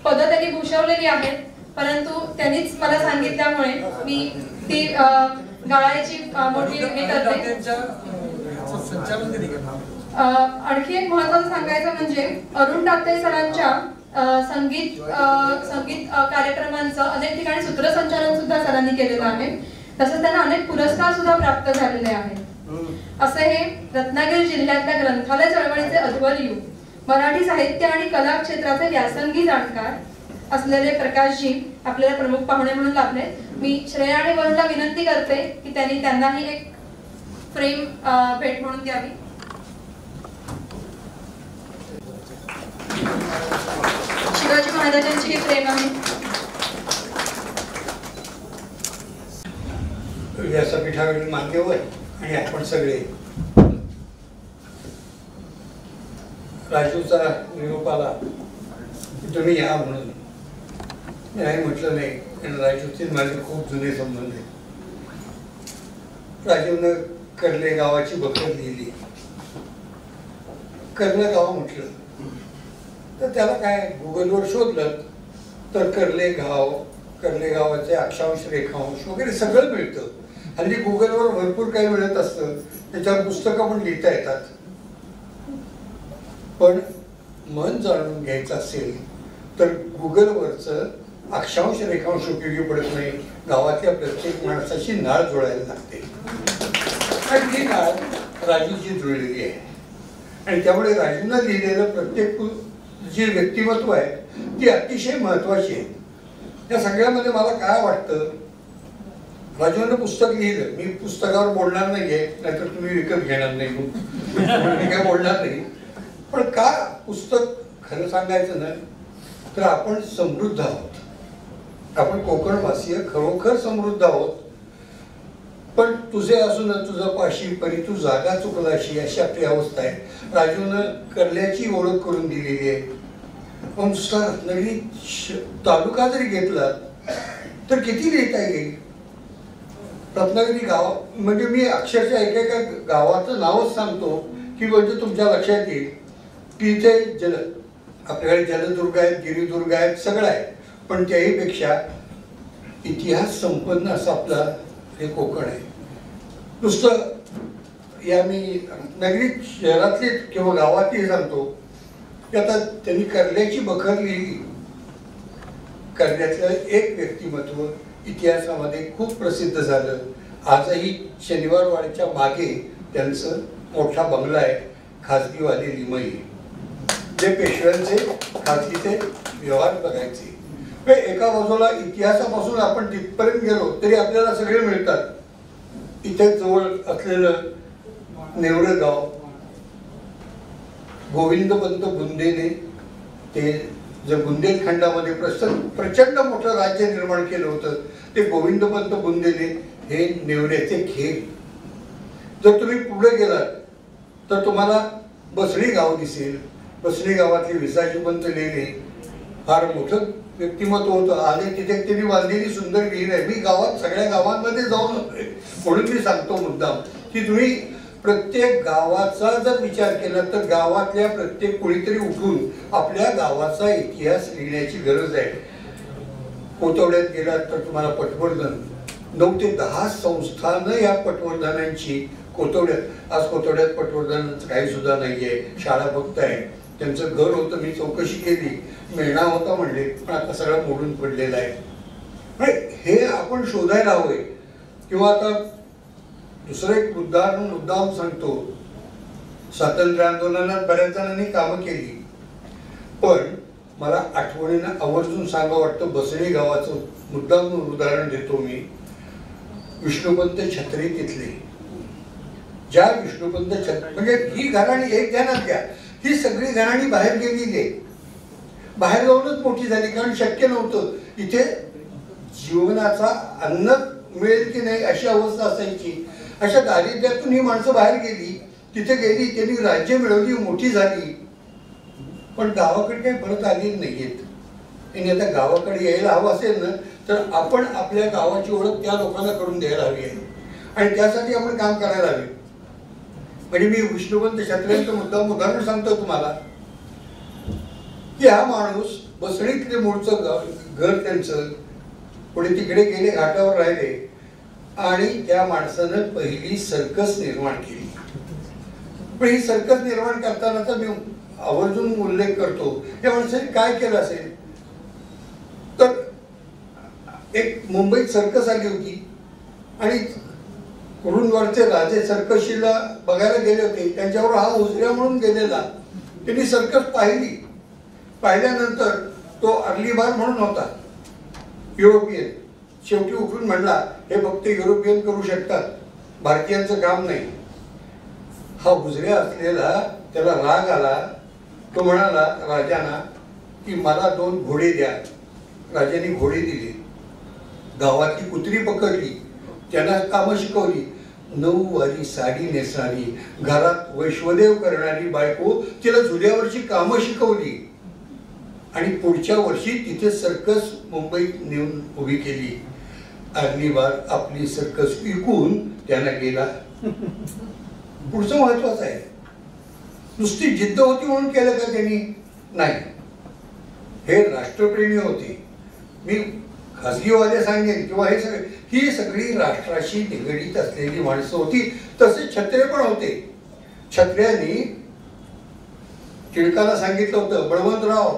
पदं त्यांनी भूषवलेली आहेत परंतु त्यांनीच मला सांगितल्यामुळे मी ती गाळायची मोठी हे करते. आणखी एक महत्त्वाचं सांगायचं म्हणजे अरुण टाकते सरांच्या संगीत कार्यक्रमांचं अनेक ठिकाणी सूत्रसंचालन सुद्धा सरांनी केलेलं आहे. तसंच त्यांना अनेक पुरस्कार सुद्धा प्राप्त झालेले आहेत. असे हे रत्नागिरी जिल्ह्यातल्या ग्रंथालय चळवळीचे अध्वर्यू, मराठी साहित्य आणि कला क्षेत्राचे व्यासंगी जाणकार असलेले प्रकाशजी आपल्याला प्रमुख पाहुणे म्हणून लाभले. मी श्रेया आणि वरुणला विनंती करते की त्यांनाही एक फ्रेम भेट म्हणून द्यावी. शिवाजी महाराजांची ही फ्रेम आहे.
व्यासपीठावरील मान्यवर आणि आपण सगळे राजूचा निरोप आला तुम्ही या म्हणून नाही म्हटलं नाही कारण राजूचे माझे खूप जुने संबंध आहे. राजूनं कर्ले गावाची बखर लिहिली. कर्ले गाव म्हटलं तर त्याला काय गुगलवर शोधलं तर कर्ले गाव कर्ले गावाचे अक्षांश रेखांश वगैरे सगळं मिळतं. हल्ली गुगलवर भरपूर काही मिळत असतं, त्याच्यावर पुस्तकं पण लिहिता येतात. पण मन जाणून घ्यायचं असेल तर गुगलवरचं अक्षांश रेखांश उपयोगी पडत नाही. गावातल्या प्रत्येक माणसाची नाळ जुळायला लागते आणि ती नाळ राजूची जुळलेली आहे. आणि त्यामुळे राजूनं लिहिलेलं प्रत्येक जी व्यक्तिमत्व आहे ती अतिशय महत्वाची आहे. या सगळ्यामध्ये मला काय वाटतं, राजूनं पुस्तक लिहिलं, मी पुस्तकावर बोलणार नाहीये, नाहीतर तुम्ही विकत घेणार नाही, मी काय बोलणार नाही. पण का पुस्तक खरं सांगायचं ना तर आपण समृद्ध आहोत. आपण कोकणवासीय खरोखर समृद्ध आहोत. पण तुझे असून तुझा पाशी परी तू जागा चुकलाशी अशी आपली अवस्था आहे. राजूनं कर्ल्याची ओळख करून दिलेली आहे. पण नुसता रत्नागिरी तालुका जरी घेतला तर किती लिहिता येईल. रत्नागिरी गाव म्हणजे मी अक्षरशः एकेका गावाचं नावच सांगतो की म्हणजे तुमच्या लक्षात येईल की इथे आपल्याकडे जलदुर्ग आहेत, गिरिदुर्ग आहेत, सगळं आहे. पण त्याहीपेक्षा इतिहास संपन्न असं आपला हे कोकण आहे. नुसतं या मी रत्नागिरी शहरातली किंवा गावातली सांगतो की आता त्यांनी कर्ल्याची बखर लिहिली. कर्ल्यातलं एक व्यक्तिमत्व इतिहासामध्ये खूप प्रसिद्ध झालं. आजही शनिवारवाडीच्या मागे त्यांचं मोठा बंगला आहे, खाजगीवाले लिमई, जे पेशव्यांचे खाजगीचे व्यवहार बघायचे. एका बाजूला इतिहासापासून आपण तिथपर्यंत गेलो तरी आपल्याला सगळे मिळतात. इथे जवळ असलेलं नेवरे गाव, गोविंदपंत बुंदेने ते जे बुंदेलखंडामध्ये प्रचंड मोठं राज्य निर्माण केलं होतं, ते गोविंदपंत बुंदेने हे नेवऱ्याचे खेळ. जर तुम्ही पुढे गेलात तर तुम्हाला बसणी गाव दिसेल. बसणी गावातले विसाजीपंत लेणे फार मोठं व्यक्तिमत्व होतं. आले तिथे त्यांनी बांधलेली सुंदर विहीर आहे. मी गावात सगळ्या गावांमध्ये जाऊन म्हणून मी सांगतो मुद्दाम की तुम्ही प्रत्येक गावाचा जर विचार केला तर गावातल्या प्रत्येक कोणीतरी उठून आपल्या गावाचा इतिहास लिहिण्याची गरज आहे. कोतवड्यात गेलात तर तुम्हाला पटवर्धन, 9 ते 10 संस्थानं या पटवर्धनांची कोतवड्यात. आज कोतवड्यात पटवर्धनांचं काही सुद्धा नाहीये, शाळा फक्त आहे. त्यांचं घर होतं, मी चौकशी केली, मेणा होता म्हणले, पण आता सगळं मोडून पडलेलं आहे. हे आपण शोधायला हवंय. किंवा आता दुसरं एक मुद्दाम सांगतो, स्वातंत्र्य आंदोलनात बऱ्याच जणांनी कामं केली, पण मला आठवणीनं आवर्जून सांगावं वाटतं. बसणी गावाचं मुद्दाम उदाहरण देतो मी. विष्णुपंत छत्री तिथले, ज्या विष्णुपंत छत्री म्हणजे ही घराणी एक ध्यानात घ्या, ही सगळी घराणी बाहेर गेलेली आहे. बाहेर जाऊनच मोठी झाली, कारण शक्य नव्हतं. इथे जीवनाचा अन्न मिळेल की नाही अशी अवस्था असायची. अशा दारिद्र्यातून ही माणसं बाहेर गेली, तिथे गेली, त्यांनी राज्य मिळवली, मोठी झाली, पण गावाकडे काही परत आलेली नाहीयेत. आणि आता गावाकडे यायला हवं असेल ना तर आपण आपल्या गावाची ओळख त्या लोकांना करून द्यायला हवी आहे आणि त्यासाठी आपण काम करायला हवे. म्हणजे मी विष्णुपंत छत्र्यांचं मुद्दाम उदाहरण सांगतो तुम्हाला की हा माणूस बसणीतले मूळचं घर त्यांचं, पुढे तिकडे गेले, घाटावर राहिले आणि त्या माणसानं पहिली सर्कस निर्माण केली. पण ही सर्कस निर्माण करतानाचा मी आवर्जून उल्लेख करतो, त्या माणसाने काय केलं असेल तर एक मुंबईत सर्कस आली होती आणि कुरुंदवाडचे राजे सर्कशीला बघायला गेले होते. त्यांच्यावर हा उजऱ्या म्हणून गेलेला. त्यांनी सर्कस पाहिली. पाहिल्यानंतर तो अर्लीबार म्हणून होता, युरोपियन. शेवटी उठून म्हणला, हे फक्त युरोपियन करू शकतात, भारतीयांचं काम नाही. हा उजऱ्या असलेला त्याला राग आला. तो म्हणाला राजांना की मला 2 घोडे द्या. राजांनी घोडे दिले. गावातली कुत्री पकडली, त्यांना कामं शिकवली. 9 वारी साडी नेसणारी, घरात वैश्वदेव करणारी बायको तिला झुल्यावरची कामं शिकवली आणि पुढच्या वर्षी तिथे सर्कस मुंबईत नेऊन उभी केली. अग्निबार आपली सर्कस विकून त्यांना गेला. पुढचं महत्वाचं आहे. नुसती जिद्द होती म्हणून केलं का त्यांनी? नाही, हे राष्ट्रप्रेमी होते. मी खाजगीवाले सांगेन किंवा हे सगळे, ही सगळी राष्ट्राशी निगडीत असलेली माणसं होती. तसे छत्रे पण होते. छत्र्यांनी टिळकाला सांगितलं होतं, बळवंतराव,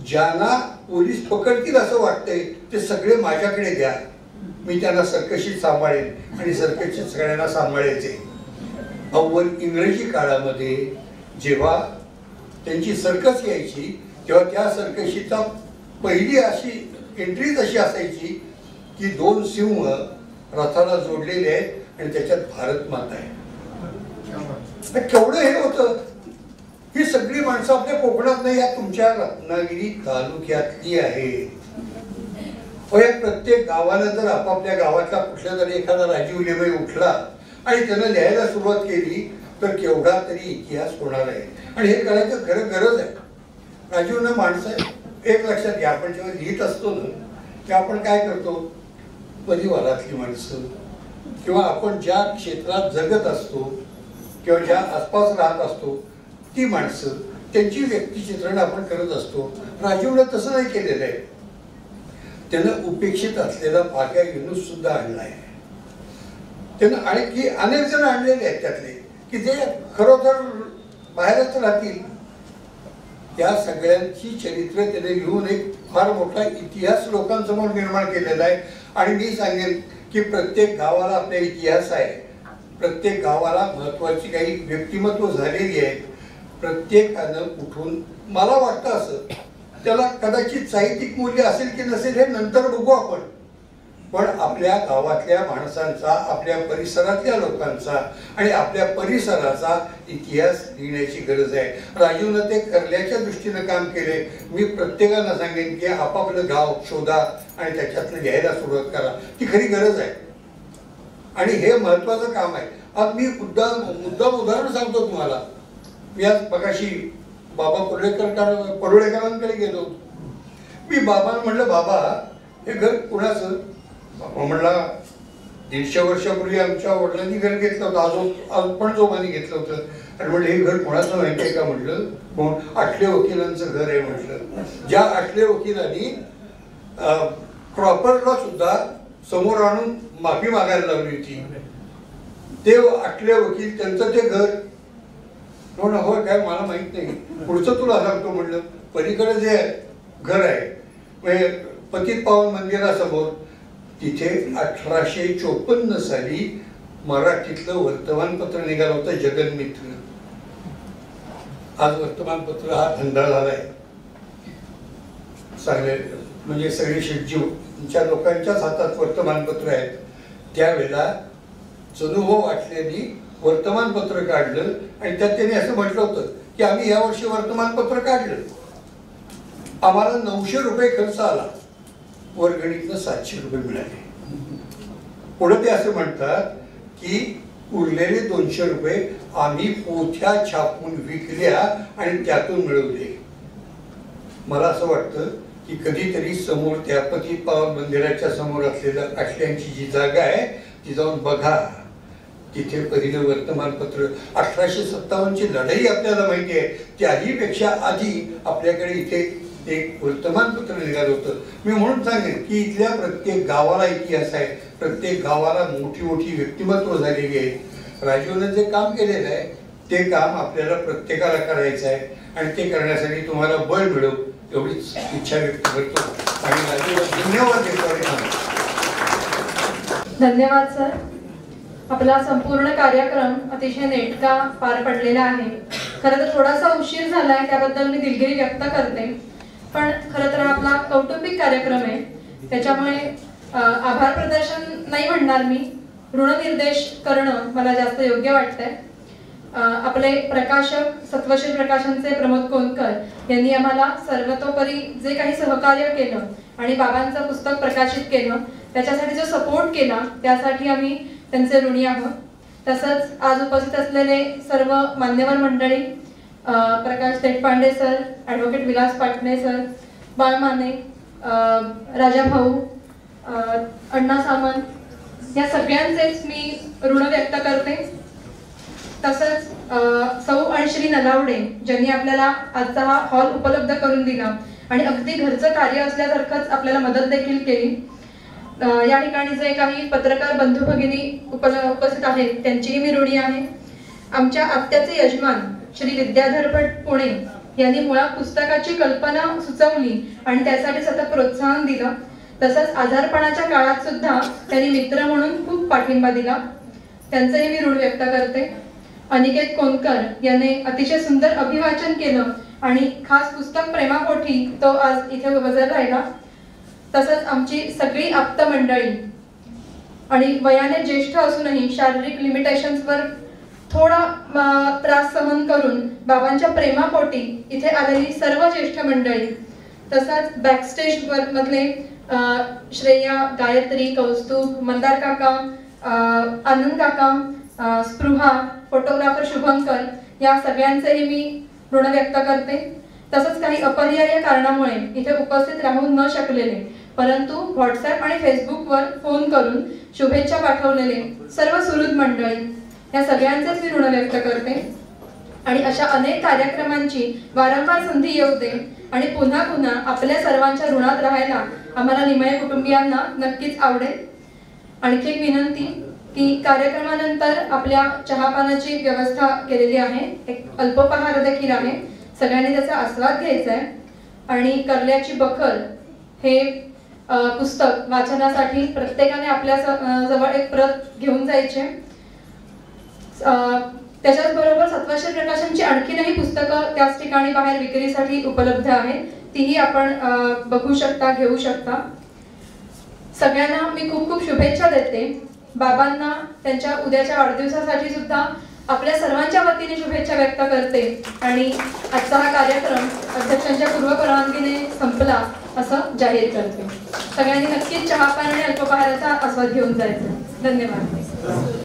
ज्यांना पोलीस पकडतील असं वाटतंय ते सगळे माझ्याकडे द्या, मी त्यांना सरकशीत सांभाळेन आणि सरकशीत सगळ्यांना सांभाळायचे. अव्वल इंग्रजी काळामध्ये जेव्हा त्यांची सर्कस यायची तेव्हा त्या सर्कशीचा पहिली अशी एंट्रीच अशी असायची की 2 सिंह रथाला जोडलेले आहेत आणि त्याच्यात भारत माता आहे. केवढं हे होतं. ही सगळी माणसं आपल्या कोकणात नाही, या तुमच्या रत्नागिरी तालुक्यातली आहेत. प्रत्येक गावानं जर आपापल्या गावातला कुठला तरी एखादा राजीव लेमय उठला आणि त्यानं लिहायला सुरुवात केली तर केवढा तरी इतिहास होणार आहे. आणि हे करायचं खरं गरज आहे. राजीवनं माणसं एक लक्षात घ्या, आपण जेव्हा लिहित असतो ना ते आपण काय करतो, परिवारातली माणसं किंवा आपण ज्या क्षेत्रात जगत असतो किंवा ज्या आसपास राहत असतो ती माणसं, त्यांची व्यक्तिचित्रण आपण करत असतो. राजीवनं तसं नाही केलेलं आहे. त्यानं उपेक्षित असलेला भाग्या युनुस सुद्धा आणला आहे. त्यानं आणखी अनेक जण आणलेले आहेत त्यातले की जे खरोखर बाहेरच राहतील. त्या सगळ्यांची चरित्र त्याने लिहून एक फार मोठा इतिहास लोकांसमोर निर्माण केलेला आहे. आणि मी सांगेन की प्रत्येक गावाला आपला इतिहास आहे. प्रत्येक गावाला महत्वाची काही व्यक्तिमत्व झालेली आहेत. प्रत्येकानं उठून, मला वाटतं असं, त्याला कदाचित साहित्यिक मूल्य असेल की नसेल हे नंतर बघू आपण, पण आपल्या गावातल्या माणसांचा, आपल्या परिसरातल्या लोकांचा आणि आपल्या परिसराचा इतिहास लिहिण्याची गरज आहे. राजीवनं ते करण्याच्या दृष्टीनं काम केले. मी प्रत्येकाला सांगेन की आपापलं गाव शोधा आणि त्याच्यातलं लिहायला सुरुवात करा. ती खरी गरज आहे आणि हे महत्वाचं काम आहे. आज मी मुद्दाम उदाहरण सांगतो तुम्हाला. मी आज मगाशी बाबा पडोळेकरांकडे गेलो. मी बाबांना म्हणलं, बाबा हे घर कुणाचं? बाबा म्हणला, 150 वर्षापूर्वी आमच्या वडिलांनी घर घेतलं होतं, आजोबांनी घेतलं होतं. आणि म्हणलं हे घर कोणाचं माहिती आहे का? म्हटलं आठले वकिलांचं घर आहे. म्हटलं ज्या आठले वकिलांनी क्रॉपरला सुद्धा समोर आणून माफी मागायला लावली होती, ते आठले वकील, त्यांचं ते घर. म्हणून होय काय, मला माहित नाही, पुढचं तुला सांगतो. म्हणलं पलीकडे जे घर आहे म्हणजे पतित पावन मंदिरासमोर, तिथे 1854 साली मराठीतलं वर्तमानपत्र निघालं होतं, जगन्मित्र. आज वर्तमानपत्र हा धंदा झालाय. सगळे म्हणजे सगळे शेटजीवच्या लोकांच्याच हातात वर्तमानपत्र आहेत. त्यावेळेला चनुभाऊ वाटल्यानी वर्तमानपत्र काढलं आणि त्यात त्यांनी असं म्हटलं होतं की आम्ही यावर्षी वर्तमानपत्र काढलं, आम्हाला 900 रुपये खर्च आला, वर्गणीतनं 700 रुपये मिळाले. पुढे ते असं म्हणतात की उरलेले 200 रुपये आम्ही पोथ्या छापून विकल्या आणि त्यातून मिळवले. मला असं वाटतं की कधीतरी समोर त्या पतित पावन मंदिराच्या समोर असलेलं आठल्यांची जी जागा आहे ती जाऊन बघा. तिथे पहिलं वर्तमानपत्र 1857ची लढाई आपल्याला माहिती आहे, त्याही पेक्षा आधी आपल्याकडे इथे एक वर्तमानपत्र निघालं होतं. मी म्हणून सांगेन की इथल्या प्रत्येक गावाला इतिहास आहे, प्रत्येक गावाला मोठी मोठी व्यक्तिमत्व झालेली आहेत. राजीवनं जे काम केलेलं आहे ते काम आपल्याला प्रत्येकाला करायचं आहे आणि ते करण्यासाठी तुम्हाला बळ मिळव एवढीच इच्छा व्यक्त करतो आणि राजीवला धन्यवाद देतो.
धन्यवाद सर. आपला संपूर्ण कार्यक्रम अतिशय नेटका पार पडलेला आहे. खरं तर थोडासा उशीर झालाय त्याबद्दल मी दिलगिरी व्यक्त करते, पण खरं तर आपला कौटुंबिक कार्यक्रम आहे त्याच्यामुळे आभार प्रदर्शन नाही म्हणणार मी, ऋणनिर्देश करणं मला जास्त योग्य वाटतंय. आपले प्रकाशक सत्वशील प्रकाशनचे प्रमोद कोणकर यांनी आम्हाला सर्वतोपरी जे काही सहकार्य केलं आणि बाबांचं पुस्तक प्रकाशित केलं त्याच्यासाठी जो सपोर्ट केला त्यासाठी आम्ही त्यांचे ऋणी आहोत. तसंच आज उपस्थित असलेले सर्व मान्यवर मंडळी, Prakash Deshpande sir, advocate Vilas Patne sir, Bal Mane, राजा भाऊ, अण्णा सामंत, या सगळ्यांचेच मी ऋण व्यक्त करते. तसंच सौ आणि श्री नलावडे ज्यांनी आपल्याला आजचा हा हॉल उपलब्ध करून दिला आणि अगदी घरचं कार्य असल्यासारखंच आपल्याला मदत देखील केली. या ठिकाणी जे काही पत्रकार बंधू भगिनी उपस्थित आहेत त्यांचीही मी ऋणी आहे. आमच्या आत्याचे यजमान श्री विद्याधर भट पुणे यांनी मुळात पुस्तकाची कल्पना सुचवली आणि त्यासाठी सतत प्रोत्साहन दिलं. तसंच आजारपणाच्या काळात सुद्धा त्यांनी मित्र म्हणून खूप पाठिंबा दिला. त्यांचंही मी ऋण व्यक्त करते. अनिकेत कोनकर याने अतिशय सुंदर अभिवाचन केलं आणि खास पुस्तक प्रेमापोटी तो आज इथे हजर राहिला. तसंच आमची सगळी आप्त मंडळी आणि वयाने ज्येष्ठ असूनही शारीरिक लिमिटेशन्सवर थोडा त्रास सहन करून बाबांच्या प्रेमापोटी इथे आलेली सर्व ज्येष्ठ मंडळी, तसंच बॅकस्टेज मधले श्रेया, गायत्री, कौस्तुभ, मंदार काका, आनंद काका, स्पृहा, फोटोग्राफर शुभंकर या सगळ्यांचेही मी ऋण व्यक्त करते. तसंच काही अपरिहार्य कारणामुळे इथे उपस्थित राहू न शकलेले परंतु व्हॉट्सअप आणि फेसबुकवर फोन करून शुभेच्छा पाठवलेले सर्व सुहृद मंडळी या सगळ्यांचेच मी ऋण व्यक्त करते. आणि अशा अनेक कार्यक्रमांची वारंवार संधी येऊ दे आणि पुन्हा पुन्हा आपल्या सर्वांच्या ऋणात राहायला आम्हाला निमय कुटुंबियांना नक्कीच आवडेल. आणखी एक विनंती की कार्यक्रमानंतर आपल्या चहापानाची व्यवस्था केलेली आहे. एक अल्पोपहार देखील आहे. सगळ्यांनी त्याचा आस्वाद घ्यायचा आहे. आणि कर्ल्याची बखर हे पुस्तक वाचनासाठी प्रत्येकाने आपल्या जवळ एक प्रत घेऊन जायचे. त्याच्याच बरोबर सत्वाश्री प्रकाशनची आणखीनही पुस्तकं त्याच ठिकाणी बाहेर विक्रीसाठी उपलब्ध आहेत. तीही आपण बघू शकता, घेऊ शकता. सगळ्यांना मी खूप खूप शुभेच्छा देते. बाबांना त्यांच्या उद्याच्या वाढदिवसासाठी सुद्धा आपल्या सर्वांच्या वतीने शुभेच्छा व्यक्त करते. आणि आजचा हा कार्यक्रम अध्यक्षांच्या पूर्व परवानगीने संपला असं जाहीर करते. सगळ्यांनी नक्कीच चहापान आणि अल्पोपहाराचा आस्वाद घेऊन जायचं. धन्यवाद.